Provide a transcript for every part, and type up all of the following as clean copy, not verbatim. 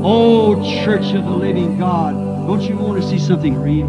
Oh, Church of the Living God, don't you want to see something real?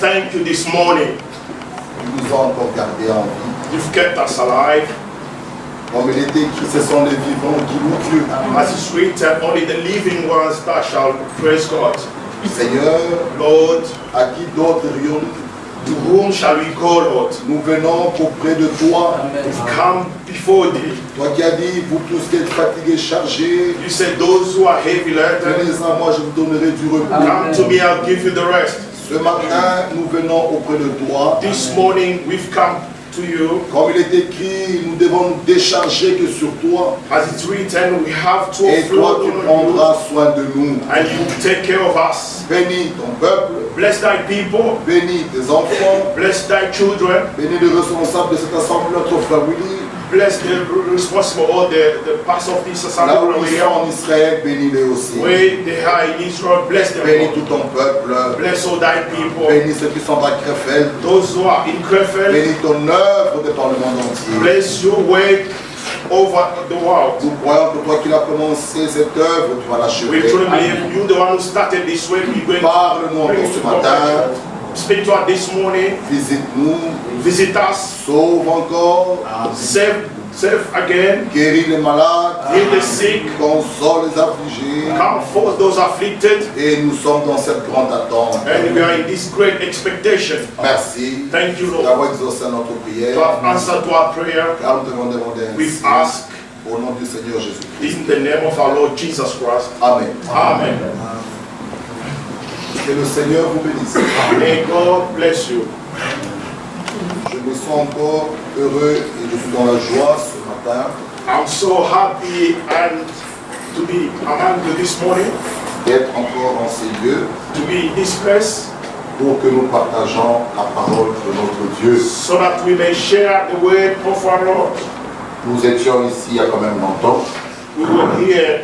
Thank you this morning. Nous a encore gardé en vie. You've kept us alive. Comme il est écrit, ce sont les vivants qui louent Dieu. As it's written, only the living ones that shall praise God. Seigneur, Lord, à qui d'autre irions-nous? To whom shall we go, Lord? Nous venons auprès de toi. We've come before thee. Toi qui as dit, vous tous qui êtes fatigués, chargés, You said those who are heavy laden, venez à moi, je vous donnerai du repos. come to me, I'll give you the rest. Ce matin, nous venons auprès de toi. This morning we've come to you. Comme il est écrit, nous devons nous décharger que sur toi. As it's written, we have to Et toi, offload tu on you, prendras soin de nous. and you take care of us. Bénis ton peuple, Bless thy people, bénis tes enfants, bless thy children, bénis les responsables de cette assemblée, notre frère Willy. bless the responsible, all the parts of this Là où assembly. ils sont en Israël, bénis-les aussi. Where they are in Israel, bless them. Bénis Lord. tout ton peuple. Bless all thy people. Bénis ceux qui sont à Krefeld. Those who are in Krefeld, Bénis ton œuvre de par le monde entier. bless your work over the world. Nous croyons que toi qui l'as commencé cette œuvre, tu vas We l'achever. truly believe you, the one who started this way, you're going Parle-nous to bring encore it ce to matin. completion. Speak to us this morning. Visite-nous. Visit us. Sauve encore. Save again. Guéris les malades. Heal the sick. Console les affligés. Comfort those afflicted. Et nous sommes dans cette grande attente. And we are in this great expectation. Merci Thank you, Lord, d'avoir exaucé notre to prière. have answered to our prayer. Car nous devons demander We've ainsi. asked Au nom du Seigneur Jésus. in the name of our Lord Jesus Christ. Amen. Amen. Que le Seigneur vous bénisse. May God bless you. Je me sens encore heureux et je suis dans la joie ce matin I'm so happy and to be among you this morning, d'être encore dans ces lieux to be in this place, pour que nous partageons la parole de notre Dieu. so that we may share the word of our Lord. Nous étions ici il y a quand même longtemps, We were here,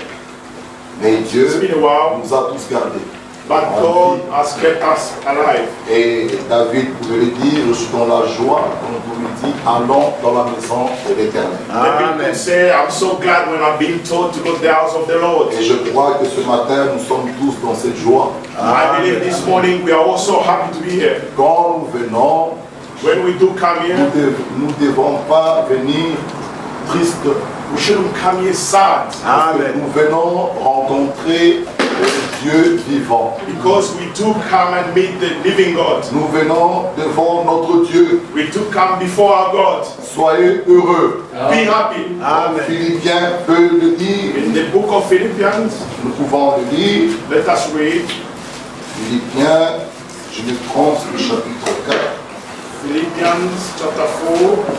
mais Dieu it's been a while, nous a tous gardés. but God has kept us alive. Et David pouvait le dire, je suis dans la joie, comme vous le dites, allons dans la maison de l'Éternel. The people say, I'm so glad when I'm being told to go to the house of the Lord. Et je crois que ce matin, nous sommes tous dans cette joie. I believe this morning we are also happy to be here. Quand nous venons, When we do come here, nous ne devons pas venir tristes. we shouldn't come here sad, Parce que nous venons rencontrer le Dieu vivant. because we do come and meet the living God. Nous venons devant notre Dieu. We do come before our God. Soyez heureux. Be happy. Philippiens peut le dire. In the book of Philippians, Nous pouvons le lire. let us read. Philippiens, je me trompe, le chapitre 4. Philippians chapter 4.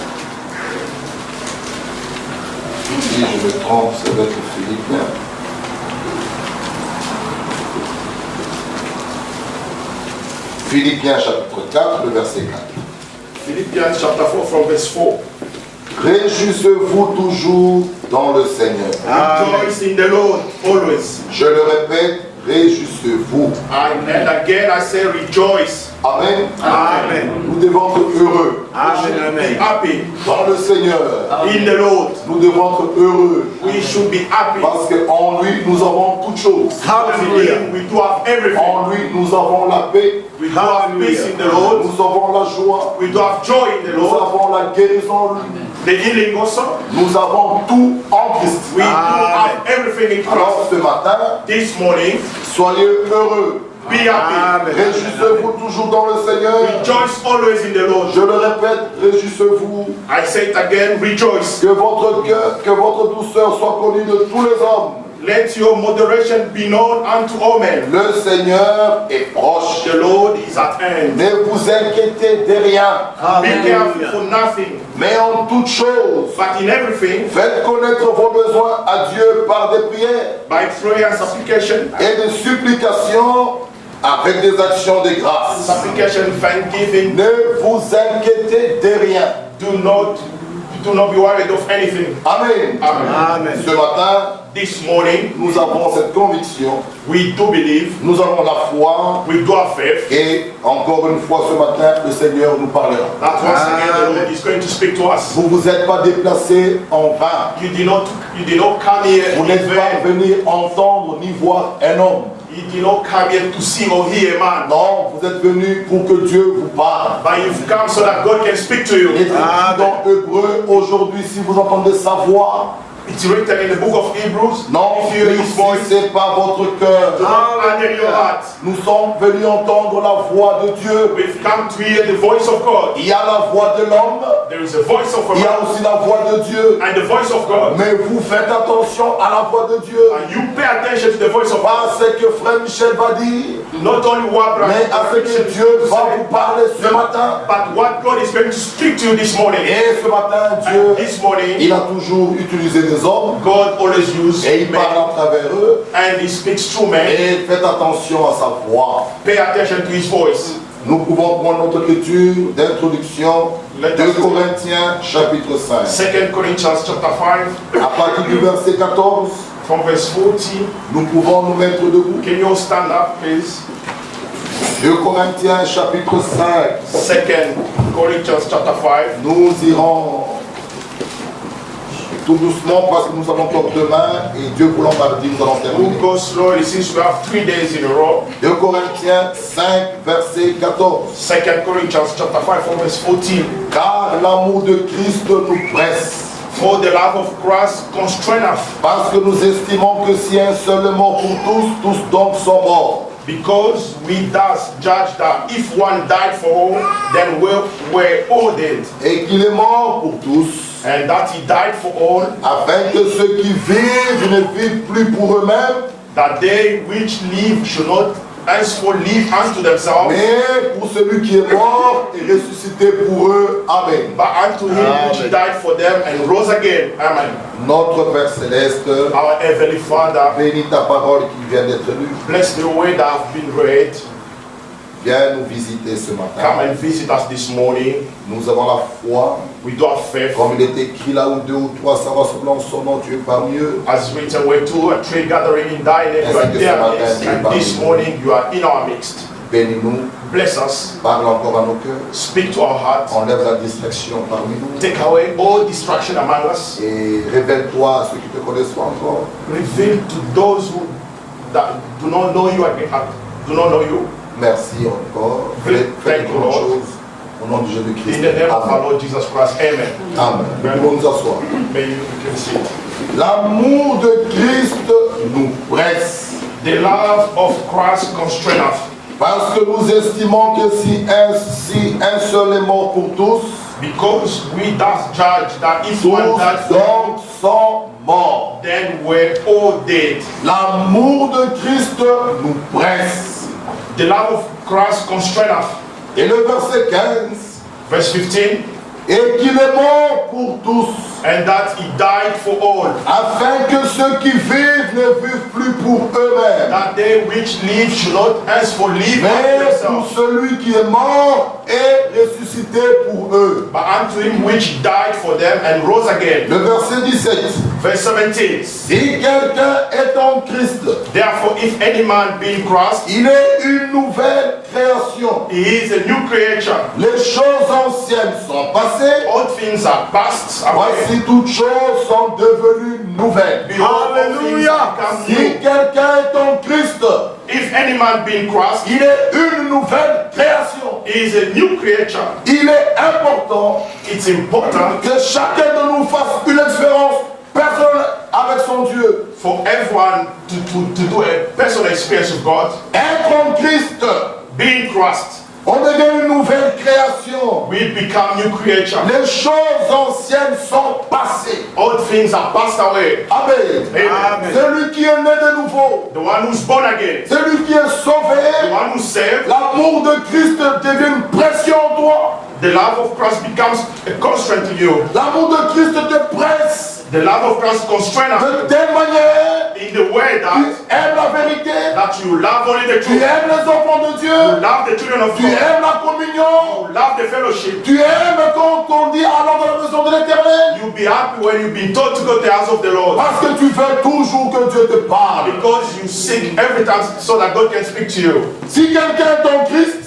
Si je me trompe, ça va être Philippiens. Philippiens chapitre 4, le verset 4. Philippians chapter 4 from verse 4. Réjouissez-vous toujours dans le Seigneur. Rejoice in the Lord always. Je le répète, réjouissez-vous. And again I say rejoice. Amen. Amen. Nous devons être heureux We should be happy dans le Seigneur. in the Lord. Nous devons être heureux We should be happy. parce qu'en lui, nous avons toutes choses. In Him we do have everything. En lui, nous avons la paix. We do have peace in the Lord. Nous avons la joie. We do have joy in the Nous Lord. avons la guérison en lui. The healing also. Nous avons tout en Christ. We do have everything in Alors Christ. ce matin, This morning, soyez heureux. be happy. Réjouissez-vous toujours dans le Seigneur. Rejoice always in the Lord. Je le répète, réjouissez-vous. I say it again, rejoice. Que votre cœur, que votre douceur soit connue de tous les hommes. Let your moderation be known unto all men. Le Seigneur est proche. The Lord is at hand. Ne vous inquiétez de rien, Be careful for nothing, mais en toutes choses, but in everything, faites connaître vos besoins à Dieu par des prières by prayer and supplication, et des supplications avec des actions de grâce. supplication, thanksgiving. Ne vous inquiétez de rien. Do not be worried of anything. Amen. Amen. Ce matin, This morning, nous avons cette conviction, we do believe, nous avons la foi we do have faith, et encore une fois ce matin, le Seigneur nous parlera. that once again the Lord is going to speak to us. Vous vous êtes pas déplacés en vain. You did not come here Vous in n'êtes pas vain. venus entendre ni voir un homme. You did not come here to see or hear a man. Non, vous êtes venus pour que Dieu vous parle. But you've come so that God can speak to Il est you. écrit dans Hébreu aujourd'hui, si vous entendez sa voix, It's written in the book of Hebrews. non, If you hear his voice, c'est pas votre cœur. do not harden your heart. Nous sommes venus entendre la voix de Dieu. We've come to hear the voice of God. Il y a la voix de l'homme, There is a voice of a il y a man aussi la voix de Dieu. and the voice of God. Mais vous faites attention à la voix de Dieu. And you pay attention to the voice of Pas God. ce que Frère Michel va dire, Not only what mais à ce que Dieu va vous parler ce matin. but what God is going to speak to you this morning. Et ce matin, And Dieu, this morning, il a toujours utilisé des hommes God always uses et il men parle à travers eux. and He speaks through men. Et faites attention à sa voix. Pay attention to His voice. Nous pouvons prendre notre écriture d'introduction, Let 2 us- Corinthiens chapitre 5. 2 Corinthians chapter 5 À partir du verset 14, from verse 40. nous pouvons nous mettre debout. Can you all stand up, please? 2 Corinthiens chapitre 5. 2 Corinthians chapter 5. Nous irons tout doucement parce que nous avons encore demain et Dieu voulant mardi, nous allons terminer. We'll go slowly since we have 3 days in a row. 2 Corinthiens 5, verset 14. 2 Corinthians chapter 5 from verse 14. Car l'amour de Christ nous presse, For the love of Christ constraineth, parce que nous estimons que si un seul est mort pour tous, tous donc sont morts. because we thus judge that if one died for all, then we're all dead, Et qu'il est mort pour tous, and that he died for all, afin que ceux qui vivent ne vivent plus pour eux-mêmes, that they which live should not henceforth live unto themselves, mais pour celui qui est mort et ressuscité pour eux. Amen. but unto him which died for them and rose again. Amen. Notre Père Céleste, Our Heavenly Father, bénis ta parole qui vient d'être lue. bless the word that have been read. Viens nous visiter ce Come matin. and visit us this morning. Nous avons la foi. We do have faith. Comme il est écrit là où 2 ou 3 sont rassemblés en son nom, tu es parmi eux. As written, where two or three gathering in thy name, you are there amidst. And this morning you are in our midst. Bénis-nous. Bless us. Parle encore à nos cœurs. Speak to our hearts. Enlève la distraction parmi nous. Take away all distraction among us. Et révèle-toi à ceux qui te connaissent pas encore. Reveal to those who that do not know you again, do not know you. Merci encore. Thank Fais de you, grandes Lord. choses. Au nom de Jésus-Christ. In the name of our Amen. Lord Jesus Christ, amen. Amen. Nous pouvons nous asseoir. May you can see. L'amour de Christ nous presse. The love of Christ constraineth. Parce que nous estimons que si un seul est mort pour tous, Because we thus judge that if one tous died for donc sont morts. then we're all dead. L'amour de Christ nous presse. The love of Christ constraineth. Et le verset 15, Verse 15. et qu'il est mort pour tous, And that he died for all, afin que ceux qui vivent ne vivent plus pour eux-mêmes, that they which live should not henceforth live unto mais pour themselves, celui qui est mort et ressuscité pour eux. but unto him which died for them and rose again. Le verset 17, Verse 17. si quelqu'un est en Christ, Therefore, if any man be in Christ, il est une nouvelle création. he is a new creature. Les choses anciennes sont passées, All things are passed away. voici toutes choses sont devenues nouvelles. Behold, all things are become Si new. quelqu'un est en Christ, If any man be in Christ, il est une nouvelle création. he is a new creature. Il est important It's important que chacun de nous fasse une expérience personnelle avec son Dieu. for everyone to do a personal experience of God. Être en Christ, Be in Christ, on devient une nouvelle création. we become new creature. Les choses anciennes sont passées. All things are passed away. Amen. Amen. Celui qui est né de nouveau, The one who's born again, celui qui est the sauvé, one who's saved, l'amour de Christ devient une pression en toi. the love of Christ becomes a constraint to you. L'amour de Christ te presse The love of Christ constrains de telle manière in the way tu that, aimes la vérité, you love only the tu truth. aimes les enfants de Dieu, You love the children of tu God. aimes la communion, You love the fellowship. tu aimes quand on dit allons dans la maison de l'Éternel, You'll be happy when you've been told to go to the house of the Lord. parce que tu veux toujours que Dieu te parle. Because you seek every time so that God can speak to you. Si quelqu'un est en Christ,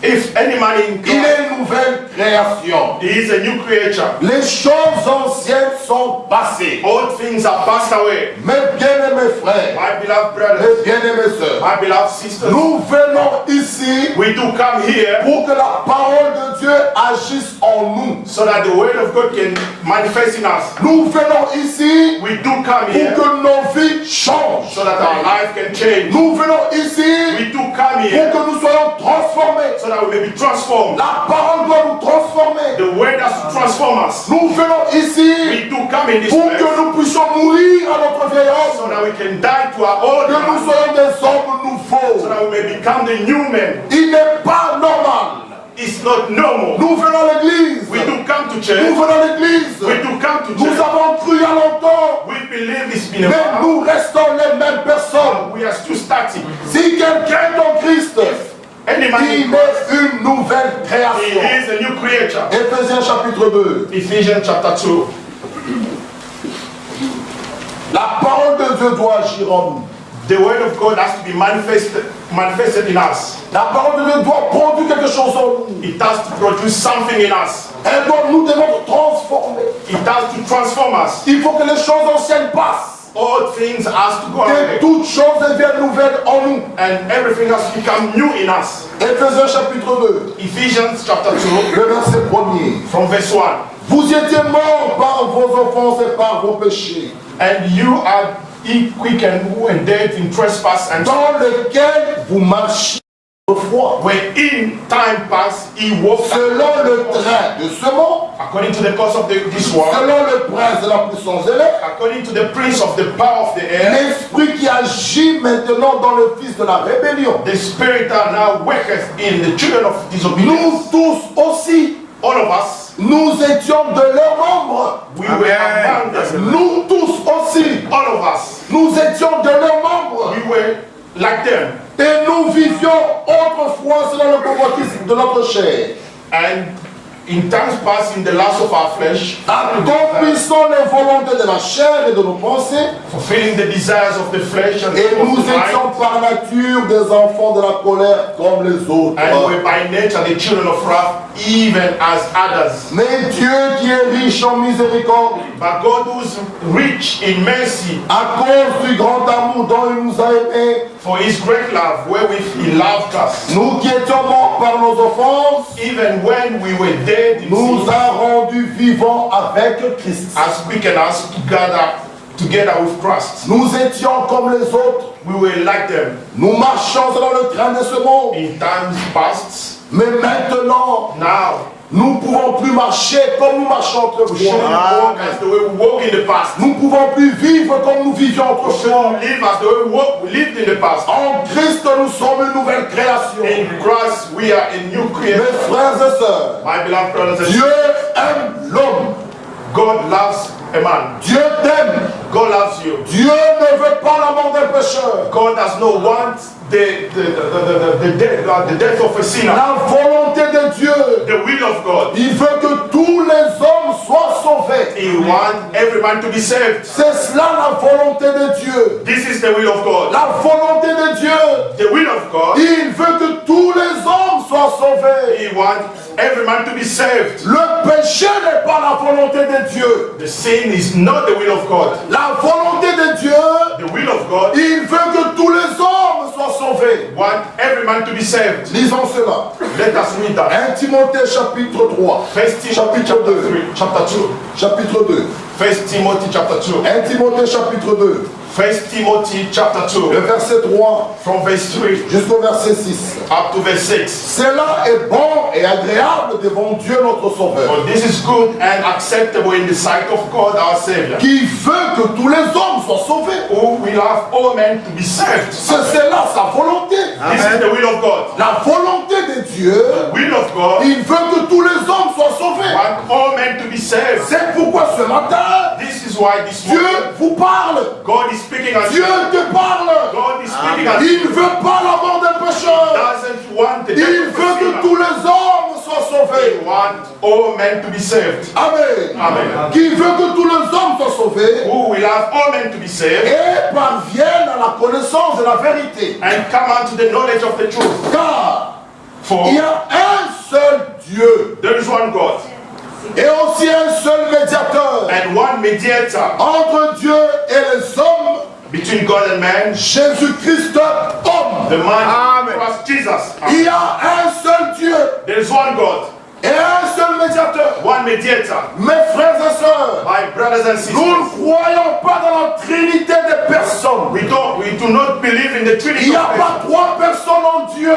If any man in il Christ, est une nouvelle création. he is a new creature. Les choses anciennes sont passées. All things are passed away. Mes bien-aimés frères, My beloved brothers, mes bien-aimées sœurs, my beloved sisters, nous venons ici we do come here pour que la parole de Dieu agisse en nous. so that the word of God can manifest in us. Nous venons ici We do come pour here que nos vies changent. so that our life can change. Nous venons ici We do come pour here que nous soyons transformés. so that we may be transformed. La parole doit nous transformer. The word has to transform us. Nous venons ici We do come in this pour place que nous puissions mourir à notre vieillesse. so that we can die to our old Que nous man, soyons des hommes so nouveaux. that we may become the new men. Il n'est pas normal. It's not normal. Nous venons à l'église. We do come to Nous church. venons à l'église. We do come to Nous church. avons cru il y a longtemps. We believe it's been a Mais while. nous restons les mêmes personnes. We are still starting. Si quelqu'un est en Christ, Any man in il Christ, est une nouvelle he création. is a new creature. Éphésiens chapitre 2. Ephesians chapter 2. La parole de Dieu doit agir en nous. The word of God has to be manifested in us. La parole de Dieu doit produire quelque chose en nous. It has to produce something in us. Elle doit nous transformer. It has to transform us. Il faut que les choses anciennes passent. All things has to go Que away. toutes choses deviennent nouvelles en nous. And everything has to become new in us. Éphésiens chapitre 2. Ephesians chapter 2 Le verset 1er. from verse 1. Vous étiez morts par vos offenses et par vos péchés, And you are quickened who were dead in trespass and dans lesquels vous marchiez foi. When in time past, he walked Selon le train de ce monde, according to the course of this world, selon le prince de la puissance de l'air, according to the prince of the power of the air, l'esprit qui agit maintenant dans le fils de la rébellion. the spirit that now worketh in the children of disobedience. Nous tous aussi, All of us, nous étions de leurs membres. we were among them. Nous tous aussi, All of us, nous étions de leurs membres. we were like them. Et nous vivions autrefois selon le convoitisme de notre chair, And in times past, in the lust of our flesh, accomplissant les volontés de la chair et de nos pensées, fulfilling the desires of the flesh and et of nous the étions mind, par nature des enfants de la colère comme les autres. and were by nature the children of wrath, even as others. Mais Dieu qui est riche en miséricorde, But God, who is rich in mercy, à cause du grand amour dont il nous a aimés, for his great love, wherewith he loved us, nous qui étions morts par nos offenses, even when we were dead in nous sin, a rendus vivants avec Christ. has quickened us together with Christ. Nous étions comme les autres, We were like them nous marchions dans le train de ce monde, in times past. mais maintenant, Now, nous ne pouvons plus marcher comme nous marchions we shouldn't autrefois. walk as the way we walked in the past. Nous ne pouvons plus vivre comme nous vivions We autrefois. shouldn't live as the way we lived in the past. En Christ, nous sommes une nouvelle création. In Christ, we are a new Mes creation. frères et sœurs, My beloved brothers and Dieu sisters, aime l'homme. God loves a man. Dieu t'aime. God loves you. Dieu ne veut pas la mort d'un pécheur. God does not want the death of a sinner. La volonté de Dieu, The will of God. il veut que tous les hommes soient sauvés. He wants every man to be saved. C'est cela la volonté de Dieu. This is the will of God. La volonté de Dieu, The will of God. il veut que tous les hommes soient sauvés. He wants every man to be saved. Le péché n'est pas la volonté de Dieu. The sin is not the will of God. La volonté de Dieu, The will of God il veut que tous les hommes soient sauvés. wants every man to be saved. Lisons cela. Let us read that. 1 Timothée chapitre 3. First Timothy Chapitre chapter 2. 3, chapter 2. Chapitre 2. First Timothy chapter 2. 1 Timothée chapitre 2. First Timothy chapter Le 2. verset 3 From verse 3 jusqu'au verset 6. up to verse 6. Cela est bon et agréable devant Dieu notre Sauveur, For this is good and acceptable in the sight of God our Savior, qui veut que tous les hommes soient sauvés. who will have all men to be saved. C'est là sa volonté. This is the will of God. La volonté de Dieu, The will of God il veut que tous les hommes soient sauvés. want all men to be saved. C'est pourquoi ce matin, This is why this Dieu morning vous parle. God is speaking as Dieu te parle. God is speaking as Il ne veut pas la mort des pécheurs. doesn't want the Il death of veut a que sinner. tous les hommes soient sauvés. He wants all men to be saved. Amen. Amen. Qui veut que tous les hommes soient sauvés Who will have all men to be saved et parviennent à la connaissance de la vérité. and come unto the knowledge of the truth. Car For il y a un seul Dieu there is one God et aussi un seul médiateur and one mediator entre Dieu et les hommes, between God and man, Jésus-Christ homme. the man Christ Jesus. Il y a un seul Dieu There is one God, et un seul médiateur. one mediator. Mes frères et sœurs, My brothers and nous ne sisters, croyons pas dans la trinité des personnes. we do not believe in the Il Trinity n'y a of pas persons. trois personnes en Dieu.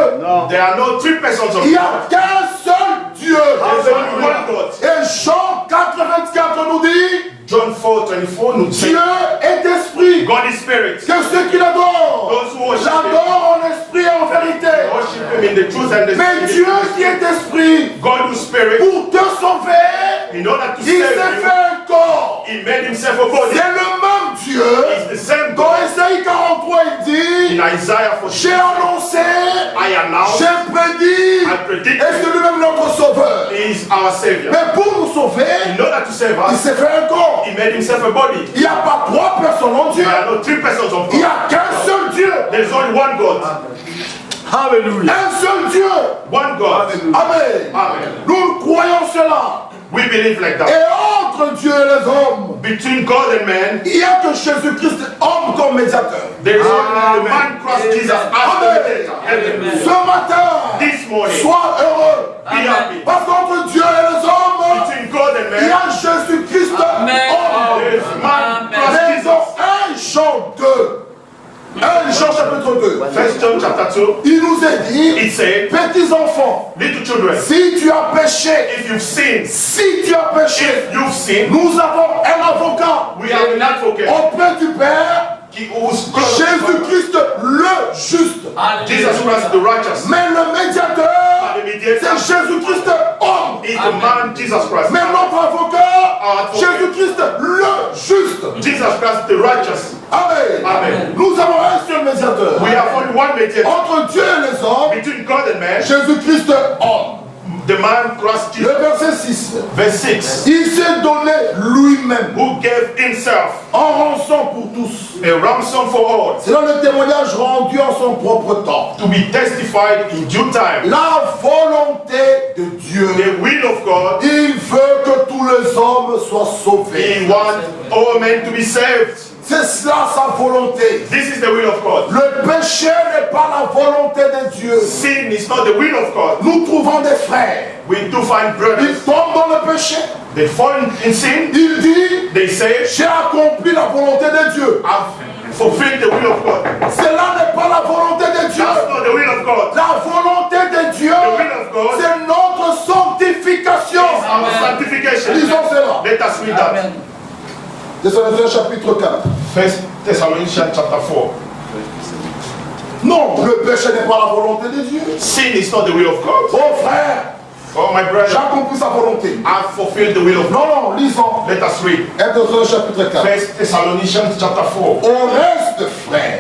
There are no three persons of Il n'y God. a qu'un seul Dieu. There is only one God. Et Jean 4,24 nous dit, John 4:24 nous dit, Dieu est esprit. God is spirit. Que ceux qui l'adorent, Those who worship Him, l'adorent en esprit et en vérité. worship Him in the truth and the Mais spirit. Dieu qui est esprit, God who is spirit, pour te sauver, in order to il s'est save fait you, un corps. He made Himself a body. C'est le même Dieu. It's the same Dans God. Ésaïe 43, il dit, In Isaiah 4, j'ai annoncé, I announce, j'ai prédit, I predict, et c'est lui-même notre sauveur. He is our Savior. Mais pour nous sauver, In order to save il us, s'est fait un corps. He made Himself a body. Il n'y a pas trois personnes en Dieu. There are no three persons of Il n'y God. a qu'un seul Dieu. There is only one God. Hallelujah. Un seul Dieu. One God. Amen. Amen. Nous croyons cela. We believe like that. Et entre Dieu et les hommes, Between God and man, il n'y a que Jésus-Christ, homme comme médiateur. there is only the man Christ Jesus as the mediator. Ce matin, This morning, sois heureux. be happy. Parce qu'entre Dieu et les hommes, Between God and il y man, a Jésus-Christ, homme. there is man Christ Mais Jesus. dans 1 Jean 2, 1 Jean chapitre 2. 1 John chapter 2, Il nous est dit, it says, petits enfants, little children, si tu as péché, if you've sinned, si tu as péché, if you've sinned, nous avons un avocat we have an advocate auprès du Père, who's close. Jésus-Christ le juste. Jesus Christ the righteous. Mais le médiateur, The mediator c'est Jésus-Christ homme. is the man Jesus Christ. Mais notre avocat, Advocate. Jésus-Christ le juste. Jesus Christ the righteous. Amen. Amen. Nous avons un seul médiateur. We have only one mediator Entre Dieu et les hommes, between God and man, Jésus-Christ homme. the man Christ Jesus. Le verset 6. Verse 6, Il s'est donné lui-même who gave himself en rançon pour tous. a ransom for all, C'est dans le témoignage rendu en son propre temps. to be testified in due time. La volonté de Dieu. The will of God, Il veut que tous les hommes soient sauvés. he wants all men to be saved. C'est cela sa volonté. This is the will of God. Le péché n'est pas la volonté de Dieu. Sin is not the will of God. Nous trouvons des frères. We do find Ils brothers, tombent dans le péché. they fall in sin, Il dit, they say, j'ai accompli la volonté de Dieu. I've fulfilled the will of God. Cela n'est pas la volonté de Dieu. That's not the will of God. La volonté de Dieu, The will of God c'est notre sanctification. is our sanctification. Lisons cela. Let us read that. Thessaloniciens chapitre 4. First Thessalonians chapter 4. Non, le péché n'est pas la volonté de Dieu. Sin is not the will of God. Oh frère, Oh my j'ai brother, accompli sa volonté. I've fulfilled the will of God. Non, lisons. Let us read. 1 Thessaloniciens chapitre 4. First Thessalonians chapter 4. Au reste, frère,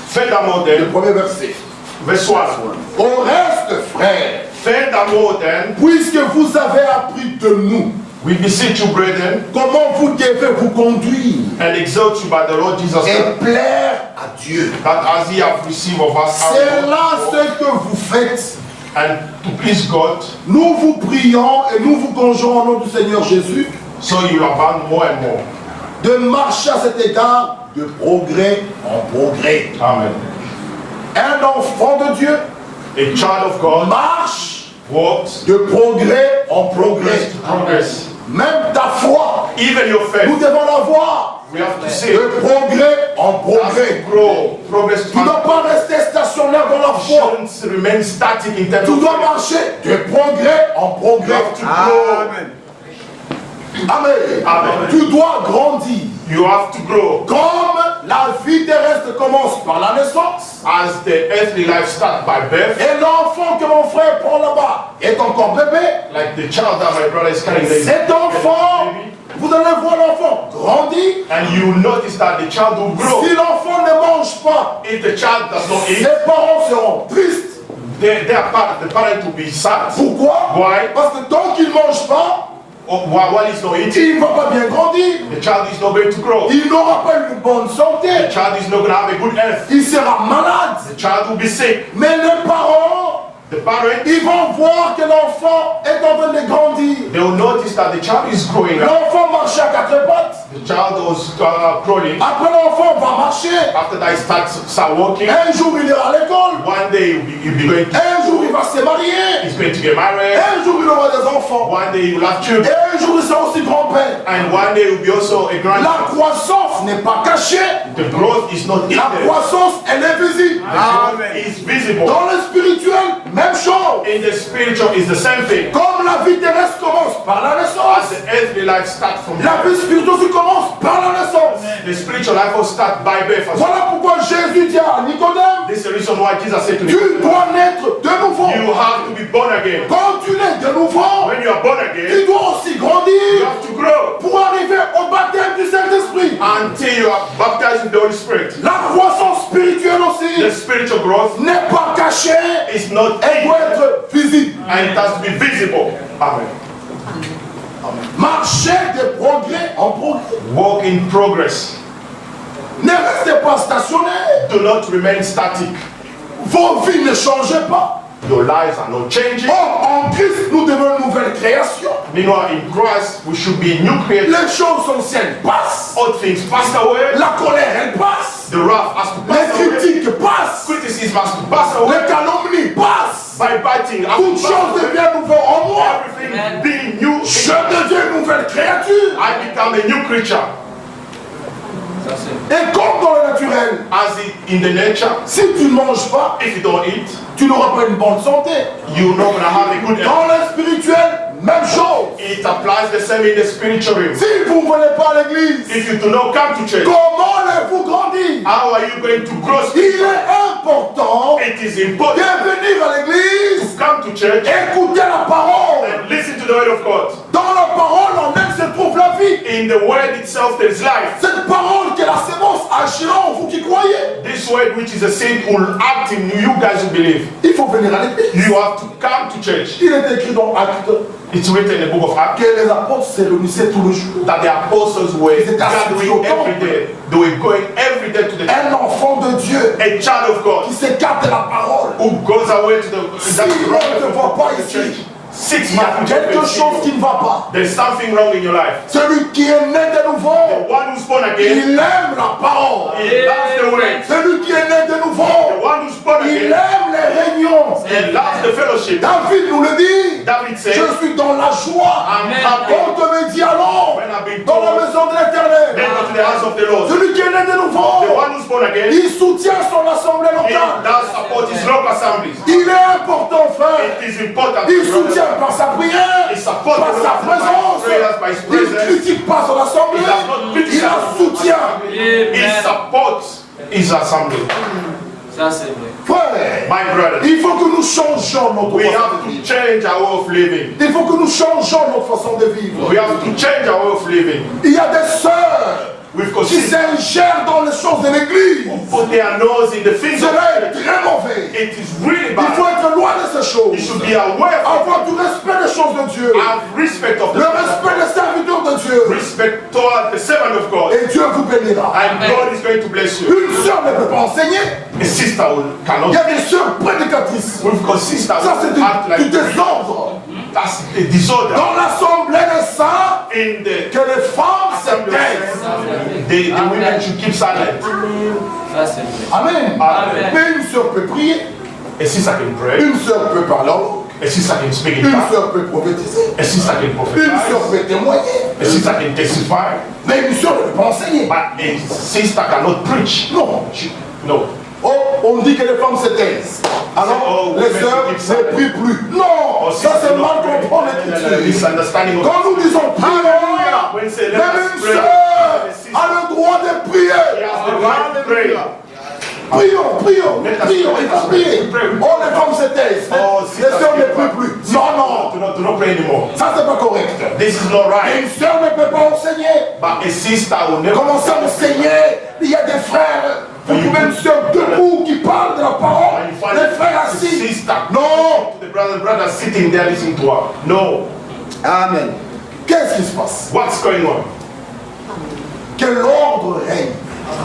Furthermore le then, premier verset. verse 1. Au reste, frère, Furthermore then, puisque vous avez appris de nous we beseech you, brethren, comment vous devez vous conduire and exhort you by the Lord Jesus et Christ, plaire à Dieu. that as ye have received of us C'est là our ce que vous faites. and to please God, Nous vous prions et nous vous conjurons au nom du Seigneur Jésus so you will abound more and more. de marcher à cet égard de progrès en progrès. Amen. Un enfant de Dieu A child of God marche walks de progrès en progrès. progress. Même ta foi, Even your nous faith, devons l'avoir we have to say, de progrès en as progrès. to grow, progress. Tu ne dois pas rester stationnaire dans la foi. Shouldn't remain static in terms Tu of dois faith. marcher de progrès en You progrès. have to grow. Amen. Amen. Tu dois grandir. You have to grow. Comme la vie terrestre commence par la naissance, As the earthly life starts by birth, et l'enfant que mon frère prend là-bas est encore bébé, like the child that my brother is carrying, the cet enfant, vous allez voir l'enfant grandir. and you notice that the child will grow. Si l'enfant ne mange pas, If the child does not eat, ses parents seront tristes. the parent will be sad. Pourquoi? Why? Parce que tant qu'il ne mange pas, While he's not eating, il ne va pas bien grandir. the child is not going to grow. Il n'aura pas une bonne santé. The child is not going to have a good health. Il sera malade. The child will be sick. Mais les parents, The parent, ils vont voir que l'enfant est en train de grandir. they will notice that the child is growing up. L'enfant marche à quatre pattes. The child was crawling. Après l'enfant va marcher. After that, he start walking. Un jour il ira à l'école. One day he'll be going to, Un jour il va se marier. he's going to get married. Un jour il aura des enfants. One day he will have children. Et un jour il sera aussi grand-père. And one day he will be also a La grandfather. croissance n'est pas cachée. The growth is not La hidden. croissance, elle est visible. The growth is visible. Dans le spirituel, même chose. In the spiritual, it's the same thing. Comme la vie terrestre commence par la As naissance, the earthly life starts from la vie birth, spirituelle aussi commence par la naissance. the spiritual life will start by birth as well. Voilà pourquoi Jésus dit à Nicodème, This is the reason why Jesus said to tu me, dois naître de nouveau. you have to be born again. Quand tu nais de nouveau, When you are born tu again, dois aussi you grandir have to grow pour arriver au baptême du Saint-Esprit. until you are baptized in the Holy Spirit. La croissance spirituelle aussi The spiritual growth n'est pas cachée, is not elle doit hidden, être visible. and it has to be visible. Amen. Marcher de progrès en progrès. Walk in progress. Ne restez pas stationnaire. Do not remain static. Vos vies ne changent pas. Your lives are not changing. Or, en Christ, nous devenons une nouvelle création. Meanwhile, in Christ, we should be new creatures. Les choses anciennes passent. All things passed away. La colère, elle passe. The wrath has to Les pass away. critiques passent. Criticism has to pass away. Les calomnies passent. By biting, has Toute to chose pass away. devient nouvelle en moi. Everything being new. Je deviens une nouvelle créature. I become a new creature. Et comme dans le naturel, as in the nature, si tu ne manges pas, if you don't eat, tu n'auras pas une bonne santé. you're not gonna have a good health. Dans le spirituel, même chose. It applies the same in the spiritual realm. Si vous ne venez pas à l'église, If you do not come to church, comment allez-vous grandir? how are you going to grow Il spiritually? est important It is de important venir à l'église, to come to church écouter la parole. and listen to the word of God. Dans la parole, en elle se trouve la vie. In the word itself, there is life. Cette parole qui est la sémence agira en vous qui croyez. This word, which is a seed, will act in you guys who believe. Il faut venir à l'église. You have to come to church. Il est écrit dans Actes It's written in the book of Acts que les apôtres se réunissaient tous les jours. that the apostles were Ils étaient gathering assis au every day. They were going every day to the church. Un enfant de Dieu A child of God qui s'écarte de la parole. who goes away to the Si on ne te voit pas ici, 6 il y a months. quelque chose qui ne va pas. There's something wrong in your life. Celui qui est né de The nouveau, one who's born again, il aime la parole. he loves the word. Celui qui est né de The nouveau, one who's born il again, aime les réunions. he loves the fellowship. David nous le dit. David said, Je suis dans la joie. I'm happy On te me dit allons when I've been dans la told, maison de l'Éternel. then go to the house of the Lord. Celui qui est né de The nouveau, one who's born again, il soutient son assemblée he locale. does support his local assemblies. Il est important, frère. It is important. Il soutient par sa prière, He supports par sa by his présence. prayers, by his Il ne presence. critique pas son assemblée. He does not Il criticize. la soutient. He supports his assembly. Ça c'est vrai. Frère, My brother, il faut que nous changions notre we façon have de to vivre. change our way of living. Il faut que nous changions notre façon de vivre. We have to change our way of living. Il y a des sœurs We've qui considered s'ingèrent dans les choses de l'église. put their nose in the things of Cela est church. très mauvais. It is really Il faut bad. être loin de ces You choses. should be aware of Avoir du respect des choses de Dieu. have respect of Le respect des serviteurs de Dieu. respect toward the servant of God. Et Dieu vous bénira. And God is going to bless you. Une sœur ne peut pas enseigner. A sister will Il cannot. y a des sœurs prédicatrices. We've got sisters Ça, c'est who act du like désordre. that's a disorder. Dans l'assemblée des saints, In the que les femmes se assembly of taisent. saints, the women should keep silent. Ça c'est vrai. Amen. Amen. Mais une sœur peut prier. A sister can pray. Une sœur peut parler en langue. A sister can speak in Une tongues. sœur peut prophétiser. A sister can Une sœur prophesy. peut témoigner. A sister can testify. Mais une sœur ne peut pas enseigner. But a sister cannot preach. Non. No. Oh, on dit que les femmes se taisent. Alors, Oh, les women sœurs keep ne silent. prient plus. Non, Or ça sisters c'est cannot mal pray. comprendre l'écriture. Misunderstanding of Quand nous disons prière, when say let même us une pray, sœur a sister a le droit de he prier. has the right to pray. Prions, Let us prions, pray. il faut prier. Pray. Oh, les femmes se taisent. Oh, Les sisters sœurs ne keep prient quiet. plus. Non, Do not pray anymore. ça c'est pas correct. This is not Et right. une sœur ne peut pas enseigner. But a sister will never Commencez à enseigner. Il y a des frères. Vous trouvez une sœur debout qui parle de la parole. And you find Les frères the assis. sister. Non. The brother sitting there listening to her. No. Amen. Qu'est-ce qui se passe? What's going on? Que l'ordre règne.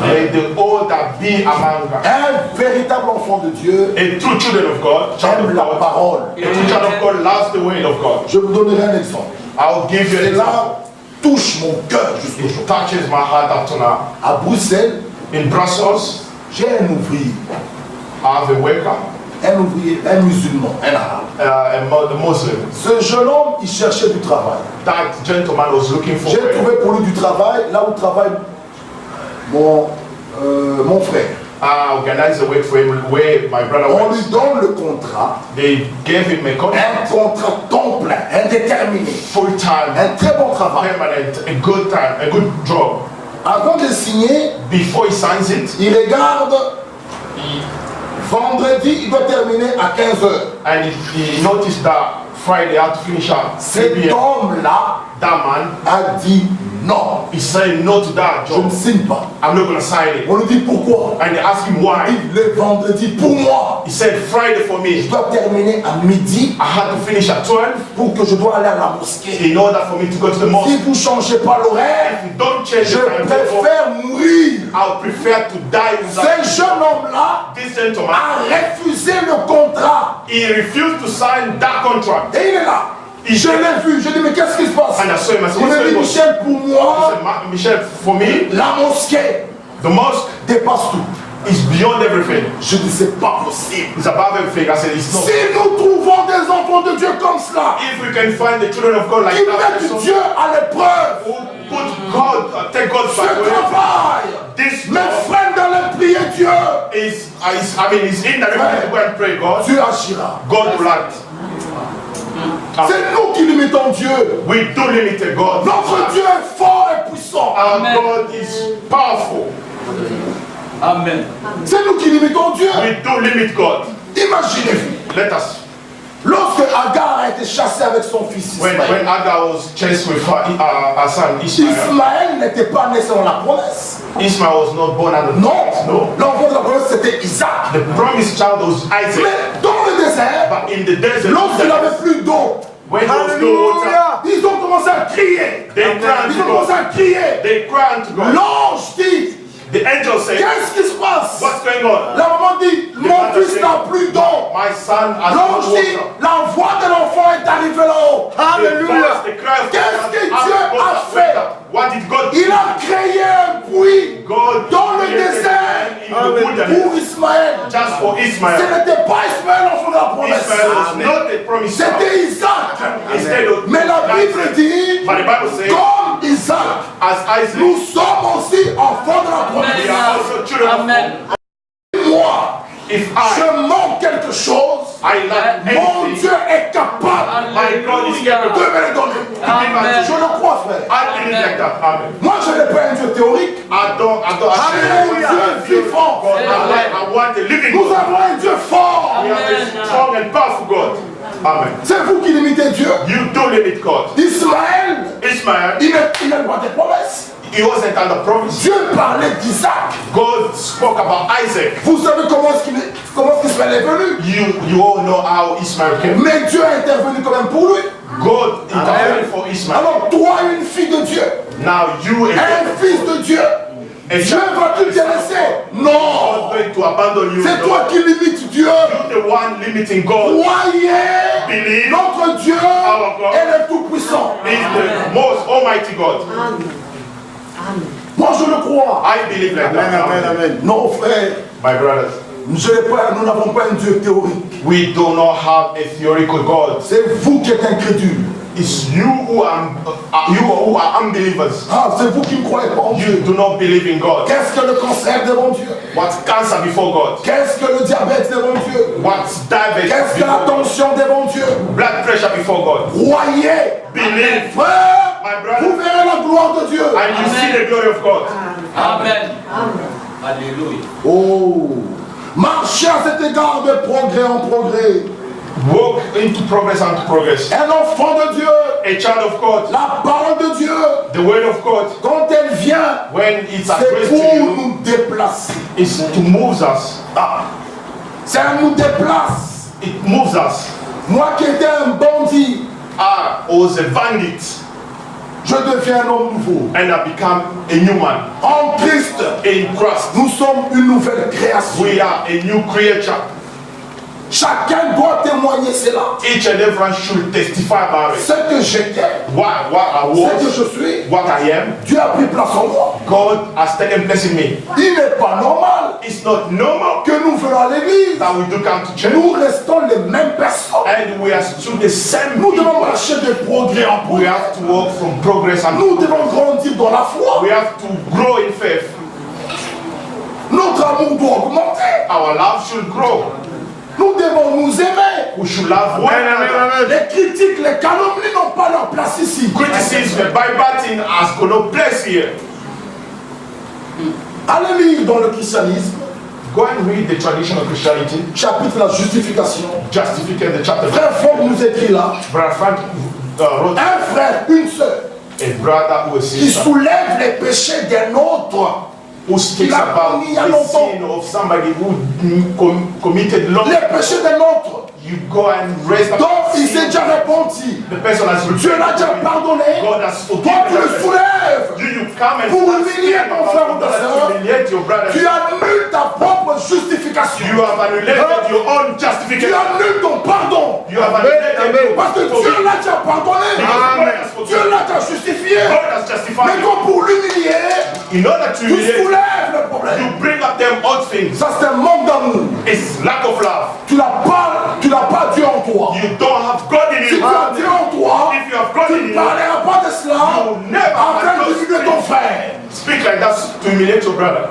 May the order be among us. Un véritable enfant de Dieu A true children of God, child aime of la God, parole. a true child of God loves the word of God. Je vous donnerai un exemple. I'll give you an Et example. là, touche mon cœur jusqu'au It jour. touches my heart up to now. À Bruxelles, In Brussels, j'ai un ouvrier, I have a worker, un musulman, un arabe. a Muslim. Ce jeune homme, il cherchait du travail. That gentleman was looking for J'ai work. trouvé pour lui du travail là où travaille mon frère. I organized a work for him where my brother On lui works. donne le contrat, They gave him a un contract, contrat temps plein, indéterminé, full time, un très bon travail. permanent, a good time, a good job. Avant de signer, Before he signs it, il regarde, vendredi, il doit terminer à 15 heures. and he noticed that Friday I had to finish at 3 Cet p.m. homme-là That man, a dit non, he said no to that je ne job. signe pas. I'm not going to sign it. On lui dit pourquoi? And they asked him why. Il dit le vendredi pour moi. He said Friday for Je me. dois terminer à midi I had to finish at 12 pour que je dois aller à la mosquée. in order for me to go to the Si mosque. vous ne changez pas l'horaire, If you don't change je the timetable, préfère mourir. I'll prefer to die without. Ce jeune homme-là This gentleman, a refusé le contrat. he refused to sign that contract. Et il est là. Je l'ai vu. Je dis mais qu'est-ce qui se passe? And I saw him, I said, Il me what's dit going on? Michel, pour He moi, said, Michel, for me, la mosquée the mosque dépasse tout. is beyond everything. Je dis c'est pas possible. It's above everything. I said, it's not. Si nous trouvons des enfants de Dieu comme cela, If we can find the children of God like qui that mettent person, Dieu à l'épreuve, who put God, take God ce back away, travail is in the river to go and pray God, Dieu agira. God will act. C'est nous qui limitons Dieu. We do limit God. Notre Dieu est fort et puissant. Our God is powerful. Amen. C'est nous qui limitons Dieu. We do limit God. Imaginez-vous, Let us. lorsque Agar a été chassé avec son fils When Ismaël, Agar was chased with her son Ishmael, Ismaël n'était pas né selon la promesse. Ishmael was not born under the Non, promise. No. l'enfant de la promesse c'était Isaac. The promised child was Isaac. Mais dans le désert, But in the desert, lorsqu'il n'avait plus d'eau, when there was no water, ils ont commencé à crier. they cried Ils to ont commencé God. à crier. They cried to God. L'ange dit, The angel said, qu'est-ce qui se passe? what's going on? La maman dit, mon fils n'a plus d'eau. My son has L'ange no dit, water. la voix de l'enfant est arrivée là-haut. The cry of Qu'est-ce que God Dieu has a got fait? water. What did God do? Il a créé un puits God dans le created désert in the wilderness pour Ismaël. just for Ce Ismael. n'était pas Ismaël l'enfant de la promesse. Ismael was not a promised child. C'était Isaac. Instead of Mais la Bible dit, but the Bible says, comme Isaac, as Isaac, nous sommes aussi enfants de la we promesse. are also children of Amen. God. Moi, If I je manque quelque chose, lack mon anything, Dieu est capable my God is capable de to me le donner. Amen. Je le crois, frère. I believe like that. Amen. Moi, je n'ai pas un Dieu théorique. I don't Alléluia. Dieu vivant. God, I want a living Nous God. avons un Dieu fort. We have a strong and powerful God. Amen. C'est vous qui limitez Dieu. You do limit God. Ismaël, Ismael, il n'a pas de promesses. he wasn't under promise. Dieu parlait d'Isaac. God spoke about Isaac. Vous savez comment Ismaël est venu. You all know how Ismael came. Mais Dieu a intervenu quand même pour lui. God intervened for Ismael. Alors toi, une fille de Dieu, Now you un fils de Dieu, Dieu va te laisser. Non. God going to abandon you. C'est toi qui limites Dieu. You're the one limiting God. Croyez, Believe notre Dieu God est le Tout-Puissant. is the most almighty God. Moi, je le crois. I believe like that. Non, frère, My brothers, nous n'avons pas un Dieu théorique. we do not have a theoretical God. C'est vous qui êtes incrédule. It's you who are unbelievers. Ah, c'est vous qui ne croyez pas en Dieu. You do not believe in God. Qu'est-ce que le cancer devant Dieu? What's cancer before God? Qu'est-ce que le diabète devant Dieu? What's diabetes Qu'est-ce que la before God? tension devant Dieu? Blood pressure before God. Croyez, Believe. frère, My brother. vous verrez la gloire de Dieu. And you see the glory of God. Amen. Alléluia. Oh, marchez à cet égard de progrès en progrès. Walk into progress and progress. Un enfant de Dieu, A child of God, la parole de Dieu, the word of God, quand elle vient, when it's c'est addressed pour to you, nous déplacer. is to move us. Ça nous déplace. It moves us. Moi qui étais un bandit, I was a bandit je deviens un homme nouveau. and I become a new man. En Christ, In Christ, nous sommes une nouvelle création. we are a new creature. Chacun doit témoigner cela. Each and everyone should testify about it. Ce que j'étais, What I ce que was, je suis, what I am, Dieu a pris place en moi. God has taken place in me. Il n'est pas normal It's not normal que nous venons à l'église. that we do come to church Nous restons les mêmes personnes. and we are still the same Nous devons people. marcher de progrès en We progrès. have to walk from progress and Nous devons grandir dans la foi. we have to grow in faith. Notre amour doit augmenter. Our love should grow. Nous devons nous aimer. We should love one another. Les critiques, les calomnies n'ont pas leur place ici. Criticism, backbiting has got no place here. Allez lire dans le christianisme, Go and read the traditional Christianity, chapitre la justification. Justificate the chapter. Frère Franck nous écrit là, Brother Frank wrote un frère, une sœur, a brother who is qui sister soulève les péchés d'un autre. who speaks about the sin of somebody who committed long. Les péchés d'un autre. You go and raise up. Donc il s'est déjà répandu. The person has Dieu l'a déjà pardonné. God has Toi tu le forgiven. soulèves. You come and Pour start humilier speaking ton about frère ou ta God, sœur. to humiliate your brother. Tu annules ta propre justification. You have annihilated your own Tu justification. annules ton pardon. You have annihilated Parce que Dieu l'a déjà pardonné. Dieu l'a déjà justifié. God has Mais justified comme pour l'humilier, you. In order to tu humiliate, soulèves le problème. you bring up them odd things. Ça c'est un manque d'amour. It's lack of love. Tu n'as pas Dieu en toi. You don't have God in Si you. tu as Dieu en toi, If you have God tu in ne you, parleras pas de cela you will never afin have de diminuer ton frère. speak like that to humiliate your brother.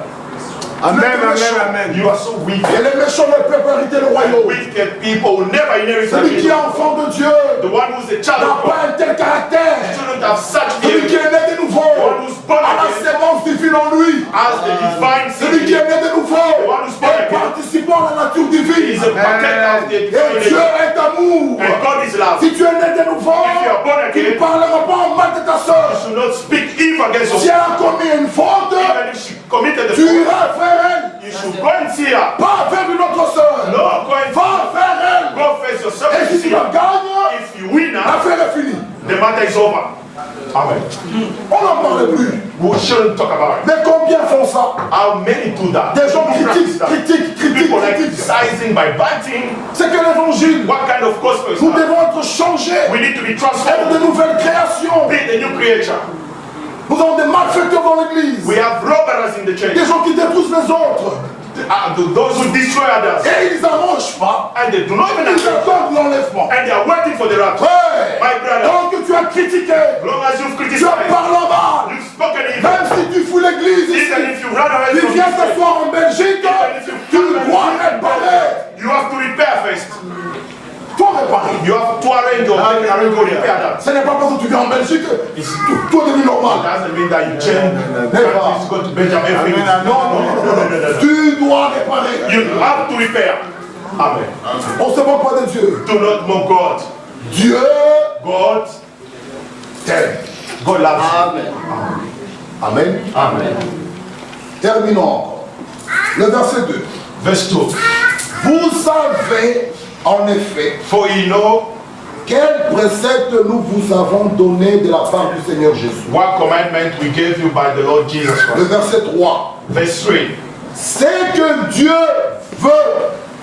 Amen, Tu es amen, méchant. amen. You are so Et wicked. les méchants ne peuvent pas hériter le royaume. Wicked people will never inherit the Celui qui est kingdom. enfant de Dieu The one who's a child n'a of God pas un tel caractère. shouldn't have such Celui qui behavior. est né de nouveau The one who's born a la again sémence divine en lui. has the divine Celui qui seed. est né de nouveau one who's born est again participant à la nature He is divine. a partaker of the Et divine Dieu nature. est amour. And God is love. Si tu es né de nouveau, If you are born tu ne again, parleras pas en mal de ta you soeur. should not speak evil against Si your elle a commis une faute, Even if she committed the tu fault, iras vers elle. you should go and see her. Pas vers une autre soeur. No, go and Va vers elle. go face yourself Et and si see tu la her. gagnes, If you win her, l'affaire est finie. the matter is over. Amen. On n'en parle plus. We shouldn't talk about it. Mais combien font ça? How many do that? Des gens Who practice critiquent, that? critiquent, critiquent, People like critiquent. criticizing by biting. C'est que l'évangile, What kind of gospel is nous that? devons être changés, We need to be être de transformed. nouvelles créations. Be the new creature. Nous avons des malfaiteurs dans l'église, We have robbers in the church. des gens qui détruisent les autres, Those who destroy others. et ils n'arrangent pas, And they do not even ils accept. attendent l'enlèvement. And they are waiting for the rapture. Ouais. My brother, Donc tu as critiqué, as long as you've tu as criticized, parlé mal, you've spoken evil, même si tu fous l'église ici, even if you run away tu from viens this place, t'asseoir en Belgique, tu dois réparer. you have to repair first. Tu dois réparer. You have to arrange or make arrange or repair that. Ce n'est pas parce que tu viens en Belgique que tout est devenu It normal. doesn't mean that you change countries, go to Belgium, everything. No. Tu dois réparer. You have to repair. Amen. On se moque pas de Dieu. Do not mock God. Dieu God t'aime. God loves you. Amen. Amen. Terminons encore. Le verset 2. Verse 2. Vous savez en effet For you know quel précepte nous vous avons donné de la part du Seigneur Jésus. what commandment we gave you by the Lord Jesus Le Christ. verset 3. Verse 3. C'est que Dieu veut,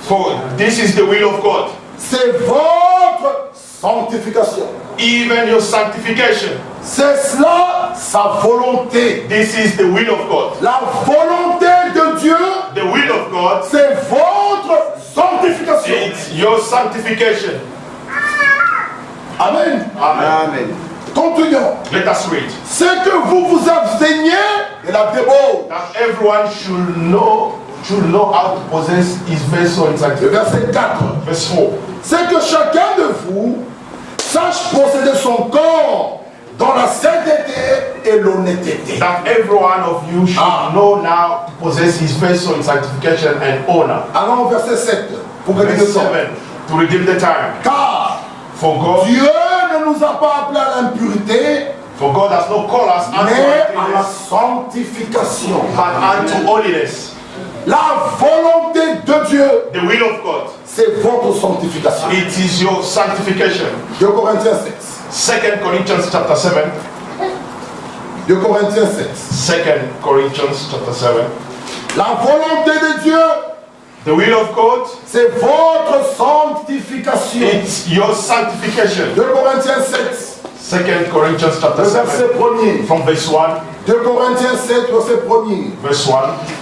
For this is the will of God, c'est votre sanctification. even your sanctification. C'est cela sa volonté. This is the will of God. La volonté de Dieu, The will of God, c'est votre sanctification. it's your sanctification. Amen. Amen. Continuons. Let us read. C'est que vous vous absteniez de la débauche. That everyone should know how to possess his vessel in Le sanctification. verset 4. Verse 4. C'est que chacun de vous sache posséder son corps dans la sainteté et l'honnêteté. That every one of you should know now to possess his vessel in sanctification and honor. Allons au verset 7 pour gagner le Verse temps. 7. To redeem the time. Car For God Dieu ne nous a pas appelés à l'impurité, has not called us unto mais à la uncleanness, sanctification. but unto holiness. La volonté de Dieu, The will of God. c'est votre sanctification. It is your sanctification. 2 Corinthiens 7. 2 Corinthians chapter 7. 2 Corinthiens 7. 2 Corinthians chapter 7. La volonté de Dieu, The will of God, c'est votre sanctification. it's your sanctification. 2 Corinthiens 7. 2 Corinthians chapter Le 7. verset 1er. From verse 1. 2 Corinthiens 7, verset 1er. Verse 1.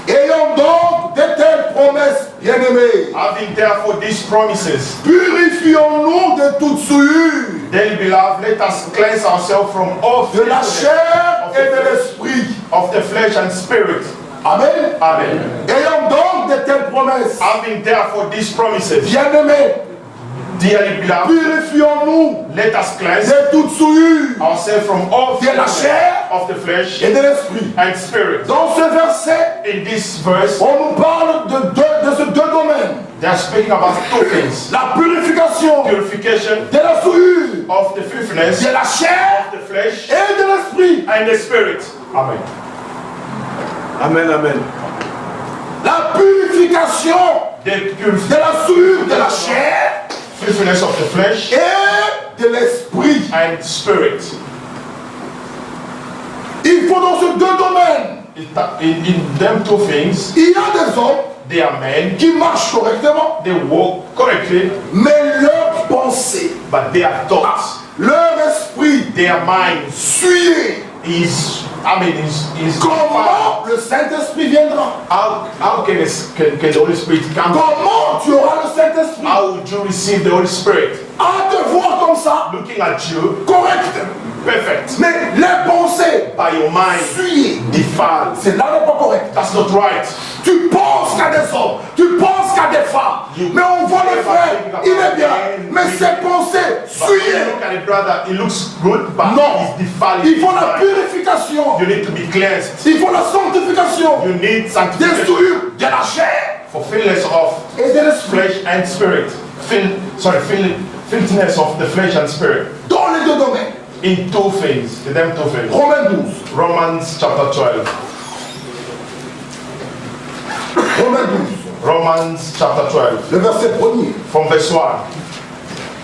Ayons donc de telles promesses, bien-aimés, Having therefore these promises, purifions-nous de toute souillure, then beloved, let us cleanse ourselves from all de la filthiness chair et de l'esprit. of the flesh and spirit. Amen. Amen. Ayons donc de telles promesses, Having therefore these promises, bien-aimés, dearly beloved, purifions-nous let us cleanse de toute souillure ourselves from all de la filthiness chair of the flesh et de l'esprit. and spirit. Dans ce verset, In this verse, on nous parle de ces deux domaines. they are speaking about two things: La purification purification de la souillure, of the filthiness de la chair of the flesh et de l'esprit. and the spirit. Amen. Amen, amen. La purification The de la souillure de la chair filthiness of the flesh et de l'esprit. and spirit. Il faut dans ces deux domaines, In them two things, il y a des hommes they are men, qui marchent correctement, they walk correctly, mais leur pensée, but their thoughts, leur esprit their mind souillé. is Comment le Saint-Esprit viendra? how can the Holy Spirit come? Comment tu auras le Saint-Esprit? How would you receive the Holy Spirit? À te voir comme ça, Looking at you, correct, perfect. Mais les pensées By your mind, souillées, defiled. c'est là n'est pas correct. That's not right. Tu penses qu'à des hommes, tu penses qu'à des femmes, mais on voit le frère, il est bien, mais ses pensées But when you souillées. look at the brother, it looks good, but Non, he's defiled. il faut la purification, You need to be cleansed. il faut la sanctification, You need des sanctification souillures de la chair for filthiness of et de l'esprit. flesh and spirit. Filthiness of the flesh and spirit. Dans les deux domaines. In two things. In them two things. Romains 12. Romans chapter 12. Romains 12. Romans chapter 12. Le verset 1er. From verse 1.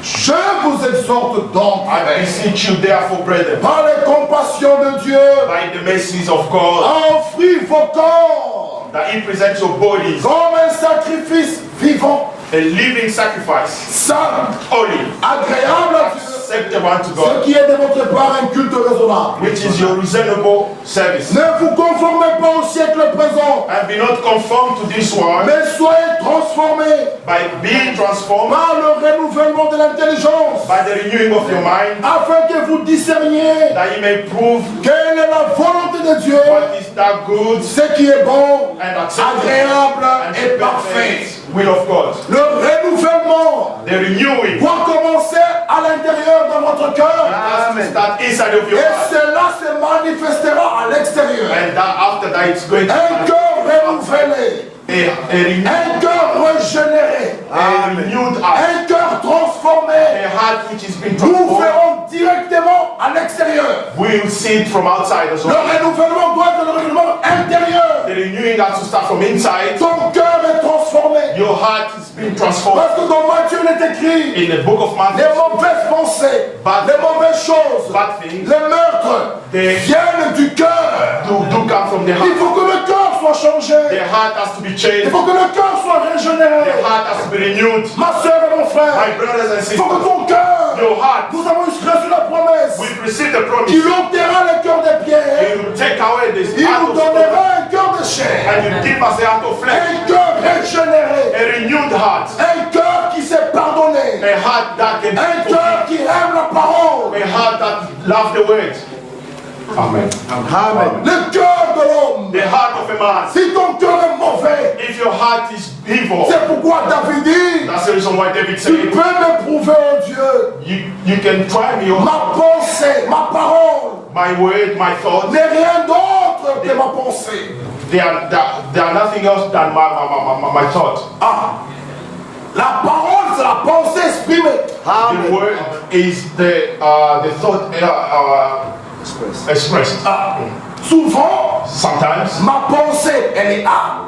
Je vous exhorte donc, I beseech you therefore, brethren, par les compassions de Dieu, by the mercies of God, à offrir vos corps that he presents your bodies comme un sacrifice vivant, a living sacrifice, saint, holy, agréable à Dieu, acceptable unto ce God, qui est de votre part un culte raisonnable. which is your reasonable service. Ne vous conformez pas au siècle présent, And be not conformed to this world, mais soyez transformés by being transformed par le renouvellement de l'intelligence, by the renewing of your mind, afin que vous discerniez that ye may prove quelle est la volonté de Dieu, what is that good ce qui est bon, and acceptable agréable and et parfait. perfect will of God. Le renouvellement The renewing doit commencer à l'intérieur de votre cœur, has to start inside of your et heart, cela se manifestera à l'extérieur. and that after that it's going to Un cœur renouvelé, un cœur régénéré, a renewed heart, un cœur transformé. a heart which has been Nous transformed. verrons directement à l'extérieur. We will see it from outside as Le well. renouvellement doit être le renouvellement intérieur. The renewing has to start from inside. Ton cœur est transformé. Your heart is being transformed. Parce que dans Matthieu il est écrit, In the book of Matthew, les mauvaises pensées, les mauvaises choses, bad things les meurtres viennent du cœur. do come from the Il heart. faut que le cœur soit changé. The heart has to be Il changed. faut que le cœur soit régénéré. The heart has to be renewed. Ma soeur et mon My frère, brothers and il faut que sisters, ton cœur, your heart, nous avons reçu la promesse, we've received the promise. qu'il ôtera le cœur des pierres, He will take away this il heart nous of stone donnera un cœur de chair, and you give us a heart of flesh, un cœur régénéré, a renewed heart, un cœur qui s'est pardonné, a heart that can un cœur qui aime la parole. a heart that loves the word. Amen. Amen. Le cœur de l'homme, The heart of a man. si ton cœur est mauvais, If your heart is evil, c'est pourquoi David dit, that's the reason why David tu said, peux m'éprouver, oh Dieu, you can try me, oh, ma pensée, ma parole, my word, my thoughts. n'est rien d'autre que ma pensée. They are nothing else than my thought. Ah, la parole, c'est la pensée exprimée. The word is the thought expressed. Ah, souvent, Sometimes ma pensée, elle est A.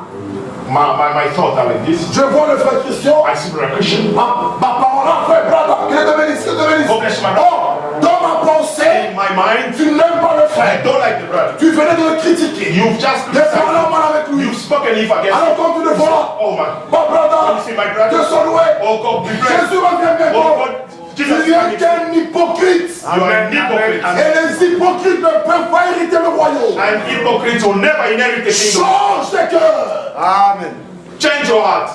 my thoughts are like this. Je vois le frère Christian, I see brother Christian. ma parole, frère, brother, que Dieu te bénisse, que Dieu te bénisse. God bless you, my brother. Oh, dans ma pensée, In my mind, tu n'aimes pas le I frère. don't like the brother. Tu venais de le critiquer. You've just De parler mal avec lui. you've spoken evil against Alors me. quand tu le vois, Oh man. mon brother, You see my brother? que soit loué. Oh God, be blessed. Jésus revient Oh bientôt. God, Tu Jesus, n'es qu'un hypocrite. you are an hypocrite. Et les hypocrites ne peuvent pas hériter le royaume. And hypocrites will never inherit the kingdom. Change de cœur. Amen. Change your heart.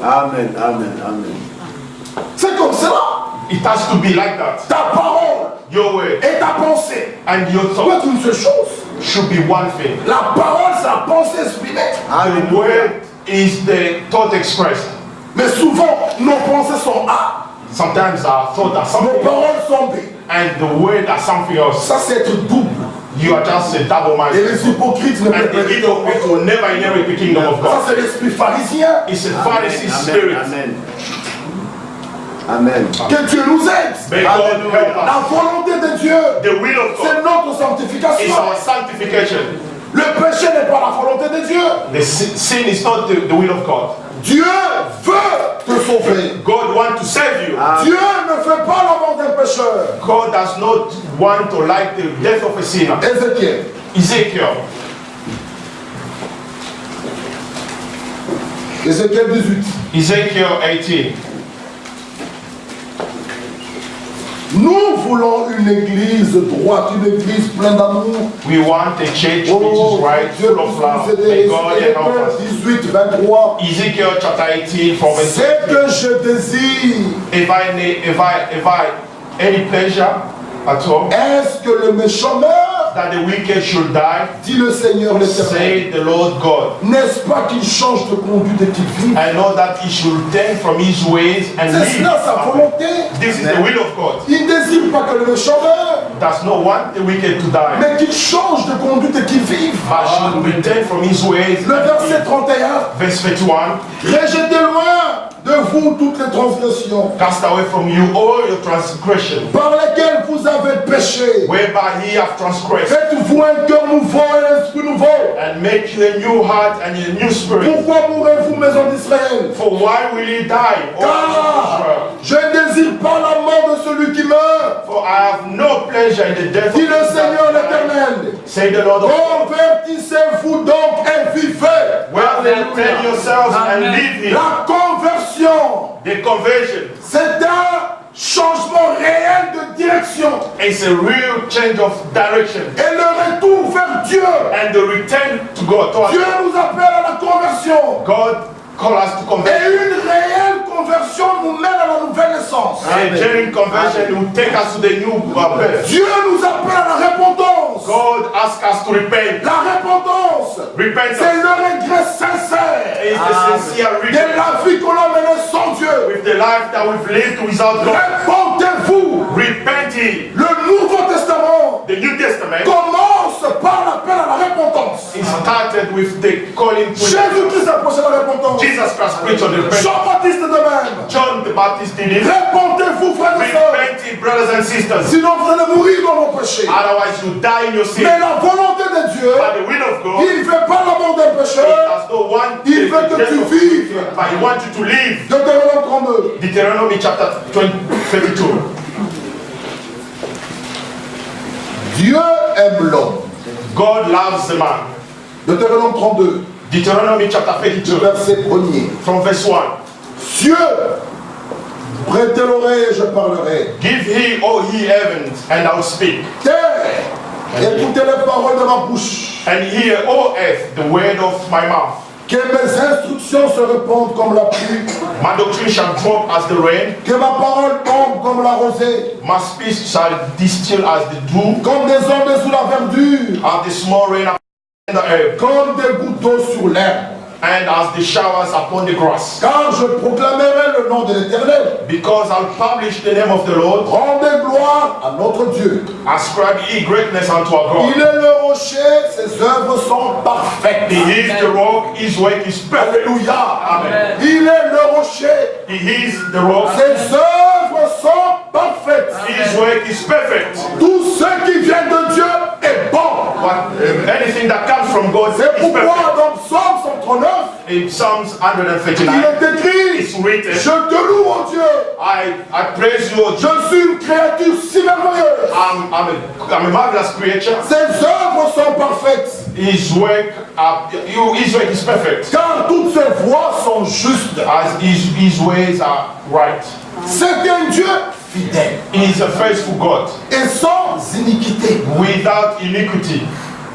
Amen. Amen. Amen. C'est comme cela. It has to be like that. Ta parole Your word et ta pensée and your doit thought être une seule chose. should be one thing. La parole, c'est la pensée exprimée. The word is the thought expressed. Mais souvent, nos pensées sont A. Sometimes our thoughts are Nos something paroles sont B. and the word are something else. Ça, c'est être double. You are just a double Et minded. les hypocrites ne And peuvent pas the hériter le hypocrite royaume. will never inherit the kingdom of Ça, God. c'est l'esprit pharisien. It's a Pharisee Amen. spirit. Amen. Amen. Que Dieu nous aide. May God help La us. volonté de Dieu, The will of c'est God notre is sanctification. our sanctification. Le péché n'est pas la volonté de Dieu. The sin is not the will of God. Dieu veut te sauver. God wants to save you. Dieu ne fait pas la mort d'un pécheur. God does not want to like the death of a sinner. Ézéchiel. Ezekiel. Ézéchiel 18. Ezekiel 18. Nous voulons une église droite, une église pleine d'amour. We want a church which Oh, is right, Dieu full of love. nous May aide. God help us. 18, 23. Ezekiel chapter 18 from verse C'est que je désire if I any pleasure, at home, est-ce que le méchant meurt? that the wicked should die? Dit le Seigneur l'Éternel. Say the Lord God. N'est-ce pas qu'il change de conduite et qu'il vive? I know that he should turn from his ways and C'est live. cela sa volonté. This is the will of God. Il ne désire pas que le méchant meure, Does not want the wicked to die, mais qu'il change de conduite et qu'il vive. but should return from his ways. Le verset 31. Verse 31. Rejetez loin de vous toutes les transgressions Cast away from you all your transgressions, par lesquelles vous avez péché. whereby ye have transgressed, Faites-vous un cœur nouveau et un esprit nouveau. and make you a new heart and a new spirit. Pourquoi mourrez-vous, maison d'Israël? For why will ye die, O Car Israel? je ne désire pas la mort de celui qui meurt, For I have no pleasure in the death of dit le Seigneur man. l'Éternel. Say the Lord of God. Convertissez-vous donc et vivez. Well, then turn yourselves and Amen. live here. La conversion, The conversion c'est un changement réel de direction is a real change of direction et le retour vers Dieu. and the return to God. Dieu nous appelle à la conversion. God call us to Et conversion. une réelle conversion nous mène à la nouvelle naissance. A genuine conversion will take us to the new birth. Dieu nous appelle à la repentance. God asks us to repent. La repentance, c'est Repentance le regret sincère is the sincere de regret la vie qu'on a menée sans Dieu. with the life that we've lived without God. Répentez-vous. Repent ye. Le Nouveau Testament The New Testament commence par l'appel à la repentance. is started with the calling to Jésus-Christ a prêché la repentance. Jesus Christ preached on the repentance. Jean-Baptiste de même. John the Baptist did it. Répentez-vous, frères et sœurs. Repent ye, brothers and sisters. Sinon vous allez mourir dans vos péchés. Otherwise you die in your sin. Mais la volonté de Dieu, By the will of God, il ne veut pas la mort des He pécheurs. does not want Il veut que death tu of vives. sin, but He wants you to live. Deutéronome 32. Deuteronomy chapter 32. Dieu aime l'homme. God loves the man. Deutéronome 32, Deuteronomy chapter 32, verset 1er. from verse 1. Cieux, prêtez l'oreille et je parlerai. Give heed, O ye heavens, and I will speak. Terre, écoutez les paroles de ma bouche. And hear, O earth, the word of my mouth. Que mes instructions se répandent comme la pluie. My doctrine shall drop as the rain. Que ma parole tombe comme la rosée. My speech shall distill as the dew, Comme des ondes sous la verdure. as the small rain upon the earth, Comme des gouttes d'eau sur l'herbe. and as the showers upon the grass. Car je proclamerai le nom de l'Éternel. Because I'll publish the name of the Lord. Rendez gloire à notre Dieu. Ascribe ye greatness unto our God. Il est le rocher, ses œuvres sont parfaites. He is the rock, his work is perfect. Alléluia. Amen. Il est le rocher, He is the rock, ses œuvres sont parfaites. his work is perfect. Tout ce qui vient de Dieu est bon. But anything that comes from God C'est is pourquoi perfect. dans Psaume 139, In Psalms il 139, est écrit, it's written, je te loue, oh Dieu, I praise you, O je suis une créature si merveilleuse. I'm a marvelous creature. Ses œuvres sont parfaites, His work, his work is perfect. car toutes ses voies sont justes. As his ways are right. C'est un Dieu fidèle He is a faithful God, et sans iniquité. without iniquity.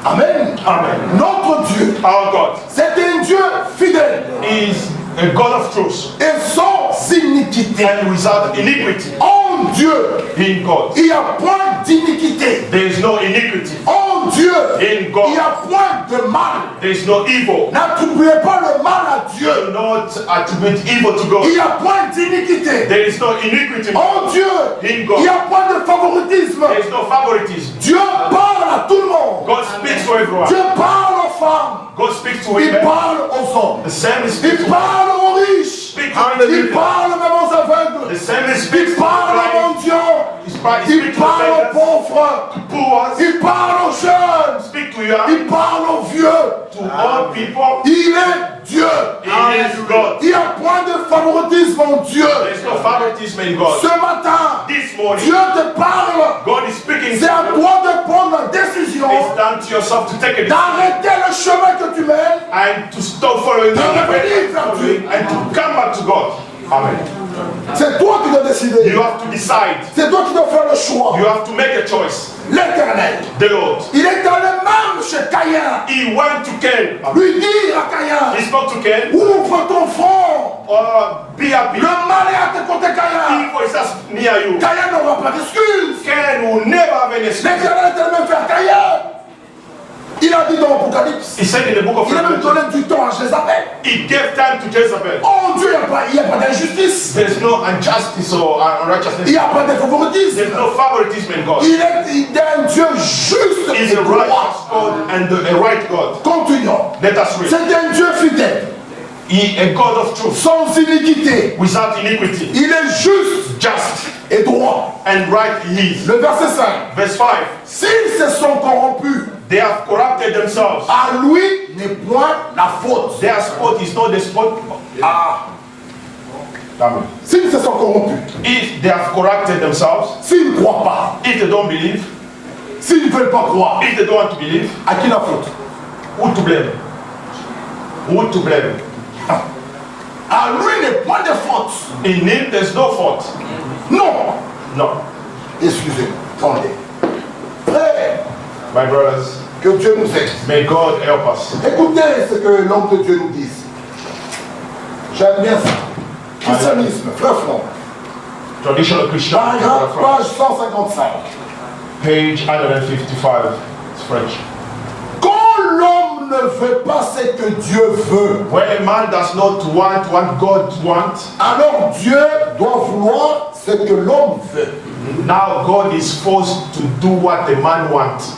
Amen. Amen. Notre Dieu, Our God c'est un Dieu fidèle is a God of truth et sans iniquité. and without iniquity. En Dieu, In God, il n'y a point d'iniquité. there is no iniquity. En Dieu, In il God, n'y a point de mal. there is no evil. N'attribuez pas le mal à Dieu. Do not attribute evil to Il God. n'y a point d'iniquité. There is no iniquity. En Dieu, In il God, n'y a point de favoritisme. there is no favoritism. Dieu parle à tout le monde. God speaks to everyone. Dieu parle aux femmes. God speaks to Il women. parle aux hommes. The same is speaks Il to parle aux riches. speak to Il the parle même aux aveugles. The same is Il speaks to parle aux the mendiants. He Il speaks to parle aux the pauvres. poor. Il parle aux jeunes. Speak to young, Il parle aux vieux. to all people. Il est Dieu. He is God. Il n'y a point de favoritisme en Dieu. There is no favoritism in God. Ce matin, This morning, Dieu te parle. God is speaking C'est à to you. toi de prendre la décision It's down to yourself to take a decision d'arrêter le chemin que tu mènes and to stop following De the revenir vers Dieu. and to come back to God. Amen. C'est toi qui dois décider. You have to decide. C'est toi qui dois faire le choix. You have to make a choice. L'Éternel, The Lord. il est dans les mêmes chez Caïn. He went to Cain. Lui dire à Caïn, He spoke to Cain. ouvre ton front. Be happy. Le mal est à tes côtés, Caïn. Evil is just near you. Caïn n'aura pas d'excuses. Cain will never have any excuse. L'Éternel était même faire Caïn. Il a dit dans l'Apocalypse, He said in the book of il a même Revelation, donné du temps à Jézabel. he gave time to Jezebel. Oh Dieu, il n'y a pas d'injustice. There's no injustice or Il unrighteousness. n'y a pas de favoritisme. There's no favoritism in God. Il est un Dieu juste He's et a droit. righteous God and a right God. Continuons. Let us read. C'est un Dieu fidèle, He a God of truth, sans iniquité. without iniquity, Il est juste just et droit. and right he is. Le verset 5. Verse 5. S'ils se sont corrompus, They have corrupted themselves. à lui n'est point la faute. Their spot is not the spot. Amen. S'ils se sont corrompus, If they have corrupted themselves, s'ils ne croient pas, if they don't believe, s'ils ne veulent pas croire, if they don't want to believe, à qui la faute? who to blame? Who to blame? À lui n'est point de faute. In him there's no fault. Non. No. Excusez-moi. Attendez. Frère, My brothers, que Dieu nous aide. may God help us. Écoutez ce que l'homme de Dieu nous dit. J'aime bien ça. Christianisme, frère Franck. Traditional Christian. Paragraphe, page 155. Page 155. It's French. Quand l'homme ne veut pas ce que Dieu veut, When a man does not want what God wants, alors Dieu doit vouloir ce que l'homme veut. now God is forced to do what the man wants.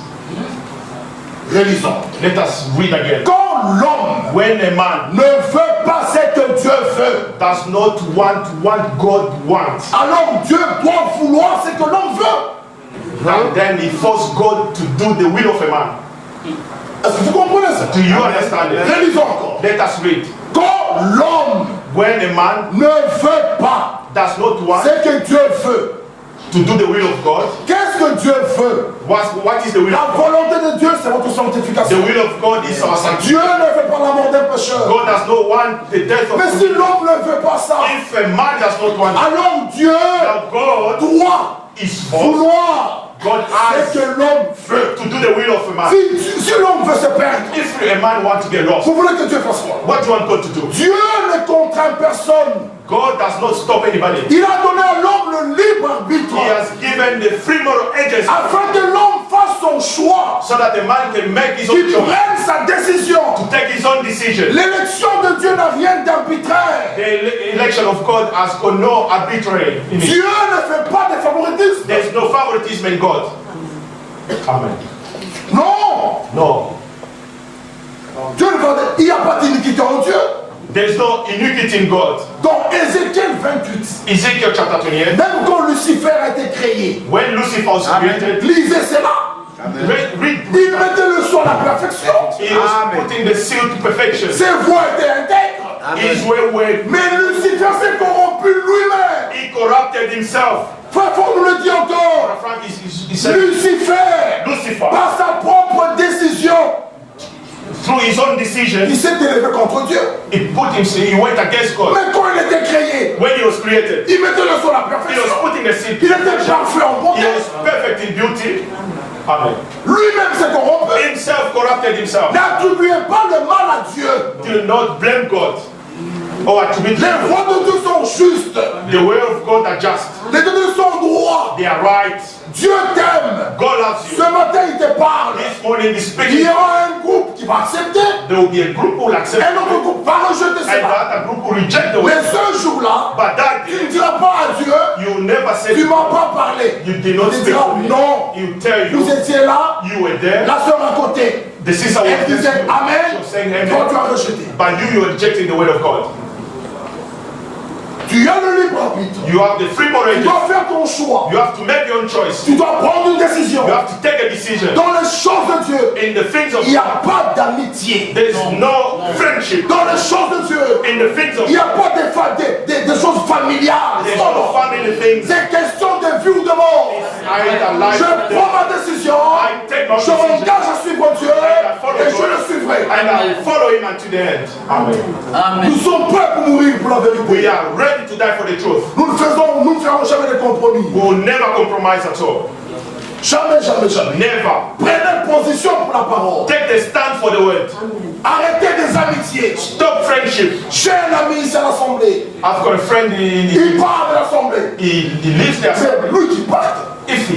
Relisons. Let us read again. Quand l'homme When a man ne veut pas ce que Dieu veut, does not want what God wants, alors Dieu doit vouloir ce que l'homme veut. and then he forced God to do the will of a man. Est-ce que vous comprenez ça? Do you understand it? Relisons encore. Let us read. Quand l'homme When a man ne veut pas does not want ce que Dieu veut, to do the will of God, qu'est-ce que Dieu veut? what is the will La of God? volonté de Dieu, c'est votre The sanctification. will of God is our sanctification. Dieu ne veut pas la mort d'un pécheur. God does not want the death of Mais si l'homme ne veut pas ça, If a man does not want alors Dieu now God doit is forced, vouloir God ce has que l'homme veut. to do the will of a man. Si l'homme veut se perdre, If a man wants to get lost, vous voulez que Dieu fasse quoi? what do you want God to do? Dieu ne contraint personne. God does not stop anybody. Il a donné à l'homme le libre arbitre He has given the free moral agency afin que l'homme fasse son choix, so that a man can make his own qu'il choice, prenne sa décision. to take his own decision. L'élection de Dieu n'a rien d'arbitraire. The election of God has got no arbitrary in it. Dieu ne fait pas de favoritisme. There's no favoritism in God. Amen. Non. No. Dieu ne va il n'y a pas d'iniquité en Dieu. There's no iniquity in God. Dans Ézéchiel 28, Ezekiel chapter 28, même quand Lucifer a été créé, when Lucifer was created, lisez cela. read, Il mettait le sceau à la perfection. he was putting the seal to perfection. Ses voies étaient intègres. His way were, Mais Lucifer s'est corrompu lui-même. he corrupted himself. Frère, faut nous le dire encore. Frank, he said, Lucifer, Lucifer, par sa propre décision, through his own decision, il s'est élevé contre Dieu. he went against God. Mais quand il était créé, When he was created, il mettait le sceau à la he was perfection. putting the seal to Il était perfection. parfait en He bonté. was perfect in beauty. Amen. Lui-même s'est corrompu. Himself corrupted himself. N'attribuez pas le mal à Dieu. Do not blame God or attribute Les to voies de Dieu sont justes. God. The way of God are just. Les deux sont droits. They are right. Dieu t'aime. God loves Ce you. matin, il te parle. This morning, the Il y speaking, aura un groupe qui va accepter. there will be a group who will accept Un autre it, groupe va rejeter and the cela. other group will reject the way. Mais ce jour-là, But that tu ne day, diras pas à Dieu, you will never say, tu m'as pas parlé. you did not Tu speak diras to me. non. He will tell Vous you, étiez là, you were there. la sœur à côté. The sister was Elle disait there. She Amen. was saying Toi, tu amen. as rejeté. But you are rejecting the word of God. Tu as le libre arbitre. You have the free moral Tu agency. dois faire ton choix. You have to make your own choice. Tu dois prendre une décision. You have to take a decision. Dans les choses de Dieu, In the things of il n'y a God, pas d'amitié. there's no friendship. Dans les choses de Dieu, In the things of il n'y a God, pas des choses familiales. there's Non, no non. family things. C'est question de vie ou de mort. Either life Je or prends death. ma décision. I take my Je decision. m'engage à suivre Dieu et je le suivrai. And I will follow him unto the end. Amen. Amen. Nous sommes prêts pour mourir pour la We vérité. are ready to die for the truth. Nous ne ferons jamais de compromis. We will never compromise at all. Jamais, jamais, jamais. Never. Prenez position pour la parole. Take the stand for the word. Arrêtez des amitiés. Stop friendship. J'ai un ami ici à l'assemblée. I've got a friend Il part de l'assemblée. he leaves the C'est assembly. lui qui part. If he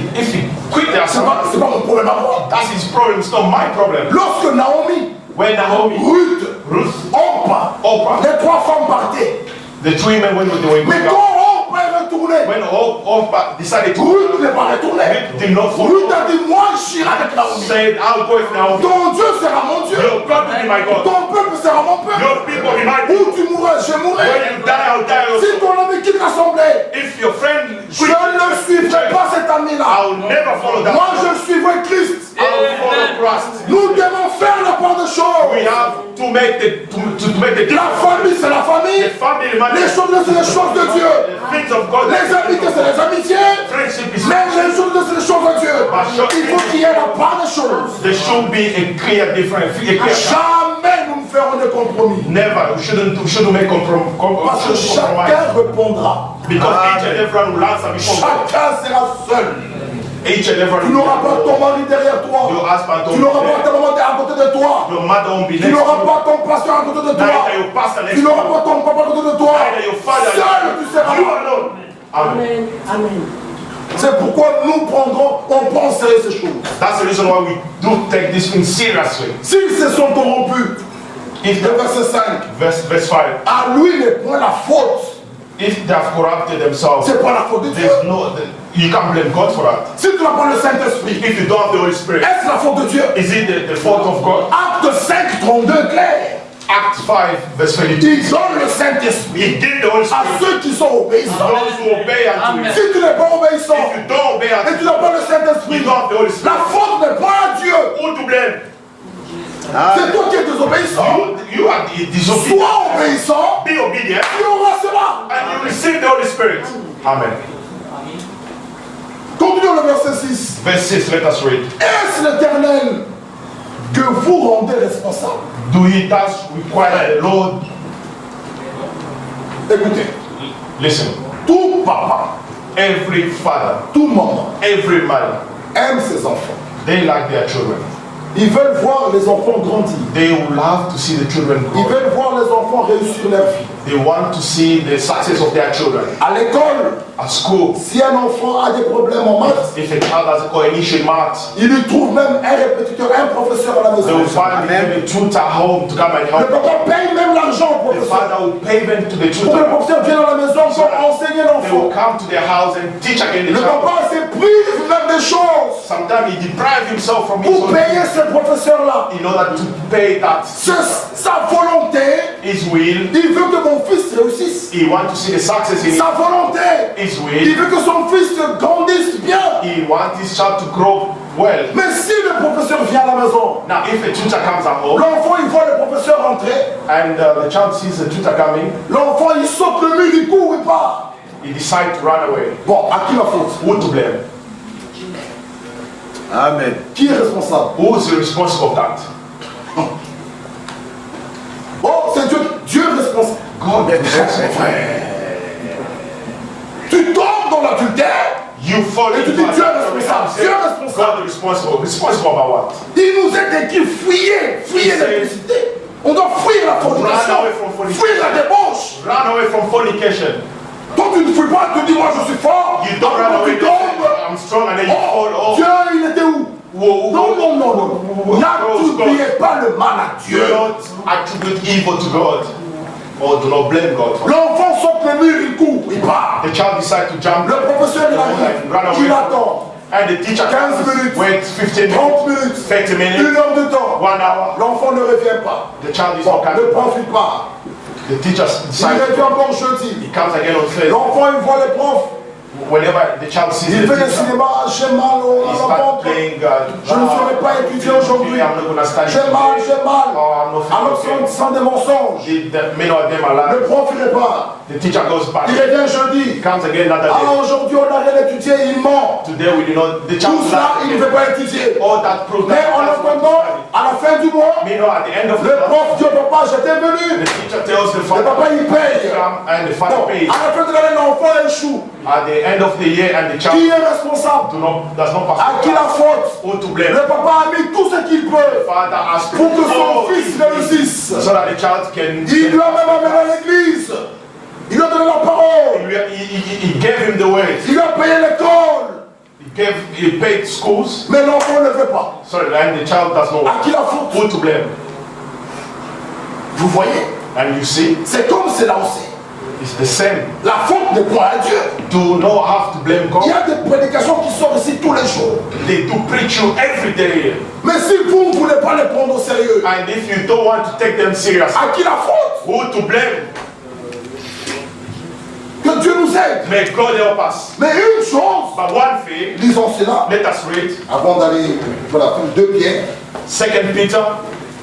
quit the C'est assembly, pas mon problème à moi. that's his problem. It's not my problem. Lorsque Naomi, When Naomi, Ruth, Orpa, Oprah, les trois femmes partaient. the three men went with the way. Mais quand Orpa est retournée, When Oprah decided to, Ruth n'est pas retournée. Ruth did not follow. Ruth a dit, moi je serai avec Naomi. Said, I'll go with Naomi. Ton Dieu sera mon Dieu. Your God will be my God. Ton peuple sera mon peuple. Your people be my people. Où tu mourrais, je mourrai. When you die, I'll die also. Si ton ami quitte l'assemblée, If your friend je ne suivrai pas cet ami-là. I'll never follow that. Moi je suivrai Christ. I'll follow Christ. Nous devons faire la part des We choses. have to make the La difference. famille, c'est la The famille. family Les matters. choses, c'est les choses de Dieu. The things of God. Les amitiés, c'est les amitiés. Friendship is Mais les choses, c'est les choses de Dieu. Il faut qu'il y ait la part des choses. There should be a clear difference. A clear cut. Jamais nous ne ferons de compromis. Never. We shouldn't make Parce que compromise. chacun répondra. Because each and everyone will answer before God. Chacun sera seul. Each and Tu everyone n'auras pas ton mari derrière Your toi. husband Tu don't n'auras be pas ta maman à côté de toi. Your mother won't be Tu next to n'auras you. pas ton pasteur à côté de toi. Neither your pastor next Tu to n'auras you. pas ton papa à côté de toi. Neither your father. Seul tu seras You là. alone. Amen. Amen. C'est pourquoi nous prendrons, on penserait ces choses. That's the reason why we do take this thing seriously. S'ils se sont corrompus, If le the verset 5, verse 5, à lui n'est point la faute. if they have corrupted themselves, C'est pas la faute de Dieu. there's no, you can't blame God for that. Si tu n'as pas le Saint-Esprit, If you don't have the Holy Spirit, est-ce la faute de Dieu? is it the fault of God? Acte 5, 32, clair. Acts 5, verse 22. Il donne le Saint-Esprit He gave the Holy à Spirit ceux qui sont obéissants. those who obey unto Amen. Him. Si tu n'es pas obéissant If you don't obey unto et tu n'as pas le Saint-Esprit, you don't have the Holy Spirit, la faute n'est pas à Dieu. who to blame? C'est toi qui es désobéissant. You are the disobedient. Sois obéissant, Be obedient tu auras cela. and you receive the Holy Spirit. Amen. Continuons le verset 6. Verse 6, let us read. Est-ce l'Éternel que vous rendez responsable? Do he thus require the Lord? Écoutez, Listen, tout papa, every father, tout maman every mother, aime ses enfants. they like their children. Ils veulent voir les enfants grandir. They will love to see the children Ils grow. veulent voir les enfants réussir leur vie. They want to see the success of their children. À l'école, At school, si un enfant a des problèmes en maths, if a child has got an issue in maths, il lui trouve même un répétiteur, un professeur à la they maison. will find a tutor home to come and Le help. papa paye même l'argent au The professeur. father will pay them to the Pour que le tutor. professeur vienne à la maison pour enseigner They will l'enfant. come to their house and teach again the Le child. papa s'est prive même des choses Sometimes he deprives himself from his pour own payer ce professeur-là. in order to pay that. Sa volonté, His will. il veut que mon fils réussisse. He wants to see the success in Sa volonté, his il will. veut que son fils grandisse bien. He wants his child to grow well. Mais si le professeur vient à la maison, Now, if a tutor comes at home l'enfant il voit le professeur rentrer, and the child sees the tutor coming, l'enfant il saute le mur, il court, il part. he decides to run away. Bon, à qui la faute? Who to blame? Amen. Qui est responsable? Who is responsible of that? Oh, c'est Dieu. Dieu est responsable. God is responsible. Frère, tu tombes dans l'adultère, You fall et tu into dis Dieu est that. responsable. Dieu est responsable. God is responsible. Responsible about what? Il nous est écrit fuyez, fuyez l'électricité. On doit fuir la fornication, Run away from fornication. fuir la débauche. Run away from fornication. Toi tu ne fuis pas, tu dis moi je suis fort. You don't run Quand away. tu tombes, I'm strong and then you fall. oh, Oh, Dieu il était où? whoa, Non, non, non, non. N'attribuez pas le mal à Do Dieu. not attribute evil to God, or do not blame God for it. L'enfant saute le mur, il court, il part. The child decides to jump. Le professeur il Run arrive, away. il attend. And the teacher 15 comes, minutes. waits 15 30 minutes, minutes, 30 1 minutes, heure de temps. 1 hour. L'enfant ne revient pas. The child is Bon, not le coming. prof il part. The teacher Il decides. revient encore jeudi. He comes again on Thursday. L'enfant il voit le prof. Whenever the child sees Il the fait le teacher, cinéma, j'ai mal he à la starts pompe. playing. Je ne saurais pas étudier aujourd'hui. I'm not going to study J'ai mal, today. j'ai mal. Oh, I'm not Alors feeling okay. sans des mensonges. Many of them are Le lying. prof il repart. The teacher goes back. Il revient jeudi. Comes again another Ah, day. aujourd'hui on n'a rien étudié, il ment. Today we did not. The Tout child cela, il ne veut lies. pas étudier. All that proves Mais that. en That's what attendant, he studied. à la fin fin du mois, Meanwhile, at the end of the le month, prof dit au papa, je t'ai the venu. teacher tells the Le father, papa, il paye. come, and the father Bon, pays. à la fin de l'année, l'enfant échoue. At the end of the year, and the Qui child est responsable? does not pass À qui la faute? who to blame. Le papa a mis tout ce qu'il peut Father has pour que son all fils he needs réussisse. so that the child can. Il lui a même amené à l'église. Il lui a donné la parole. He gave him the way. Il lui a payé l'école. He paid schools. Mais l'enfant ne veut pas. Sorry, and the child does not À qui la faute? who to blame. Vous voyez? And you see, C'est comme c'est lancé. it's the same. La faute n'est point à Dieu. Do not have to blame Il y God. a des prédications qui sortent ici tous les jours. They do preach you every day. Mais si vous ne voulez pas les prendre au sérieux, And if you don't want to take them seriously, à qui la faute? who to blame? Que Dieu nous aide. May God help us. Mais une chose, But one thing, lisons cela let us read avant d'aller, voilà, 2 Pierre, 2 Peter.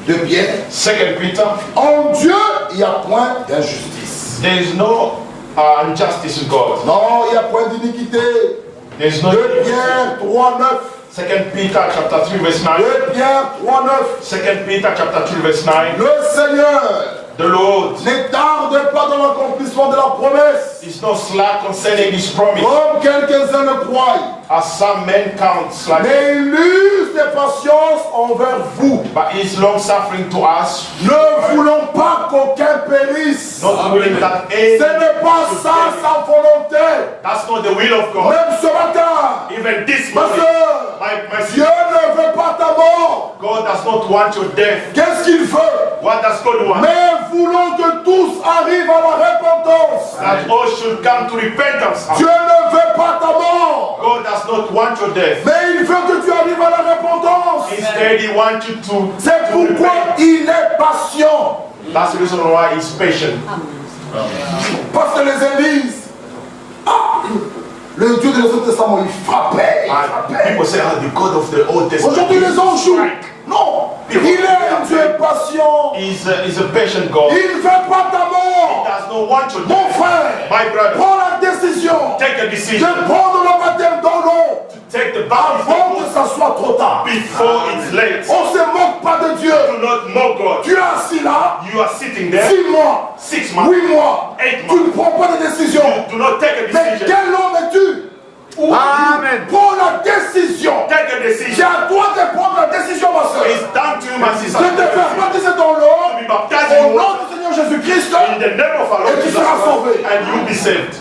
2 Pierre. 2 Peter. En Dieu, il n'y a point d'injustice. There is no injustice in God. Non, il n'y a point d'iniquité. There is no 2 Pierre 3, 9. 2 Peter chapter 3 verse 9. 2 Pierre 3, 9. 2 Peter chapter 3 verse 9. Le Seigneur The Lord ne tarde pas dans l'accomplissement de la promesse, is not slack concerning his promise, comme quelques-uns le croient, as some men count slack, mais il use des patience envers vous, but he is long suffering to us, ne voulant pas qu'aucun périsse. not willing that Ce any n'est pas should ça perish. sa volonté. That's not the will of God. Même ce matin, Even this ma morning, soeur, my Dieu sister, ne veut pas ta mort. God does not want your death. Qu'est-ce qu'il veut? What does God want? Mais voulons que tous arrivent à la repentance. That all should come to repentance. Dieu ne veut pas ta mort, God does not want your death. mais il veut que tu arrives à la repentance. Instead, he wants you to C'est pourquoi repent. il est patient. That's the reason why he's patient. Parce que les églises, le Dieu de l'Ancien Testament, il frappait. And people say, the God of the Old Testament. Aujourd'hui, les anges jouent. Strike. Non, il est un Dieu patient. He's a patient God. He Il ne veut pas ta mort. does not want your Mon death. frère, My brother, prends la décision take a de decision. prendre le baptême dans l'eau Take the avant que baptism ça soit trop tard. before it's late. On ne se moque pas de Dieu. Do not mock God. Tu es assis là, You are sitting there 6 mois, 6 months. 8 mois. 8 Tu ne months. prends pas de décision. Do not take a Mais decision. quel homme es-tu? Amen. Prends la décision. Take a C'est decision. à toi de prendre la décision, ma soeur. It's down to you, my sister. De te faire baptiser dans To l'eau be baptized au in nom water du Seigneur Jésus-Christ. in the name of our Lord Et tu Jesus seras Christ, sauvé. and you'll be saved.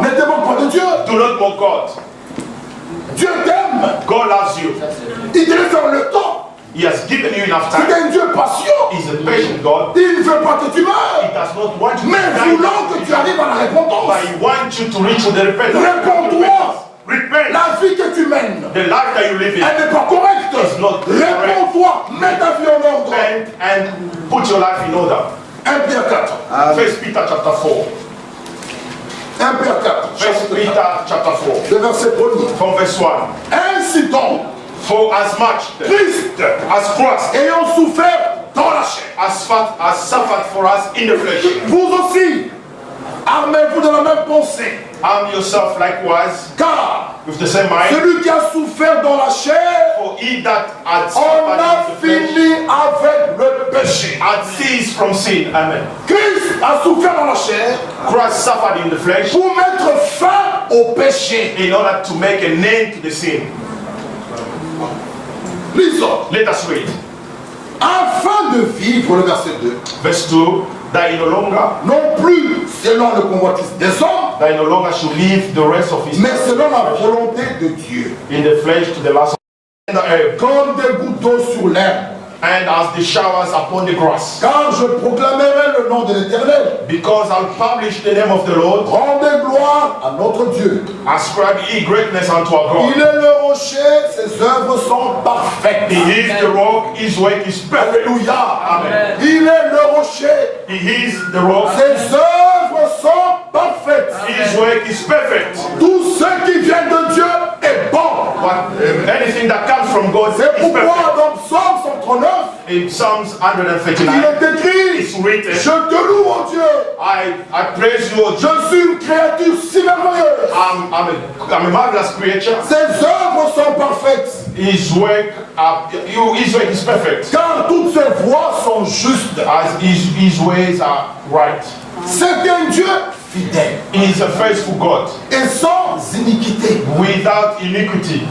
Ne te moque pas de Dieu. Do not mock God. Dieu t'aime. God loves you. Il te laisse faire le temps. He has given you enough C'est time. un Dieu patient. He's a patient God. Il ne veut pas que tu He meurs. does not want you to Mais die, voulant que tu arrives à la repentance. but he wants you to reach to the repentance. Réponds-toi. Repent. La vie que tu mènes, The life that you live in. elle n'est pas correcte. It's not correct. Réponds-toi. Mets ta vie en ordre. Repent and put your life in order. 1 Pierre 4. First Peter chapter 4. 1 Pierre 4. First Peter chapter 4. Le verset 1er. From verse 1. Ainsi donc, For as much Christ, as Christ ayant souffert dans la chair, has suffered for us in the flesh, vous aussi, armez-vous de la même pensée. arm yourself likewise Car with the same mind. celui qui a souffert dans la chair, For he that had on suffered a in the flesh fini avec le péché. had ceased from sin. Amen. Christ a souffert dans la chair Christ suffered in the flesh pour mettre fin au péché. in order to make a name to the sin. Lisons. Let us read. Afin de vivre, le verset 2, Verse 2. That he no longer non plus selon le convoitise des hommes, that he no longer should live the rest of his mais life selon la volonté de Dieu. in the flesh to the last of the earth, Comme des gouttes d'eau sur l'herbe. and as the showers upon the grass. Car je proclamerai le nom de l'Éternel. Because I'll publish the name of the Lord, Rendez gloire à notre Dieu. ascribe ye greatness unto our God. Il est le rocher, ses œuvres sont parfaites. He is the rock, his work is perfect. Alléluia. Amen. Il est le rocher, He is the rock, ses œuvres sont parfaites. his work is perfect. Tout ce qui vient de Dieu est bon. Anything that comes from God C'est is pourquoi perfect. dans Psaume 139, In Psalms il 139, est écrit, it's written, je te loue, mon Dieu. I praise you, O Je suis une créature si merveilleuse. I'm a marvelous creature. Ses œuvres sont parfaites. His work is perfect. car toutes ses voies sont justes. As his ways are right. C'est un Dieu fidèle He is a faithful God et sans iniquité. without iniquity.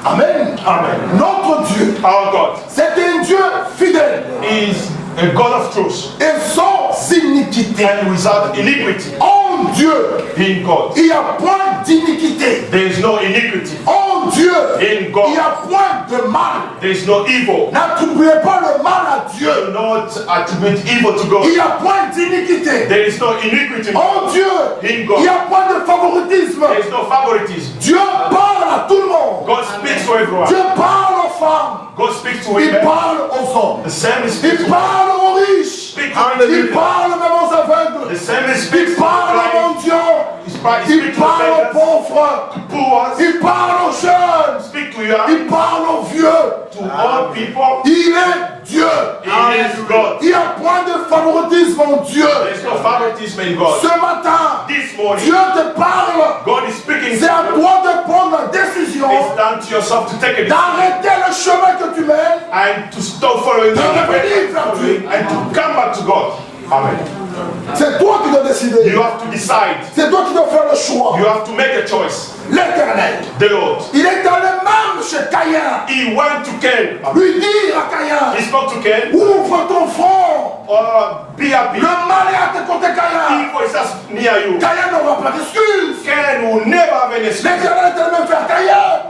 Amen. Amen. Notre Dieu, Our God c'est un Dieu fidèle is a God of truth et sans iniquité. and without iniquity. En Dieu, In God, il n'y a point d'iniquité. there is no iniquity. En Dieu, In il n'y God, a point de mal. there is no evil. N'attribuez pas le mal à Dieu. Do not attribute evil to God. Il n'y a point d'iniquité. There is no iniquity. En Dieu, In il God, n'y a point de favoritisme. there is no favoritism. Dieu parle à tout le monde. God speaks to everyone. Dieu parle aux femmes. God speaks to Il women. parle aux hommes. The same is Il speaks to parle aux riches. Speak to Il the parle même aux aveugles. The same is Il speaks to parle aux the mendiants. Il Il parle aux pauvres. poor. Il parle aux jeunes. Speak to young. Il parle aux vieux. To all people. Il est Dieu. He is God. Il n'y a point de favoritisme en Dieu. There is no favoritism in God. Ce matin, This morning, Dieu te parle. God is speaking C'est to à you. toi de prendre la décision It's down to yourself to take a decision d'arrêter le chemin que tu mènes and to stop following de the revenir vers Dieu. and to come back to God. Amen. C'est toi qui dois décider. You have to decide. C'est toi qui dois faire le choix. You have to make a choice. L'Éternel, The Lord. il est allé même chez Caïn. He went to Cain. Lui dire à Caïn, He spoke to Cain. ouvre ton front. Be happy. Le mal est à tes côtés, Caïn. Evil is just near you. Caïn n'aura pas d'excuses. Cain will never have any excuse. L'Éternel est allé même faire Caïn.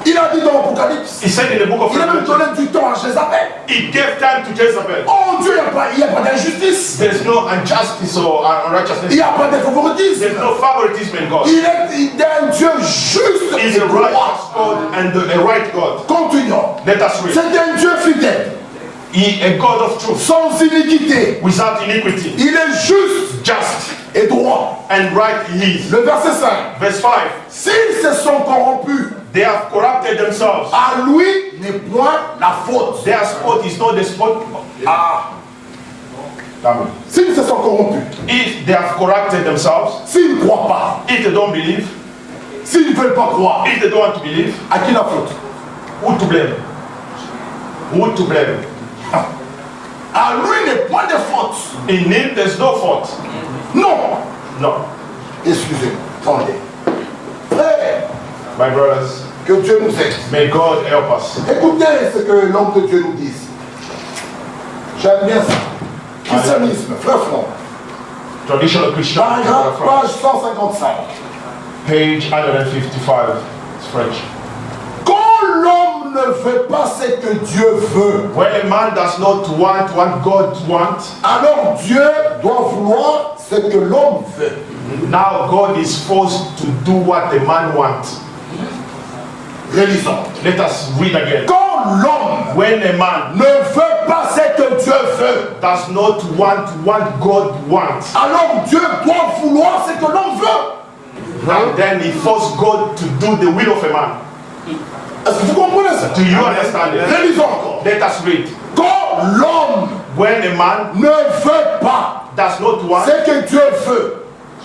Il a dit dans l'Apocalypse, He said in the book of il a même Revelation, donné du temps à Jézabel. he gave time to Jezebel. Oh Dieu, il n'y a pas d'injustice. There's no injustice or Il unrighteousness. n'y a pas de favoritisme. There's no favoritism in God. Il est un Dieu juste He's et a droit. righteous God and a right God. Continuons. Let us read. C'est un Dieu fidèle, He a God of truth, sans iniquité. without iniquity, Il est juste just et droit. and right he is. Le verset 5. Verse 5. S'ils se sont corrompus, They have corrupted themselves. à lui n'est point la faute. Their spot is not the spot. Amen. S'ils se sont corrompus, If they have corrupted themselves, s'ils ne croient pas, if they don't believe, s'ils ne veulent pas croire, if they don't want to believe, à qui la faute? who to blame? Who to blame? À lui n'est point de faute. In him, there's no fault. Non. No. Excusez-moi. Attendez. Frère, My brothers, que Dieu nous aide. may God help us. Écoutez ce que l'homme de Dieu nous dit. J'aime bien ça. Christianisme, frère Franck. Traditional Christian. Paragraphe, page 155. Page 155. It's French. Quand l'homme ne veut pas ce que Dieu veut, When a man does not want what God wants, alors Dieu doit vouloir ce que l'homme veut. now God is forced to do what the man wants. Relisons. Let us read again. Quand l'homme When a man ne veut pas ce que Dieu veut, does not want what God wants, alors Dieu doit vouloir ce que l'homme veut. and then he forced God to do the will of a man. Est-ce que vous comprenez ça? Do you understand it? Relisons encore. Let us read. Quand l'homme When a man ne veut pas does not want ce que Dieu veut,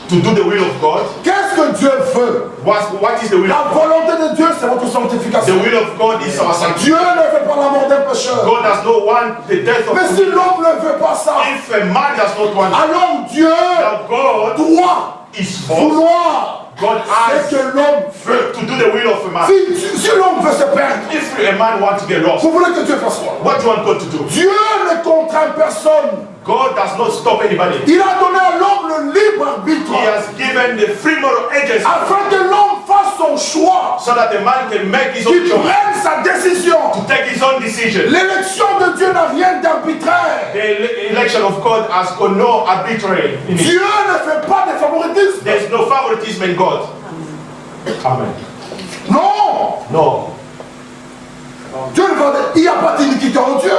to do the will of God, qu'est-ce que Dieu veut? what is the will La of God? volonté de Dieu, c'est votre The sanctification. will of God is our sanctification. Dieu ne veut pas la mort d'un pécheur. God does not want the death of Mais si l'homme ne veut pas ça, If a man does not want alors Dieu now God doit is forced, vouloir God ce has que l'homme veut. to do the will of a man. Si l'homme veut se perdre, If a man wants to get lost, vous voulez que Dieu fasse quoi? what do you want God to do? Dieu ne contraint personne. God does not stop anybody. Il a donné à l'homme le libre arbitre He has given the free moral agency afin que l'homme fasse son choix, so that a man can make his own qu'il choice, prenne sa décision. to take his own decision. L'élection de Dieu n'a rien d'arbitraire. The election of God has got no arbitrary in it. Dieu ne fait pas de favoritisme. There's no favoritism in God. Amen. Non. No. Dieu ne va dire, il n'y a pas d'iniquité en Dieu.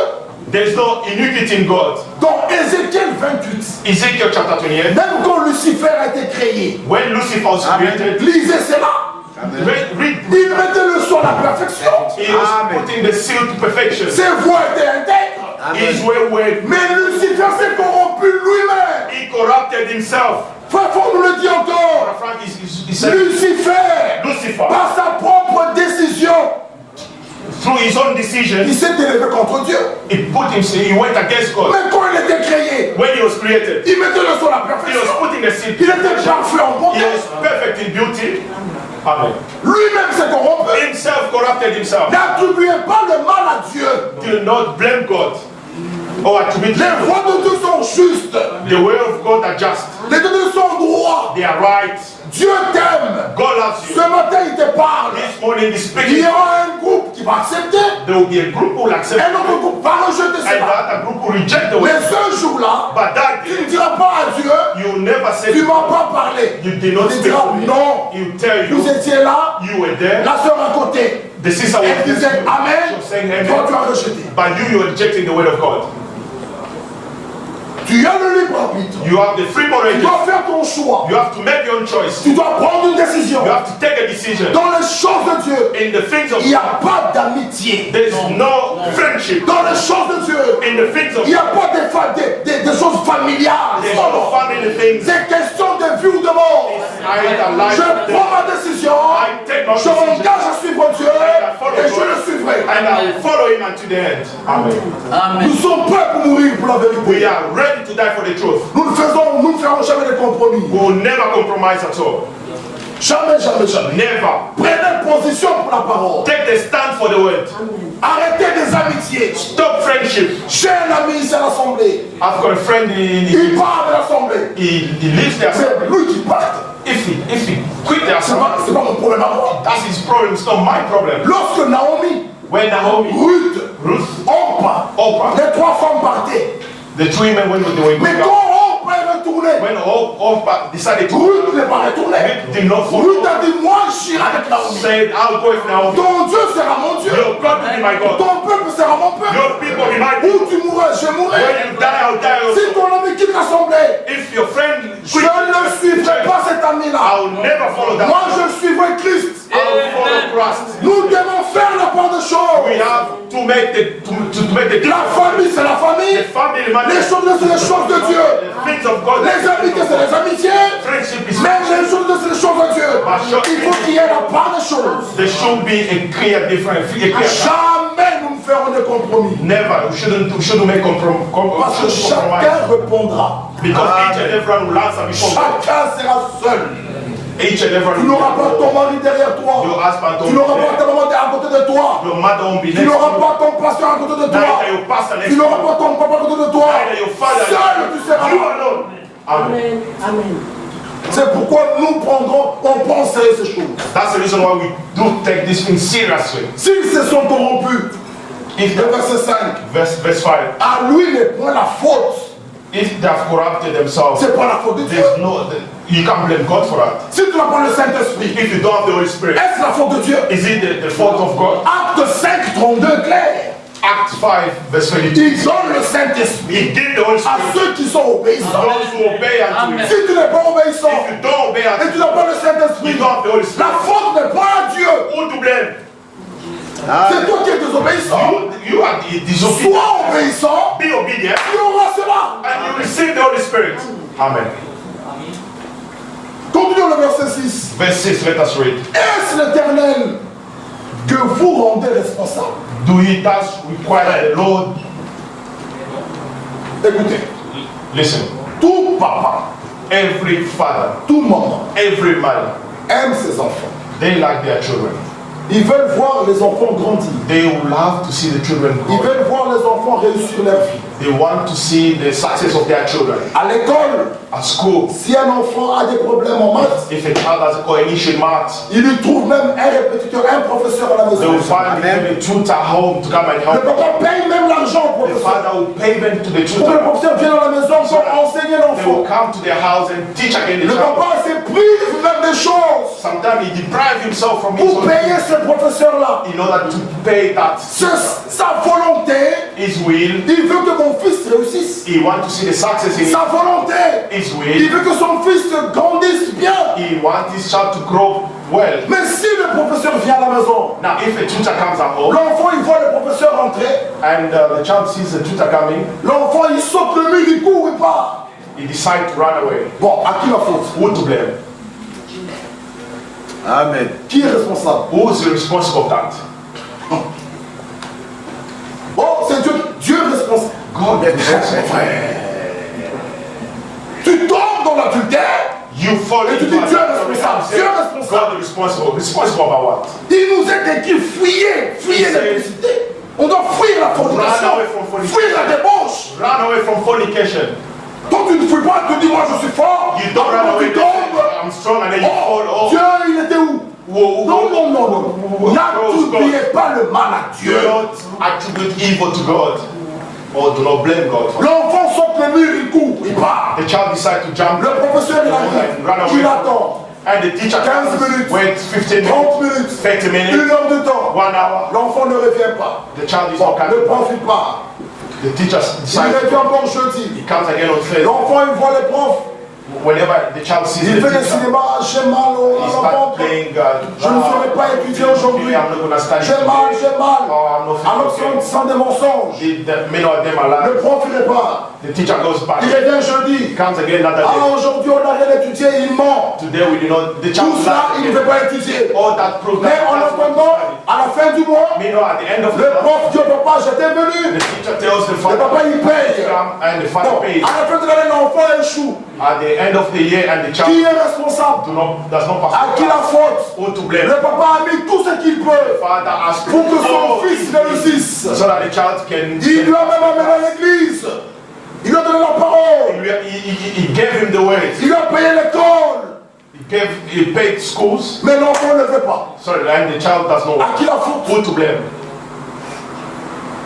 There's no iniquity in God. Dans Ézéchiel 28, Ezekiel chapter 28, même quand Lucifer a été créé, when Lucifer was created, lisez cela. read, Il mettait le son à la perfection. he was putting the seal to perfection. Ses voies étaient intègres. His way were, Mais Lucifer s'est corrompu lui-même. he corrupted himself. Frère Fort nous le dit encore. Frank he said, Lucifer, Lucifer, par sa propre décision, through his own decision, il s'est élevé contre Dieu. he went against God. Mais quand il était créé, When he was created, il mettait le sol à he was perfection. put in the seat. Il était parfait en He bonté. was perfect in beauty. Amen. Lui-même s'est corrompu. Himself corrupted himself. N'attribuez pas le mal à Dieu. Do not blame God or attribute Les to voies de Dieu sont justes. the way of God are just. Les deux sont droits. They are right. Dieu t'aime. God loves Ce you. matin, il te parle. This morning is Il speaking. y aura un groupe qui va accepter. There will be a group who will accept Un autre it, groupe va rejeter and cela. the other group will reject the way. Mais ce jour-là, But that tu ne day, diras pas à Dieu, you will never say, tu ne m'as pas parlé. you did not Il speak dira to me. non. He will tell Vous you, étiez là, you were there. la sœur à côté. The sister was Elle disait there. Amen. She was saying Toi, tu amen. as rejeté. But you are rejecting the word of God. Tu as le libre arbitre. You have the free Tu moral. dois faire ton choix. You have to make your own choice. Tu dois prendre une décision. You have to take a decision. Dans les choses de Dieu, In the things of il n'y a God, pas d'amitié. there is no friendship. Dans les choses de Dieu, In the things of il n'y a God, pas des choses familiales. there is Non, no non. family things. C'est question de vie ou de mort. Either life Je or prends death. ma décision. I take my Je decision. m'engage à suivre Dieu et je le suivrai. And I will follow him unto the end. Amen. Amen. Nous sommes prêts pour mourir pour la We vérité. are ready to die for the truth. Nous ne ferons jamais de compromis. We will never compromise at all. Jamais, jamais, jamais. Never. Prenez position pour la parole. Take the stand for the word. Arrêtez des amitiés. Stop friendship. J'ai un ami ici à l'Assemblée. I've got a friend Il part de l'Assemblée. he leaves the C'est assembly. lui qui part. If he quit the C'est assembly, pas mon problème à moi. that's his problem. It's not my problem. Lorsque Naomi, When Naomi, Ruth, Orpa, Oprah, les trois femmes partaient. the three men went with the way. Mais quand Orpa est retournée, When Oprah decided to, Ruth n'est pas retournée. Ruth did not follow. Ruth a dit, moi j'irai avec Naomi. Said, I'll go with Naomi. Ton Dieu sera mon Dieu. Your God will be my God. Ton peuple sera mon peuple. Your people will be my people. Où tu mourras, je mourrai. When you die, I'll die also. Si ton ami quitte l'Assemblée, If your friend je ne suivrai pas cet ami-là. I'll never follow that. Moi, je suivrai Christ. I'll follow Christ. Nous devons faire la part des We choses. have to make the La famille, c'est la the famille. family Les matters. choses, c'est les choses de Dieu. The things of God. Les amitiés, c'est les amitiés. Friendship is Même les choses, c'est les choses de Dieu. Il faut qu'il y ait la part des choses. there should be a clear difference. A clear cut. Jamais nous ne ferons de compromis. Never. We shouldn't make Parce que compromise. chacun répondra. Because each and everyone will answer before God. Chacun sera seul. Each and Tu everyone n'auras pas ton mari derrière Your toi. husband Tu don't n'auras be pas ta there. maman à côté de toi. Your mother won't be Tu next to n'auras you. pas ton pasteur à côté de toi. Neither your pastor next Tu to n'auras you. pas ton papa à côté de toi. Neither your father. Seul tu seras You là. alone. Amen. Amen. C'est pourquoi nous prendrons, on penserait ces choses. That's the reason why we do take this thing seriously. S'ils se sont corrompus, If le the verset 5, verse 5, à lui n'est point la faute. if they have corrupted themselves, C'est pas la faute de Dieu. there's no, you can't blame God for that. Si tu n'as pas le Saint-Esprit, If you don't have the Holy Spirit, est-ce la faute de Dieu? is it the fault of God? Acte 5, 32, clair. Acts 5, verse 22. Il donne le Saint-Esprit He gave the Holy à Spirit ceux qui sont obéissants. those who obey unto Amen. Him. Si tu n'es pas obéissant If you don't obey unto et tu n'as pas le Him, Saint-Esprit, you don't have the Holy Spirit. la faute n'est pas à Dieu. Who to blame? C'est toi qui es désobéissant. You are disobedient. Sois obéissant, Be obedient tu auras cela. and you receive the Holy Spirit. Amen. Continuons le verset 6. Verse 6, let us read. Est-ce l'Éternel que vous rendez responsable? Do he thus require the Lord? Écoutez, Listen, tout papa, every father, tout maman every mother, aime ses enfants. they like their children. Ils veulent voir les enfants grandir. They will love to see the children Ils grow. veulent voir les enfants réussir leur vie. They want to see the success of their children. À l'école, At school, si un enfant a des problèmes en maths, if a child has an issue in maths, il lui trouve même un répétiteur, un professeur à la they maison. will find a tutor home to come and Le help. papa paye même l'argent au The professeur. father will pay them to the Pour que le tutor. professeur vienne à la maison pour enseigner They will l'enfant. come to their house and teach again the Le child. papa s'est privé même des choses Sometimes he deprives himself from his pour own payer ce professeur-là. in order to pay that. Sa volonté, His will. il veut que mon fils réussisse. He wants to see the success in Sa volonté, his il will. veut que son fils grandisse bien. He wants his child to grow well. Mais si le professeur vient à la maison, Now, if a tutor comes at home l'enfant il voit le professeur rentrer, and the child sees the tutor coming, l'enfant il saute le mur, il court, il part. he decides to run away. Bon, à qui la faute? Who to blame? Amen. Qui est responsable? Who is responsible of that? God will Mon frère, tu tombes dans l'adultère. You fall Et tu into dis Dieu est adultery. responsable. Dieu est responsable. God is responsible. Responsible about what? Il nous est écrit fuyez l'électricité. On doit fuir la fornication, Run away from fornication. fuir la débauche. Run away from fornication. Toi tu ne fuis pas, tu dis moi je suis fort. You don't run Quand away. tu tombes, I'm strong and then you fall. oh, Oh, Dieu il était où? Non. N'attribuez pas le mal à do Dieu. not attribute evil to God. Or do not blame God for it. L'enfant saute le mur, il court, il part. The child decides to jump. Le professeur il Run arrive, away. il attend. And the teacher 15 minutes, wait 15 30 minutes, minutes, 30 1 minutes, heure de temps. 1 hour. L'enfant ne revient pas. The child is Bon, not ne coming. profite pas. The teacher Il decides revient to encore jeudi. He comes again on Thursday. L'enfant il voit les profs. Whenever the child sees Il the fait des teacher, cinémas, j'ai mal he à la starts pompe. playing Je ne saurais pas étudier aujourd'hui. I'm not going to study J'ai mal, today. j'ai mal. Oh, I'm not Alors feeling sont des mensonges. Many of them are Le lying. prof il repart. The teacher goes back. Il revient jeudi. Comes again another Ah, day. aujourd'hui on a rien étudié, il ment. Today we did not. The child Tout ça, il ne veut pas étudier. all that proves Mais en attendant, à la fin du mois, Meanwhile, at the end of the le month, prof dit au papa, j'étais the venu. teacher tells the Le father papa il paye. come and the father Bon, pays. à la fin de l'année, l'enfant échoue. At the end of the year, and the child Qui est responsable? does not pass. À qui la faute? Who to blame? Le papa a mis tout ce qu'il peut Father has pour que son all fils things réussisse. so that the child can. Il lui a même amené à l'église. Il lui a donné la parole. He gave him the ways. Il lui a payé l'école. He paid schools. Mais l'enfant ne veut pas. Sorry, and the child does not. À qui la faute? Who to blame?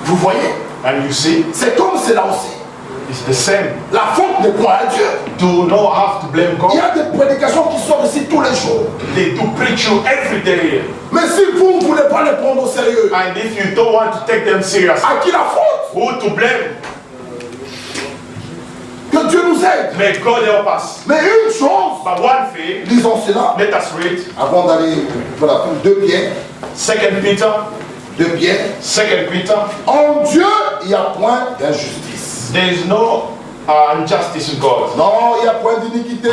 Vous voyez? And you see, C'est comme c'est là aussi. it's the same. La faute n'est point à Dieu. Do not have to blame Il y God. a des prédications qui sortent ici tous les jours. They do preach you every day. Mais si vous ne voulez pas les prendre au sérieux, And if you don't want to take them seriously, à qui la faute? who to blame? Que Dieu nous aide. May God help us. Mais une chose, But one thing, lisons cela let us read avant d'aller, voilà, 2 Pierre, 2 Peter. 2 Pierre. 2 Peter. En Dieu, il n'y a point d'injustice. There is no injustice in God. Non, il n'y a point d'iniquité.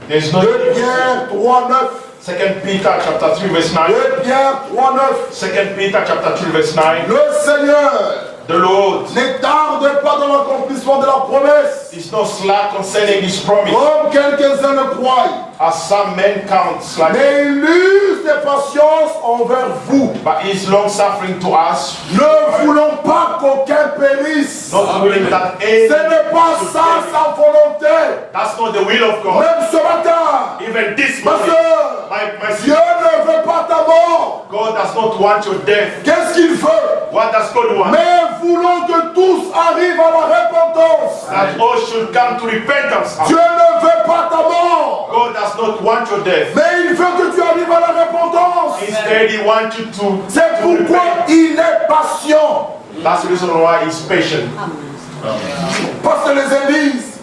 There is no 2 Pierre 3, 9. 2 Peter chapter 3 verse 9. 2 Pierre 3, 9. 2 Peter chapter 3 verse 9. Le Seigneur The Lord ne tarde pas dans l'accomplissement de la promesse, is not slack concerning his promise, comme quelques-uns le croient, as some men count slack, mais il use de patience envers vous, but he is long suffering to us, ne voulant pas qu'aucun périsse. not willing that Ce any n'est pas should ça perish. sa volonté. That's not the will of God. Même ce matin, Even this ma morning, soeur, my Dieu ne veut pas ta mort. God does not want your death. Qu'est-ce qu'il veut? What does God want? Mais voulons que tous arrivent à la repentance. That all should come to repentance. Dieu ne veut pas ta mort, God does not want your death. mais il veut que tu arrives à la repentance. Instead, he wants you to C'est pourquoi repent. il est patient. That's the reason why he's patient. Parce que les églises,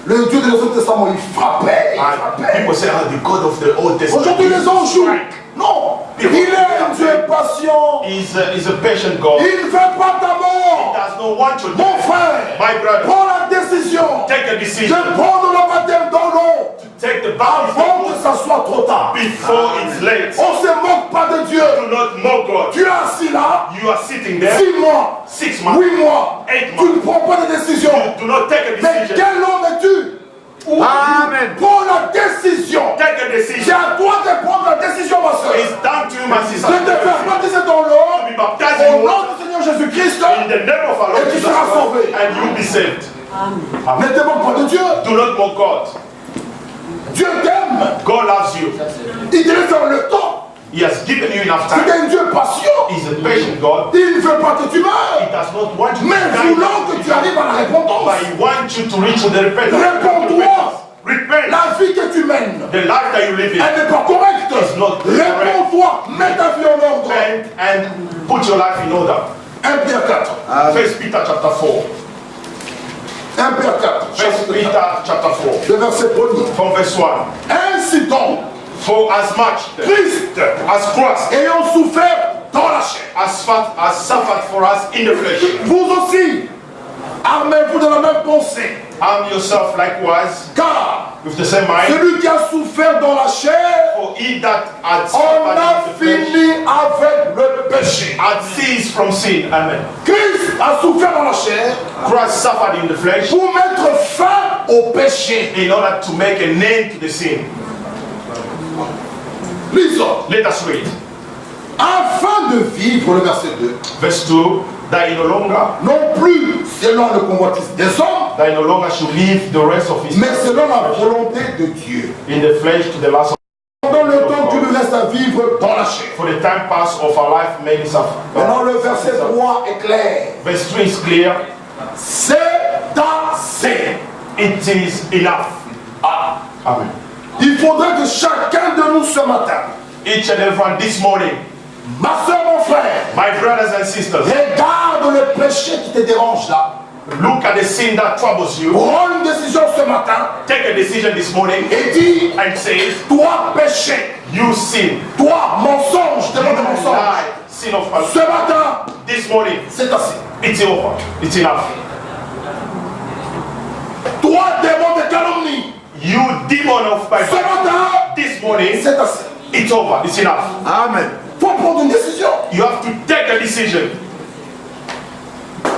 le Dieu de l'Ancien Testament, il frappait. And people say, oh, the God of the Old Testament. Aujourd'hui, les anges jouent. Strike. Non, il est un Dieu patient. He's a patient God. He Il ne veut pas ta mort. does not want your Mon death. frère, My brother, prends la décision take a de decision. prendre le baptême dans l'eau Take the avant que baptism ça soit trop tard. before it's late. On ne se moque pas de Dieu. Do not mock God. Tu es assis là, You are sitting there 6 mois, 6 months. 8 mois, 8 tu months. ne prends pas de décision. Do not take a Mais decision. quel homme es-tu? Amen. Prends la décision. Take a C'est decision. à toi de prendre la décision, ma soeur. It's down to you, my sister. De te faire baptiser dans To l'eau be baptized au in nom water du Seigneur Jésus-Christ. in the name of our Lord Et tu Jesus seras Christ, sauvé. and you will be saved. Ne te moque pas de Dieu. Do not mock God. Dieu t'aime. God loves you. Il te laisse dans le temps. He has given you enough C'est time. un Dieu patient. He's a patient God. Il ne veut pas que tu He meurs. does not want you to Mais die, voulant que tu arrives à la repentance. but he wants you to reach the repentance. Réponds-toi. Repent. La vie que tu mènes, The life that you live in. elle n'est pas correcte. It's not correct. Réponds-toi. Mets ta vie en ordre. Repent and put your life in order. 1 Pierre 4. First Peter chapter 4. 1 Pierre 4. First Peter chapter 4. Le verset 1er. From verse 1. Ainsi donc, For as much Christ, as Christ ayant souffert dans la chair, has suffered for us in the flesh, vous aussi, Armez-vous de la même pensée. Arm yourself likewise Car with the same mind. celui qui a souffert dans la chair, For he that had on a suffered in the flesh fini avec le péché. had ceased from sin. Amen. Christ a souffert dans la chair Christ suffered in the flesh pour mettre fin au péché. in order to make a name to the sin. Lisons. Let us read. Afin de vivre, le verset 2, Verse 2, that he no longer non plus selon le convoitise des hommes, that he no longer should live the rest of his mais life selon la volonté de Dieu. in the flesh to the last of Pendant le temps qu'il lui reste à vivre dans la chair. for the time past of our life made suffer. Maintenant, le verset 3 est clair. Verse 3 is clear. C'est assez. It is enough. Amen. Il faudrait que chacun de nous ce matin, Each and every one this morning, ma soeur, mon frère, my brothers and sisters, regarde le péché qui te dérange là. look at the sin that troubles you. Prends une décision ce matin Take a decision this morning et dis, and say, toi péché, you sin. toi mensonge, demande You mensonge. lie. Sin of Ce man. matin, This morning, c'est assez. it's over. It's enough. Toi démon de calomnie, You demon of my ce matin, this morning, c'est assez. it's over. It's enough. Amen. Faut prendre une décision. You have to take a decision.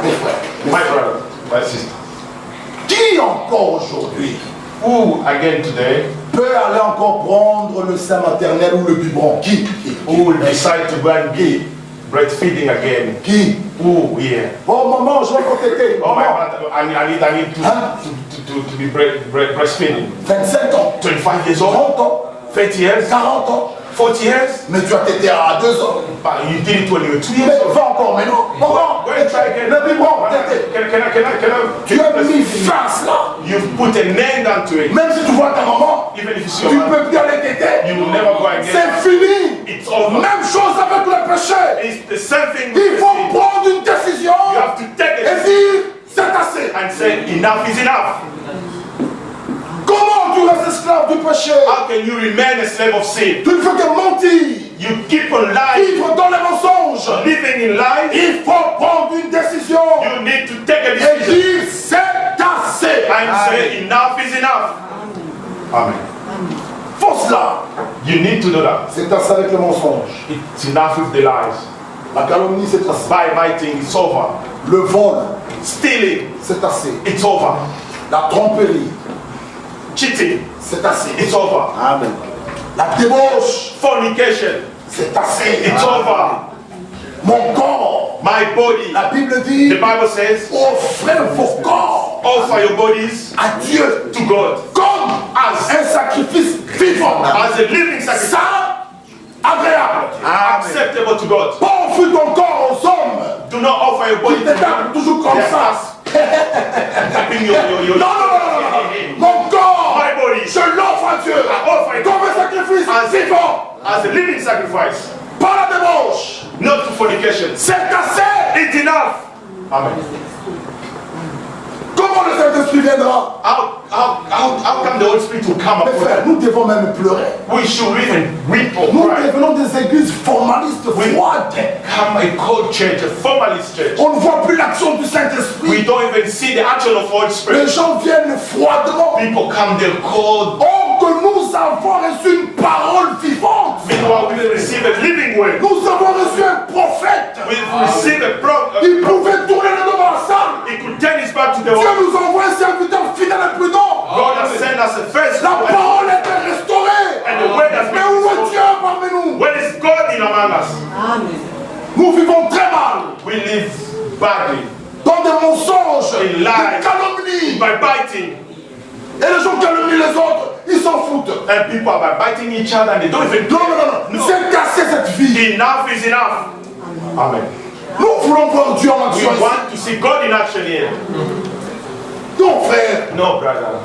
Mes frères, My brother, my sister. qui encore aujourd'hui Who again today peut aller encore prendre le sein maternel ou le biberon? Qui? who will decide to go and give breastfeeding again? Qui? Who here? Oh maman, je vais compléter. Oh my Maman, God, I need Huh? to be breastfeeding. 25 ans, 25 years old, 30 ans, 30 years, 40 ans. 40 years. Mais tu as été à 2 ans. But you did it when you were 2 years Mais old. va encore maintenant. Maman, Go and try again. le biberon, tété. Tu as mis face là. You've put a name down to it. Même si tu vois ta maman, Even if you see tu your ne man, peux plus aller téter. you will never go again. C'est fini. It's over. Même chose avec le péché. It's the same thing Il with the faut sin. prendre une décision You have to take a et decision dire c'est assez. and say enough is enough. Comment tu restes esclave du péché? How can you remain a slave of sin? Tu ne fais que mentir, You keep on lying, vivre dans les mensonges. living in lies. Il faut prendre une décision You need to take a et decision dire c'est assez. and say enough is enough. Amen. Faut cela. You need to know that. C'est assez avec le mensonge. It's enough with the lies. La calomnie, c'est assez. Backbiting, it's over. Le vol, Stealing, c'est assez. it's over. La tromperie, Cheating, c'est assez. it's over. Amen. La débauche, Fornication, c'est assez. it's over. Mon corps, My body, la Bible the dit, Bible says, offrez vos corps offer your bodies à Dieu to God comme un sacrifice vivant, as a living sacrifice, saint, agréable. acceptable to God. Pas offrir ton corps aux hommes Do not offer your body qui to te tapent toujours comme Yes, ça. tapping your Non, non, non, non, non. Mon corps, My body, je l'offre à Dieu I offer it comme un sacrifice vivant. as a living sacrifice, Pas la débauche. not to fornication. C'est assez. It's enough. Amen. Comment le Saint-Esprit viendra? How come the Holy Spirit will come Mes upon frères, us? nous devons même pleurer. We should even weep or Nous cry. devenons des églises formalistes froides. Come a cold church, a formalist church. On ne voit plus l'action du We Saint-Esprit. don't even see the action of Holy Les Spirit. gens viennent froidement. People come, they're cold. Or que nous avons reçu une parole vivante. Meanwhile, we receive a living word. Nous avons reçu un prophète. We receive a prophet. Il pouvait tourner le dos dans la salle. He could turn his back to the Dieu world. nous envoie un serviteur fidèle et prudent. God has sent us a first. La parole est restaurée. And the word has Mais been où est restored. Dieu parmi nous? When is God in among us? Nous vivons très mal. We live badly, Dans des mensonges, In des lies. calomnies. by biting. Et les gens calomnient les autres, ils s'en foutent. And people are by biting each other and they don't even Non, non, non, non. C'est casser cette vie. Enough is enough. Amen. Nous voulons voir Dieu en We action ici. want to see God in action here. Non, frère. No, brother.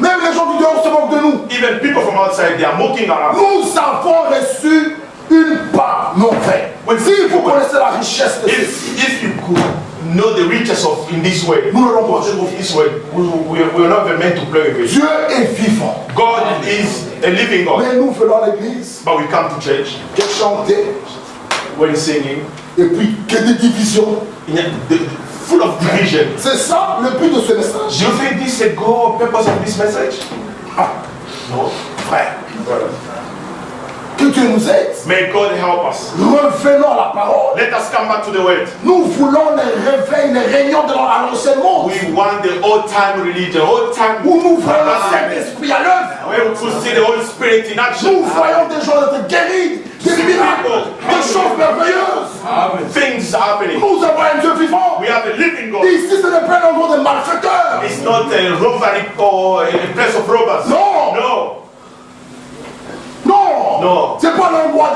Même les gens qui dehors se moquent de nous. Even people from outside, they are mocking around. Nous avons reçu une part, non, frère. Si vous connaissez la richesse de ceci, If you could know the riches of in this way, nous n'allons pas of this way, we're not even meant to play with it. Dieu est vivant. God is a living God. Mais nous venons à l'église, But we come to church que chanter, when singing. et puis que des divisions. The full of division. C'est ça le but de ce message. Do you think this is the goal, purpose of this message? No, frère. Que Dieu nous aide. May God help us. Revenons à la parole. Let us come back to the word. Nous voulons les réveils, les réunions à l'ancien monde. We want the old time religion, old time. Où nous voyons le Saint-Esprit à l'œuvre. Where we could see the Holy Spirit in action. Nous voyons des gens être guéris, des miracles, des choses merveilleuses. Things happening. Nous avons un Dieu vivant. We have a living God. Ici, ce n'est pas un endroit de malfaiteurs. It's not a robbery or a place of robbers. Non. No. Non. No. C'est pas l'endroit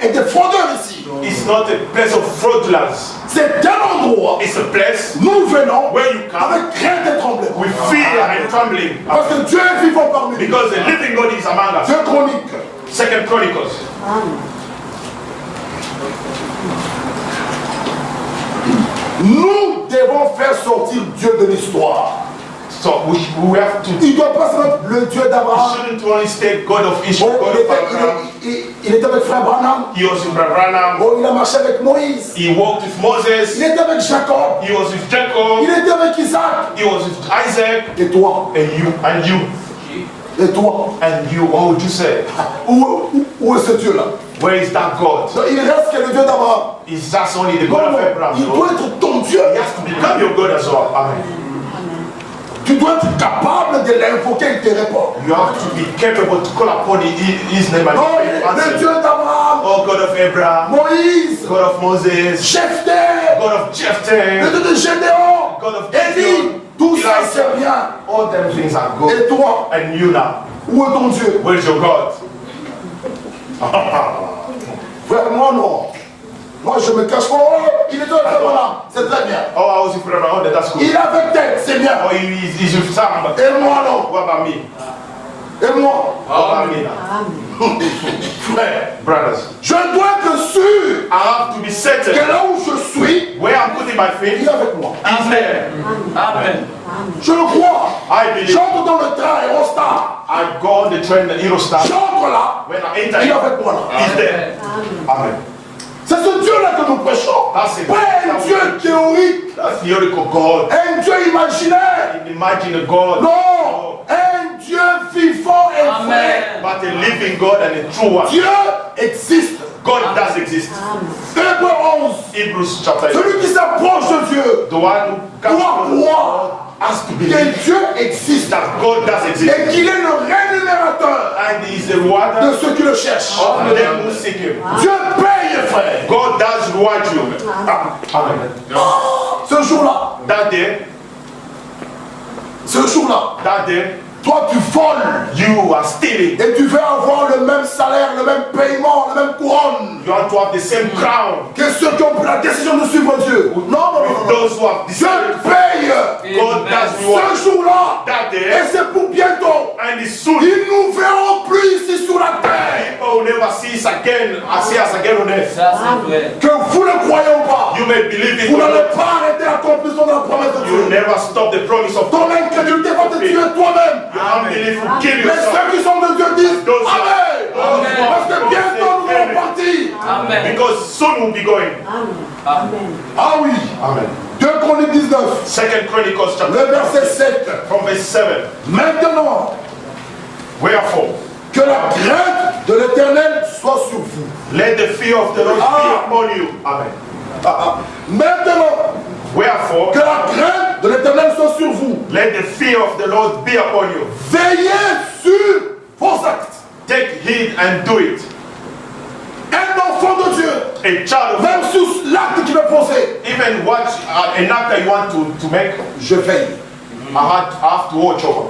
des fraudeurs ici. It's not a place of fraudulence. C'est un endroit. It's a place Nous venons where you come avec crainte et tremblement. with fear and trembling. Parce que Dieu est vivant parmi nous. Because the living God is among us. 2 Chroniques. 2 Chronicles. Nous devons faire sortir Dieu de l'histoire. So we have to. Il ne doit pas se mettre le Dieu We d'Abraham. shouldn't only state God of Israel, Oh, God of Abraham. il était avec frère Branham. He was with Abraham. Oh, il a marché avec Moïse. He walked with Il Moses. était avec Jacob. He was with Il Jacob. était avec Isaac. He was with Isaac. Et toi? And you. And you. Et toi? And you. What would you say? Où est ce Dieu-là? Where is that God? Il reste que le Dieu d'Abraham. Is that only the Non, God non, of Abraham? il No. doit être ton Dieu. He has to become your God as well. Amen. Tu dois être capable de l'invoquer, il te répond. You have to be capable to call upon his name and Non, he le answer. Dieu d'Abraham, Oh, God of Abraham, Moïse, God of Moses, Jephthé, God of le Jephthah, Dieu de Gédéon, God of Élie, Gideon, tout ça Elijah. c'est bien. All them things are good. Et toi, And you now, où est ton Dieu? where is your God? Frère, moi non. Moi je me cache pas. Oh, il est dans le Abraham, c'est très bien. Oh, I was with Abraham. Oh, that's good. Il est avec tête, c'est bien. Oh, he's with Sam. Et moi non. What about me? Et moi, What about me now? frère, Brothers, je dois être sûr I have to be que certain là où je suis, where I'm putting my il faith est avec moi. is there. Amen. Je le crois. I believe. J'entre dans le train Eurostar. I go on the train, the Eurostar. J'entre là. When I Il enter, est avec moi là. he's there. Amen. C'est ce Dieu-là que nous prêchons. That's it. Pas un Dieu théorique, A theoretical God. un Dieu imaginaire. Imagine a God. Non, un Dieu vivant et vrai. Amen. But a living God and a true one. Dieu existe. God does exist. Hébreux 11. Hebrews chapter 8. Celui qui s'approche de Dieu The one who comes doit from croire has to que believe Dieu existe that God does exist. et qu'il est le rémunérateur And he is the rewarder de ceux qui le cherchent. of them who seek him. Dieu paye, frère. God does reward you. Amen. Ce jour-là, That day, that day, toi tu voles you are stealing. et tu veux avoir le même salaire, le même paiement, la même couronne You want to have the same crown que ceux qui ont pris la décision de suivre Dieu. Non, non, non, with non. those who have Dieu decided. paye God does reward. ce jour-là That et day, c'est pour bientôt. and it's soon. Ils nous verront plus ici sur la terre. People will never see us again. I see us again on earth. Ça, c'est vrai. Que vous le croyez ou pas, You may believe it vous or n'allez not. pas arrêter l'accomplissement de la promesse de You will Dieu. never stop the promise of Ton God. incrédulité va te tuer toi-même. Your unbelief will kill Mais yourself. ceux qui sont de Dieu disent Those- Amen. Amen. Parce que bientôt nous allons partir. Amen. Because soon we'll be going. Ah oui. Amen. 2 Chroniques 19, 2 Chronicles le chapter verset 7. from verse 7. Maintenant, Wherefore, que la crainte de l'Éternel soit sur vous. let the fear of the Lord be upon you. Amen. Maintenant, Wherefore, que la crainte de l'Éternel soit sur vous. let the fear of the Lord be upon you. Veillez sur vos actes. Take heed and do it. Un enfant de Dieu, A child of même sur l'acte qu'il veut poser, even what an act that you want to make, je veille. I have to watch over.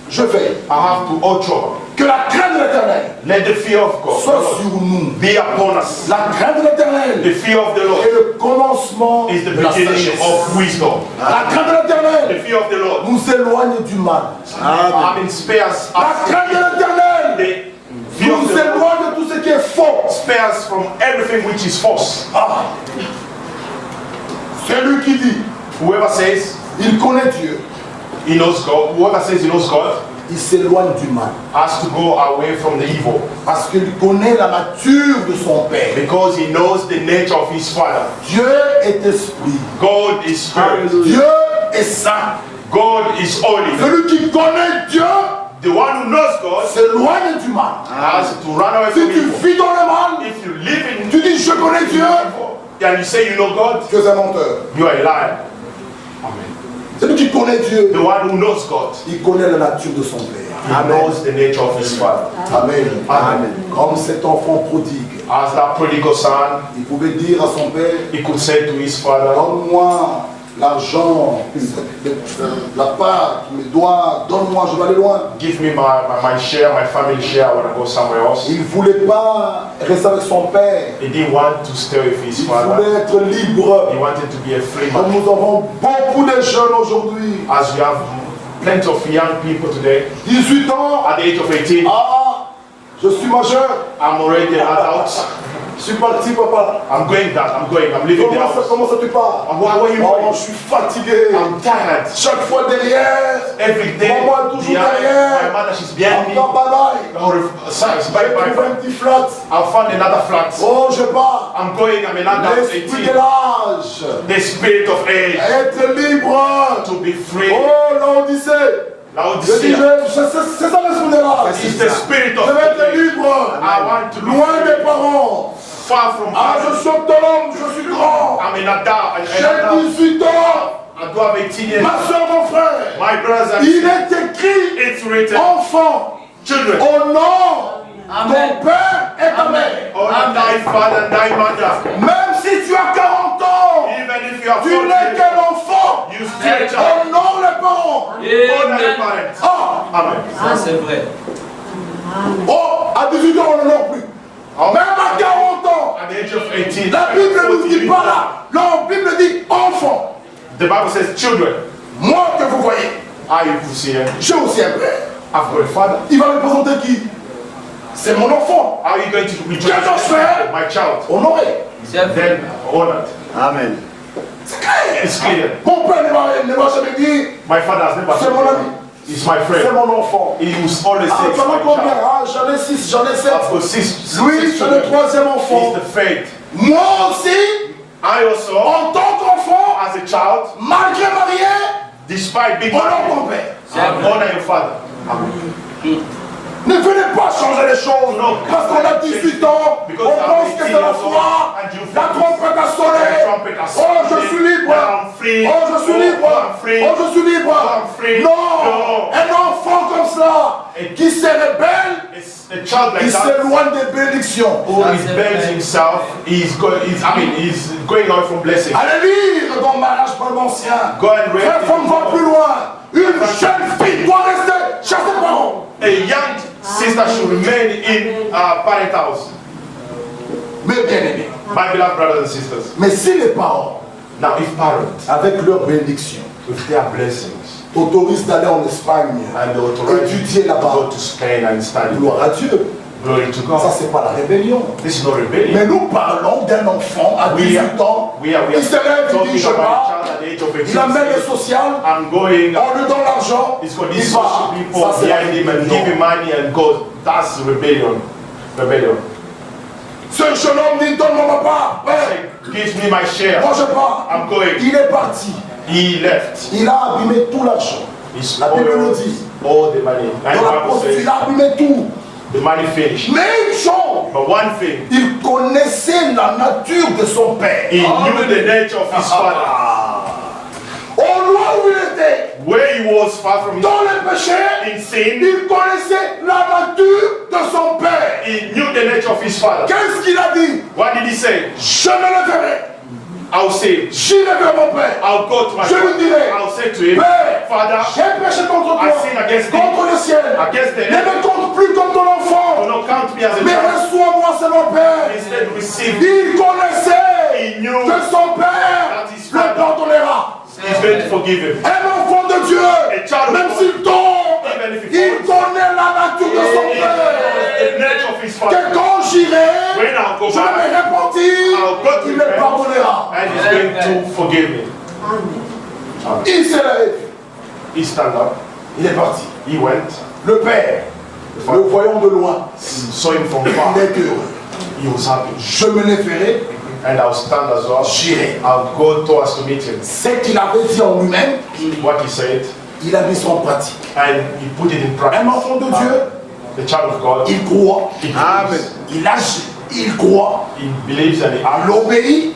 Je veille. I have to watch over. Que la crainte de l'Éternel Let the fear of God soit sur nous. be upon us. La crainte de The l'Éternel fear of the Lord est le commencement is the de la beginning sagesse. of wisdom. La crainte de The l'Éternel fear of the Lord. nous éloigne du mal. I mean, spares La us. crainte de l'Éternel The fear of nous the Lord éloigne de tout ce qui est faux. spares from everything which is false. Ah. Celui qui dit, Whoever says il connaît Dieu, he knows God, whoever says he knows God, il s'éloigne du mal. has to go away from the evil. Parce qu'il connaît la nature de son Père. Because he knows the nature of his Father. Dieu est esprit. God is spirit. Dieu est saint. God is holy. Celui qui connaît Dieu The one who knows God s'éloigne du mal. has to run away Si from tu evil. vis dans le mal, If you live in tu dis je connais Dieu, evil and you say you know God, tu es un menteur. you are a liar. Amen. Celui qui connaît Dieu, The one who knows God, il connaît la nature de son Père. he knows the nature of his Father. Amen. Amen. Comme cet enfant prodigue, As that prodigal son, il pouvait dire à son Père, he could say to his father, donne-moi l'argent, la part qui me doit, donne-moi, je vais aller loin. give me my share, my family share, I want to go somewhere else. Il ne voulait pas rester avec son Père. He didn't want to stay with his Il father. voulait être libre. He wanted to be a free Comme man. nous avons beaucoup de jeunes aujourd'hui, As you have plenty of young people today, 18 ans, at the age of 18, ah, je suis majeur, I'm already an adult. je suis parti papa. I'm leaving the house. Comment ça tu pars? Why are you Oh, going? je suis fatigué. I'm tired. Chaque fois derrière, Every day, maman est toujours behind, derrière. my mother, she's behind me. Encore bye bye. Or sorry, bye J'ai trouvé bye. un petit flat. I found another flat. Oh, je pars. I'm going, I'm another L'esprit de 18. l'âge. The spirit of age. Être libre. To be free. Oh, l'Odyssée. Je dis, Laodicea. c'est ça l'esprit de l'âge. It's the spirit Je vais être of age. libre. I want to be Loin free. des parents. Far from Ah, je home. suis autonome, je suis grand. I'm an adult. J'ai 18 ans. I do have 18 years. Ma soeur, mon frère. My brothers and Il sisters, est écrit, it's written, enfant, children, honore Amen. ton père et ta mère. honor thy father and thy mother. Même si tu as 40 ans, Even if you are tu 40 n'es years, qu'un enfant. you still a child. Honore les parents. Honor your Amen. parents. Ah, Amen. Ça c'est vrai. oh, à 18 ans, on n'honore plus. Même à 40 ans, At the age of 18, la Bible ne nous 40 dit pas là. Non, la Bible dit enfant. The Bible says, children, Moi que vous voyez, I you see, j'ai aussi un père. I've got a father. Il va me présenter qui? C'est mon enfant. How are you going to rejoice? Quel transfert? My child. Honoré. C'est vrai. Then honored. Amen. C'est clair. It's clear. Mon père ne m'a jamais dit, My father has never c'est mon ami. He's my C'est friend. mon enfant. He will always Ah, say, tu en as my combien? child. Ah, j'en ai 6, j'en ai 7. I've got six Lui, c'est le children. troisième enfant. He's the faith. Moi aussi, I also, en tant qu'enfant, as a child, malgré marié, despite being honore married, ton père. honor your father. Ne venez pas changer les choses. No, Parce qu'on a 18 ans, because on I'm pense que 18 c'est la years old, foi. and you La trompette a sonné. The trumpet has Oh, je sounded. suis libre. I'm free. Oh, je suis Oh, libre. I'm free. Oh, je suis libre. I'm free. Non, No. un enfant comme cela, qui se rebelle, It's a child like il that s'éloigne des bénédictions. who is bends himself. He's going out from blessing. Allez lire dans Mariage Palmancien. Go and read Frère, it. femme va plus loin. Une jeune fille doit rester chez ses parents. A young sister should remain in parent house. Mais bien aimé. My beloved brothers and sisters. Mais si les parents, Now, if parents, avec leur bénédiction, with their blessings, t'autorisent d'aller en Espagne, and they authorize you étudier to là-bas, go to Spain and study, gloire à Dieu. glory to God. Ça, c'est pas la rébellion. This is not rebellion. Mais nous parlons d'un enfant à 18 ans. We are Il se lève, il dit talking je about a pars. child at the age of 18. Il amène le social. I'm going. On lui donne l'argent. He's got Il these part. social people Ça, c'est la behind him and rébellion. give him money and goes. That's rebellion. Rebellion. Ce jeune homme dit donne-moi ma part. Ouais. Say, give me my share. Moi je pars. I'm going. Il est parti. He left. Il a abîmé tout l'argent. He La Bible nous spoiled dit. all the money. And Dans la the Bible prostitution, says il a abîmé tout. the money finished. Mais une chose, But one thing, il connaissait la nature de son père. he knew the nature of his father. Au loin où il était, Where he was far from his dans les péchés, in sin, il connaissait la nature de son père. he knew the nature of his father. Qu'est-ce qu'il a dit? What did he say? Je me lèverai. I'll say, J'irai vers mon père. I'll go to my Je lui father. dirai, I'll say to him, Père, Father, j'ai péché contre toi, I sin against thee, contre le ciel. against the Ne me compte plus comme ton do enfant, not count me as a mais child. reçois-moi, c'est mon père. Instead, receive. Il connaissait He knew que son père that his le father pardonnera. is going to forgive him. Un enfant de Dieu, child of même God, s'il tombe, even if he il falls, connaît la nature de son he père. knows the nature of his Que father. quand j'irai, When I'll go je vais back, me repentir, I'll go to il him me pardonnera. and he's going to forgive me. Il se lève, He stand up. il est parti. He went. Le Père, le voyant de loin, saw him from il far. est heureux. He was happy. Je me les ferai, And I'll stand as well. j'irai. I'll go towards to meet him. Ce qu'il avait dit en lui-même, What he said, il a mis ça en pratique. and he put it in practice. Un enfant de Dieu, The child of God, il croit, he Amen. believes. il agit, il croit, He believes and he acts. il obéit,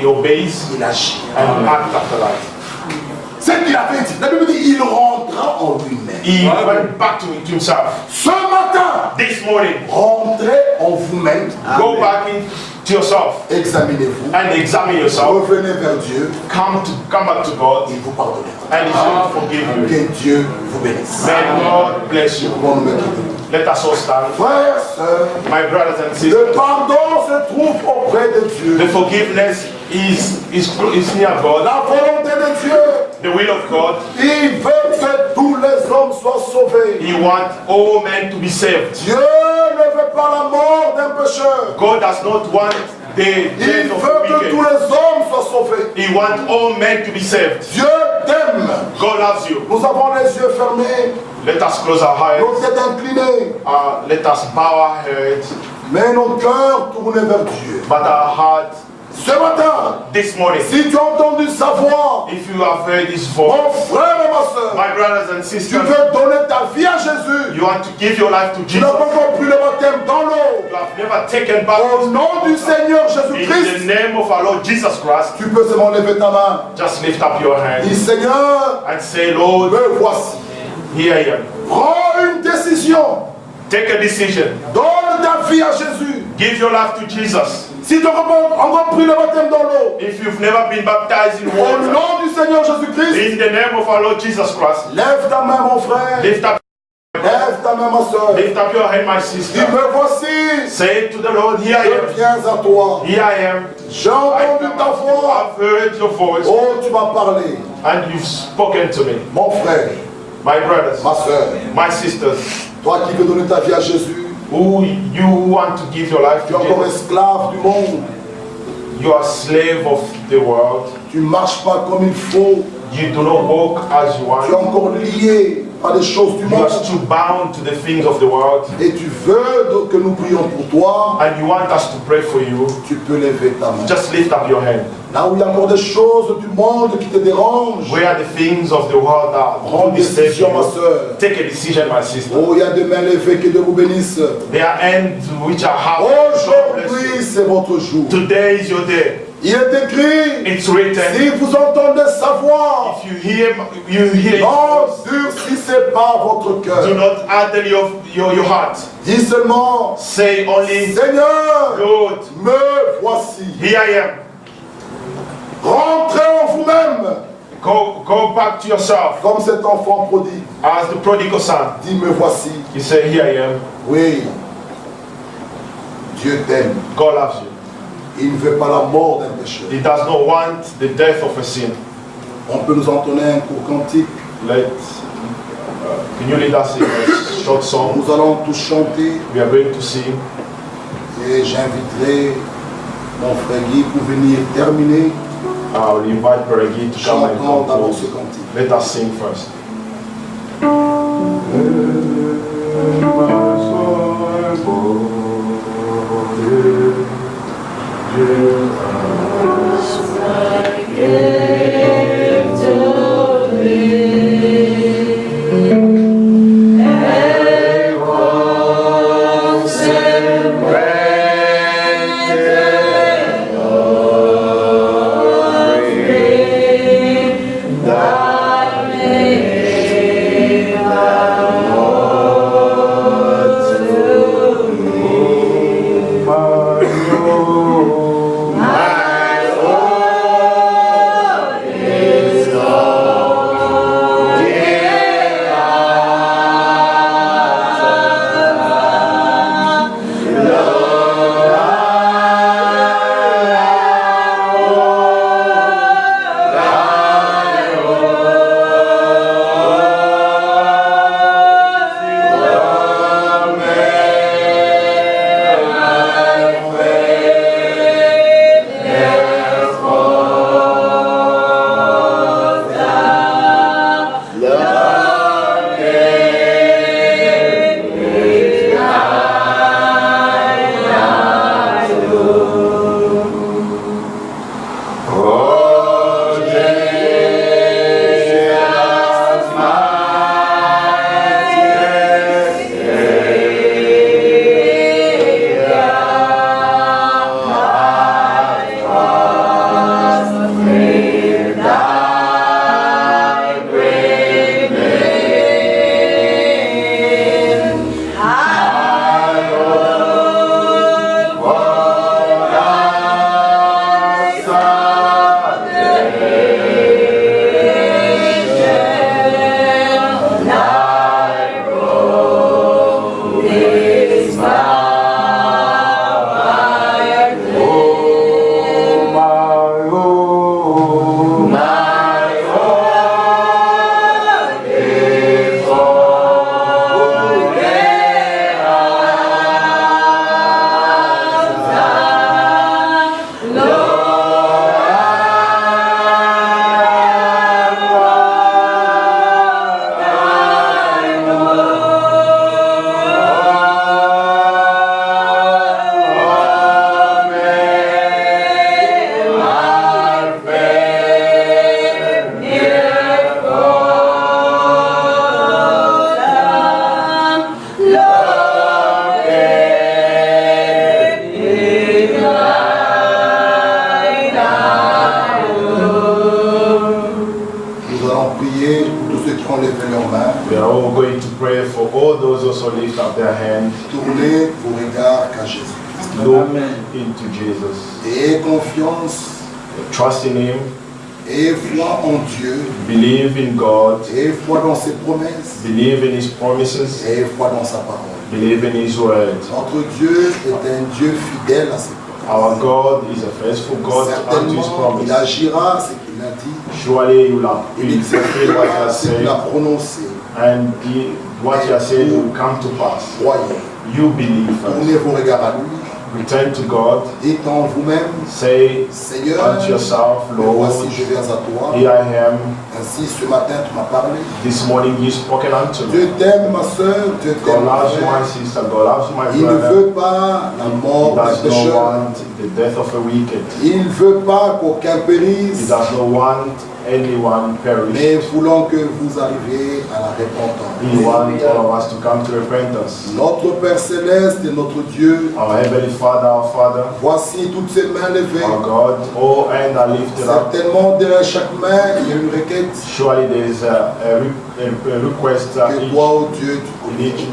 He obeys il agit. and acts after that. Ce qu'il avait dit, la Bible dit, il rentra en lui-même. He went back to himself. Ce matin, This morning, rentrez en vous-même, go back into yourself examinez-vous, and examine yourself. revenez vers Dieu, Come back to God, il vous pardonnera. and He's going to forgive you. Que Dieu vous bénisse. May God bless you. Bon, nous mettons. Let us all stand. Frères, sœurs, My brothers and le sisters, pardon se trouve auprès de Dieu. the forgiveness is near God. La volonté de Dieu, The will of God, il veut que tous les hommes soient sauvés. He wants all men to be saved. Dieu ne veut pas la mort d'un pécheur. God does not want the Il death of veut the que tous wicked. les hommes soient sauvés. He wants all men to be saved. Dieu t'aime. God loves you. Nous avons les yeux fermés, Let us close our eyes. nos têtes inclinées, Let us bow our heads, mais nos cœurs tournés vers Dieu. but our heart. Ce matin, This morning, si tu as entendu sa voix, if you have heard His mon voice, frère et ma soeur, my brothers and tu sisters, veux donner ta vie à Jésus. you want to give your life to Tu n'as Jesus. pas encore pris le baptême dans l'eau. You have never taken back. Au nom du Seigneur In Jésus-Christ, the name of our Lord Jesus Christ, tu peux seulement lever ta main. just lift up your hand Dis Seigneur, and say, Lord, me voici. here I am. Prends une décision. Take a decision. Donne ta vie à Jésus. Give your life to Jesus. Si tu n'as pas encore pris le baptême dans l'eau, If you've never been baptized in au water, nom du Seigneur Jésus-Christ, in the name of our Lord Jesus Christ, lève ta main mon frère. lift up, Lève ta main ma soeur. lift up your hand, my Dis sister. me voici. Say to the Lord, here I Je am. viens à toi. Here I am. J'ai I entendu come ta up. voix. I've heard your voice Oh, tu m'as parlé. and you've spoken to me. Mon frère, My brothers, ma soeur, my sisters, toi qui veux donner ta vie à Jésus, who you want to give your life tu es to encore Jesus, esclave du monde. you are slave of the world. Tu ne marches pas comme il faut. You do not walk as you Tu es want. encore lié par les choses du You monde. are still bound to the things of the world. Et tu veux donc que nous prions pour toi. And you want us to pray for you. Tu peux lever ta main. Just lift up your hand. Là où il y a encore des choses du monde qui te dérangent, Where are the things of the world that prends do une disturb décision, ma you? soeur. Take a decision, my sister. Oh, il y a des mains levées, que Dieu vous bénisse. There are ends which are hard. God bless Aujourd'hui, you. c'est votre jour. Today is your day. Il est écrit, It's written. si vous entendez sa voix, If you hear his non voice, durcissez pas votre do cœur. not harden your heart. Dis seulement, Say only, Seigneur, Lord, me voici. here I am. Rentrez en vous-même, Go back to yourself. comme cet enfant prodigue. As the prodigal son, Dis, me voici. you say, here I am. Oui, Dieu t'aime. God loves you. Il ne veut pas la mort d'un pécheur. He does not want the death of a sin. On peut nous entonner un court cantique. Can you lead us in a short song? Nous allons tous chanter We are going to sing. et j'inviterai mon frère Guy pour venir terminer. I will invite Peregi to come and Chantons d'abord compose. ce cantique. Let us sing first. Thy name. prier pour tous ceux qui ont levé leurs mains. We are all going to pray for all those also lift up their hands. Tournez vos regards à Jésus. Look into Jesus. Ayez confiance, Trust in Him. ayez foi en Dieu, Believe in God. ayez foi dans ses promesses, Believe in His promises. ayez foi dans sa parole. Believe in His word. Notre Dieu est un Dieu fidèle à ses promesses. Our God is a faithful God unto His Certainement, il promise. agira ce qu'il a dit, Surely you will il fulfill what He exécutera has ce qu'il said, a prononcé. and what He has said will come to pass. Croyez, You believe tournez first. vos regards à lui, Return to God. dites en vous-même, Say Seigneur, unto yourself, me Lord, voici, je viens à toi. here I am. Ainsi, ce matin, tu m'as parlé. This morning you spoken unto me. Dieu t'aime, ma soeur, Dieu God t'aime, ma loves you, my frère. sister. God loves you, my Il ne brother. veut pas la He mort d'un does not pécheur. want the death of a wicked. Il ne veut pas qu'aucun He périsse, does not want anyone perish. mais voulant que vous arriviez à la repentance. He wants all of us to come to repentance. Notre Père Céleste et notre Dieu, Our Heavenly Father, our Father, voici toutes ces mains levées. our God, all hands are lifted up. Certainement, derrière chaque main, il y a une requête Surely there is a request que toi, oh Dieu, tu in connais. each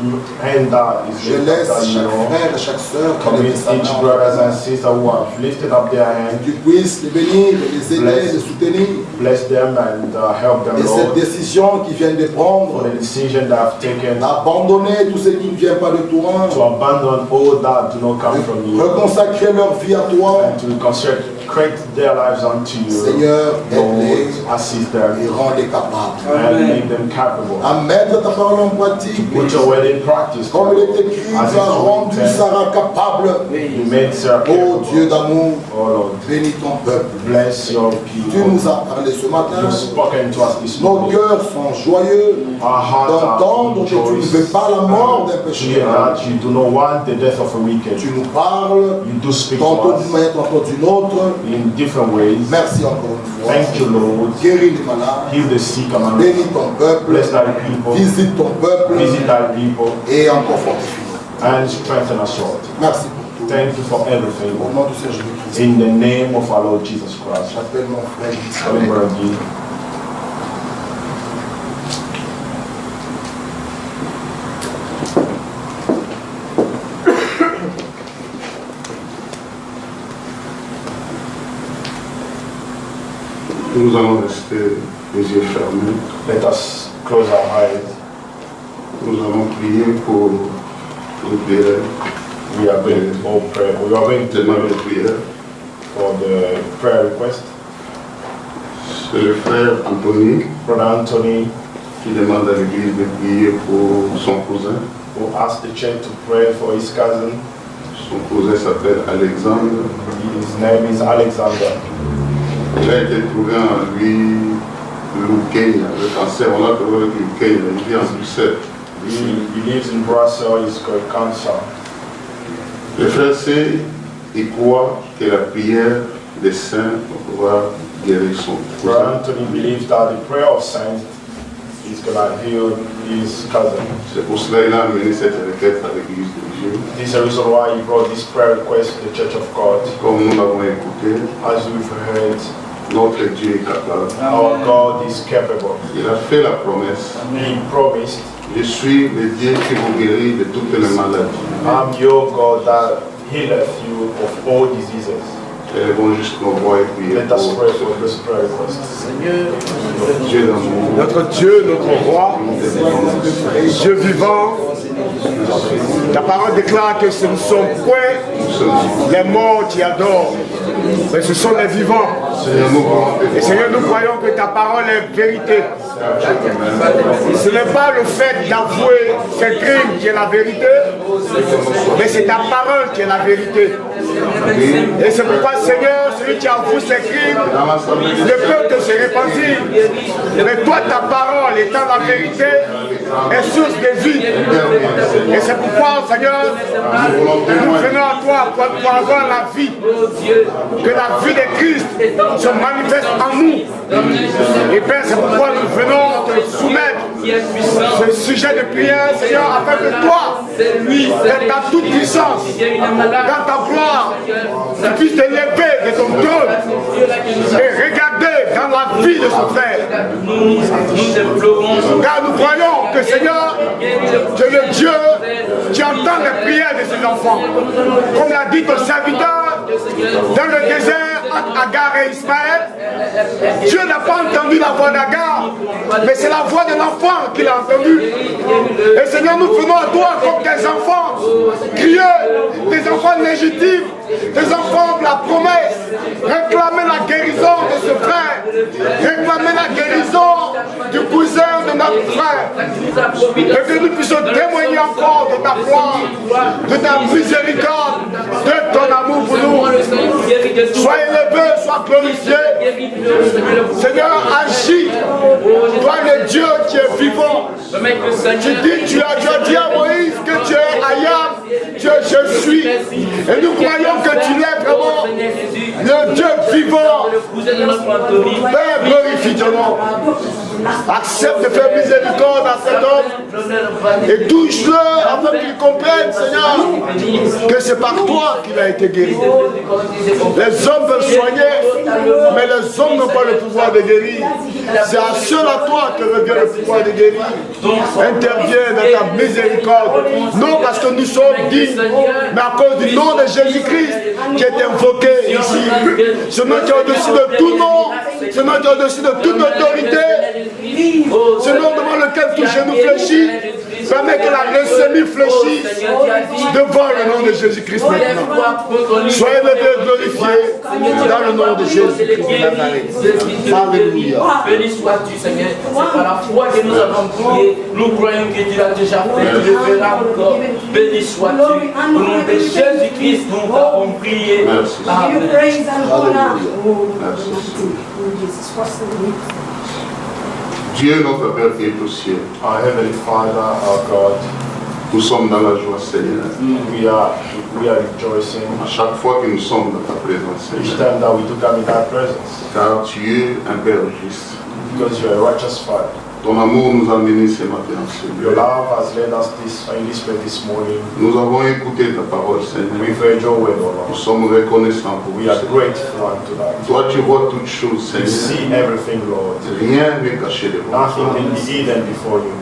hand that is Je lifted laisse up that you chaque know. frère et chaque sœur qui a Commit levé sa each main brothers en and sisters who have lifted up their hands. que tu puisses les bénir, les aider, Bless. les soutenir. Bless them and help them, Et cette Lord, décision qu'ils viennent de for prendre, the decision they have taken d'abandonner tout ce qui ne vient pas de toi, to abandon all that do not come from de you, reconsacrer leur vie à toi. and to consecrate their lives unto you. Seigneur, aide-les Lord, assist et them rends-les capables and make them capable. à mettre ta parole en pratique. Put your word in practice. Comme il est écrit, tu As as rendu it's written, Sarah capable. you made Sarah Oh Dieu capable. d'amour, Oh Lord, bénis ton peuple. bless your Tu people. nous as parlé ce matin. You've spoken to us this Nos morning. cœurs sont joyeux Our hearts d'entendre are que tu ne veux rejoiced. pas la mort d'un Hear pécheur. that you do not want the death of a wicked. Tu nous parles You do speak to tantôt d'une us manière, tantôt d'une autre. in different ways. Merci encore une fois. Thank you, Lord. Guéris les malades. Heal the sick among us. Bénis ton peuple. Bless thy people. Visite ton peuple. Visit thy people Et encore fortifie-nous. and strengthen us, Lord. Merci pour tout. Thank you for everything. Au nom du Seigneur Jésus-Christ. In the name of our Lord Jesus Christ. J'appelle mon frère Amen. Israël. Nous allons rester les yeux fermés. Let us close our eyes. Nous allons prier pour une prière, We are going to all pray. We are going to demander de pray prière. for the prayer request. C'est le frère Anthony Brother Anthony, qui demande à l'église de prier pour son cousin. who asked the church to pray for his cousin. Son cousin s'appelle Alexandre. His name is Alexander. Il a été trouvé en lui le Kenya, le cancer. On l'a trouvé avec le Kenya. Il vit en Bruxelles. He lives in Brussels. He's got cancer. Le frère sait et croit que la prière des saints va pouvoir guérir son Brother cousin. Anthony believes that the prayer of saints is going to heal his cousin. C'est pour cela qu'il a amené cette requête à l'église de Dieu. This is the reason why he brought this prayer request to the Church of God. Comme nous l'avons écouté, As we've heard, notre Dieu est capable. our God is capable. Il a fait la promesse. He promised, Je suis le Dieu qui vous guérit de toutes les maladies. I'm your God that healeth you of all diseases. Élevons juste nos voix et prier Let us pour pray ce for this prayer request. Dieu d'amour. Notre Dieu, notre roi, Dieu vivant, ta parole déclare que ce ne sont point les morts qui adorent, mais ce sont les vivants. Seigneur, nous voulons Et Seigneur, nous croyons que ta parole est vérité. Ce n'est pas le fait d'avouer ces crimes qui est la vérité, mais c'est ta parole qui est la vérité. Et c'est pourquoi, Seigneur, celui qui avoue ses crimes ne peut que se repentir. Mais toi, ta parole étant la vérité, est source de vie. Et c'est pourquoi, Seigneur, nous venons à toi pour avoir la vie. Que la vie de Christ se manifeste en nous. Et Père, c'est pourquoi nous venons te soumettre qui est puissant. Ce sujet de prière, Seigneur, afin que toi, C'est lui, dans ta toute puissance, dans ta gloire, tu puisses te lever de ton trône et regarder dans la vie de son frère. Nous implorons. Car nous croyons que, Seigneur, tu es le Dieu qui entend les prières de ses enfants. Comme l'a dit ton serviteur, dans le désert, entre Agar et Ismaël, Dieu n'a pas entendu la voix d'Agar, mais c'est la voix de l'enfant qu'il a entendue. Et Seigneur, nous venons à toi comme tes enfants, crieux, des enfants légitimes, des enfants de la promesse, réclamer la guérison de ce frère, réclamer la guérison du cousin de notre frère, et que nous puissions témoigner encore de ta gloire, de ta miséricorde, de ton amour pour nous. Sois élevé, sois glorifié. Seigneur, agis. Toi le Dieu qui est vivant. Tu as dit à Moïse que tu es Ayam, Dieu je suis. Et nous croyons que tu es vraiment le Dieu vivant. Père, glorifie ton nom. Accepte de faire miséricorde à cet homme et touche-le afin qu'il comprenne, Seigneur, que c'est par toi qu'il a été guéri. Les hommes veulent soigner, mais les hommes n'ont pas le pouvoir de guérir. C'est à seul à toi que revient le pouvoir de guérir. Interviens dans ta miséricorde, non parce que nous sommes dignes, mais à cause du nom de Jésus-Christ qui est invoqué ici. Ce nom qui est au-dessus de tout nom, ce nom qui est au-dessus de toute autorité. Ce nom devant lequel tout genou fléchit, permet que la leucémie fléchisse devant le nom de Jésus-Christ maintenant. Soyez élevé et glorifié dans le nom de Jésus-Christ de Nazareth. Alléluia. Béni sois-tu, Seigneur. C'est par la foi que nous avons prié. Nous croyons que tu l'as déjà fait. Tu le feras encore. Béni sois-tu. Au nom de Jésus-Christ, nous avons prié. Amen. Dieu, notre Père qui est au ciel, Our Heavenly Father, our God, nous sommes dans la joie, Seigneur. we are rejoicing À chaque fois que nous sommes dans ta présence, each Seigneur. time that we do come in thy presence, Car tu es un Père juste. because you are a righteous Father. Ton amour nous a menés ce matin, Your Seigneur. love has led us in this way this morning. Nous avons écouté ta parole, Seigneur. We've heard your word, O Nous Lord. sommes reconnaissants pour We vous, are Seigneur. grateful unto that. Toi, tu vois toutes choses, You Seigneur. see everything, Lord. Rien n'est caché devant Nothing toi. can be hidden before you.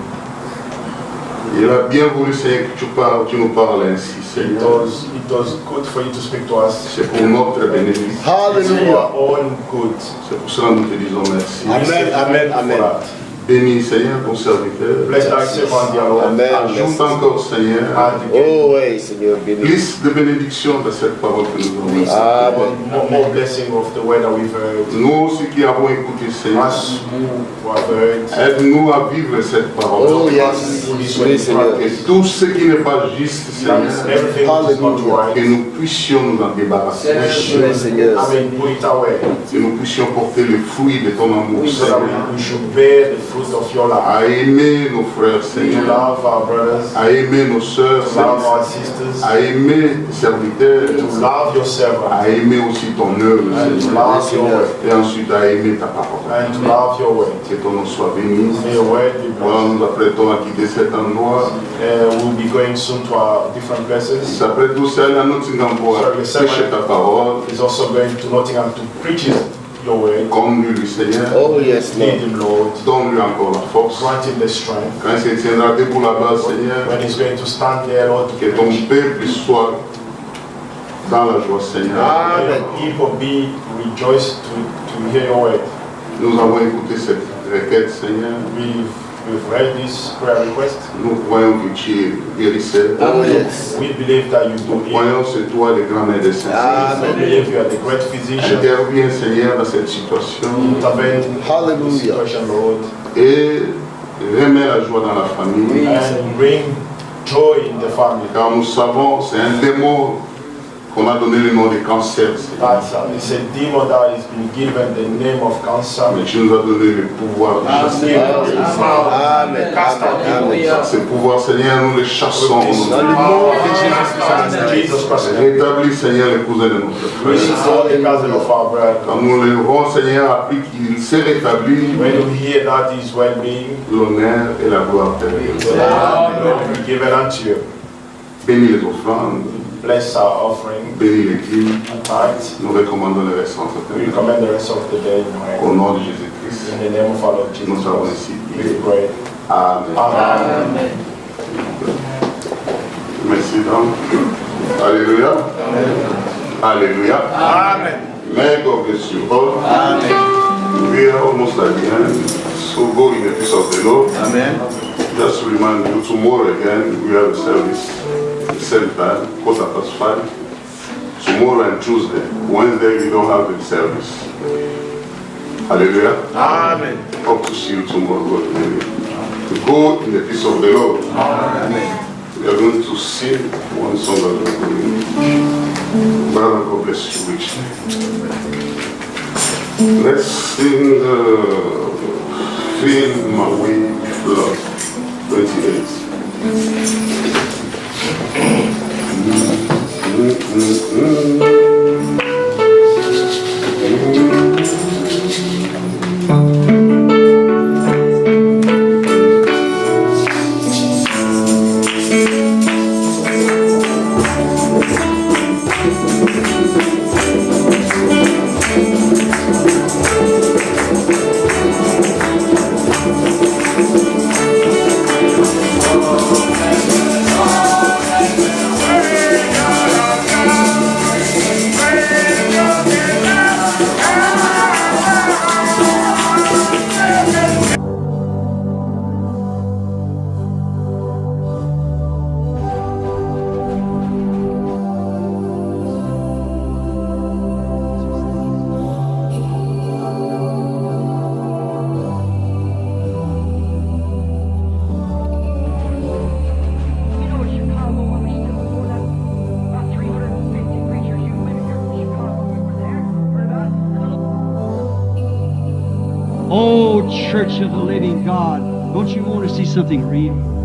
Il a bien voulu, Seigneur, que tu nous parles ainsi, It Seigneur. was good for you to speak to us. C'est pour notre bénéfice. It's for our own good. C'est pour cela que nous te disons merci. We say amen, thank you amen. for that. Bénis, Seigneur, ton serviteur. Bless thy servant, dear Lord. Amen. Ajoute encore, Seigneur, Add again Oh oui, Seigneur, béni. plus de bénédictions de cette parole que nous avons reçue. Amen. more blessing of the word that we've heard. Nous aussi qui avons écouté, Seigneur, Us who have heard. aide-nous à vivre cette parole. Oh yes. Oui, Seigneur. Et tout ce qui n'est pas juste, Seigneur, Everything that is not que right. nous puissions nous en débarrasser. Oui, Seigneur. Amen. Put it away. Que nous puissions porter le fruit de ton amour, So that Seigneur. we should bear the fruit of your love. À aimer nos frères, To Seigneur. love our brothers, À aimer nos sœurs, to love Seigneur. our sisters, À aimer tes serviteurs. to love your servants, À aimer aussi ton œuvre, and to Seigneur. love your word, Et ensuite à aimer ta parole. and to love your word. Que ton nom soit béni. May your word be Voilà, blessed. nous apprêtons à quitter cet endroit. We'll be going soon to our different places. Nous apprêtons aussi à aller à Nottingham pour prêcher ta parole. He's also going to Nottingham to preach your word. Conduis-lui, Seigneur. Oh yes, Lead Lord. him, Lord. Donne-lui encore la force. Grant him the strength. Quand il se tiendra debout là-bas, Seigneur, When he's going to stand there, Lord, to que ton preach, peuple soit dans la joie, Seigneur. may your people be rejoiced to hear your word. Nous avons écouté cette requête, Seigneur. We've read this prayer request. Nous croyons que tu es guérisseur. Oh yes. We believe that you Nous do it. croyons que c'est toi le grand médecin. We believe you are the great physician. Interviens, Seigneur, dans cette situation Intervene in the Hallelujah. situation, Lord, et remets la joie dans la famille. and bring joy in the family. Car nous savons, c'est un démon qu'on a donné le nom de cancer, Seigneur. It's a demon that has been given the name of cancer. Mais tu nous as donné le pouvoir de chasser. Amen. Amen. Ce pouvoir, Seigneur, nous les chassons. This power of Jesus Christ. Rétablis, Seigneur, les cousins de notre frère. Restore the cousin of our brother. Quand nous les verrons, Seigneur, appris qu'il s'est rétabli, When you hear that his well-being, l'honneur et la gloire t'est the honor will be given unto you. Bénis les offrandes, Bless our offering bénis les dîmes. and tithes. Nous recommandons le restant We recommend the rest of the day in your au hand. nom de Jésus-Christ. In the name of our Lord Jesus Nous avons Christ, ainsi we prié. pray. Amen. Amen. Merci donc. Alléluia. Alléluia. Amen. May God bless you all. We are almost at the end. So go in the peace of the Lord. Amen. Just to remind you, tomorrow again we have a service, the same time, 5:15. Tomorrow and Tuesday. Wednesday we don't have the service. Hallelujah. Amen. Hope to see you tomorrow, God willing. Go in the peace of the Lord. Amen. We are going to sing one song of the Lord. Brother, God bless you richly. Let's sing Fill My Way with Love, 28. Oh, Church of the Living God, don't you want to see something real?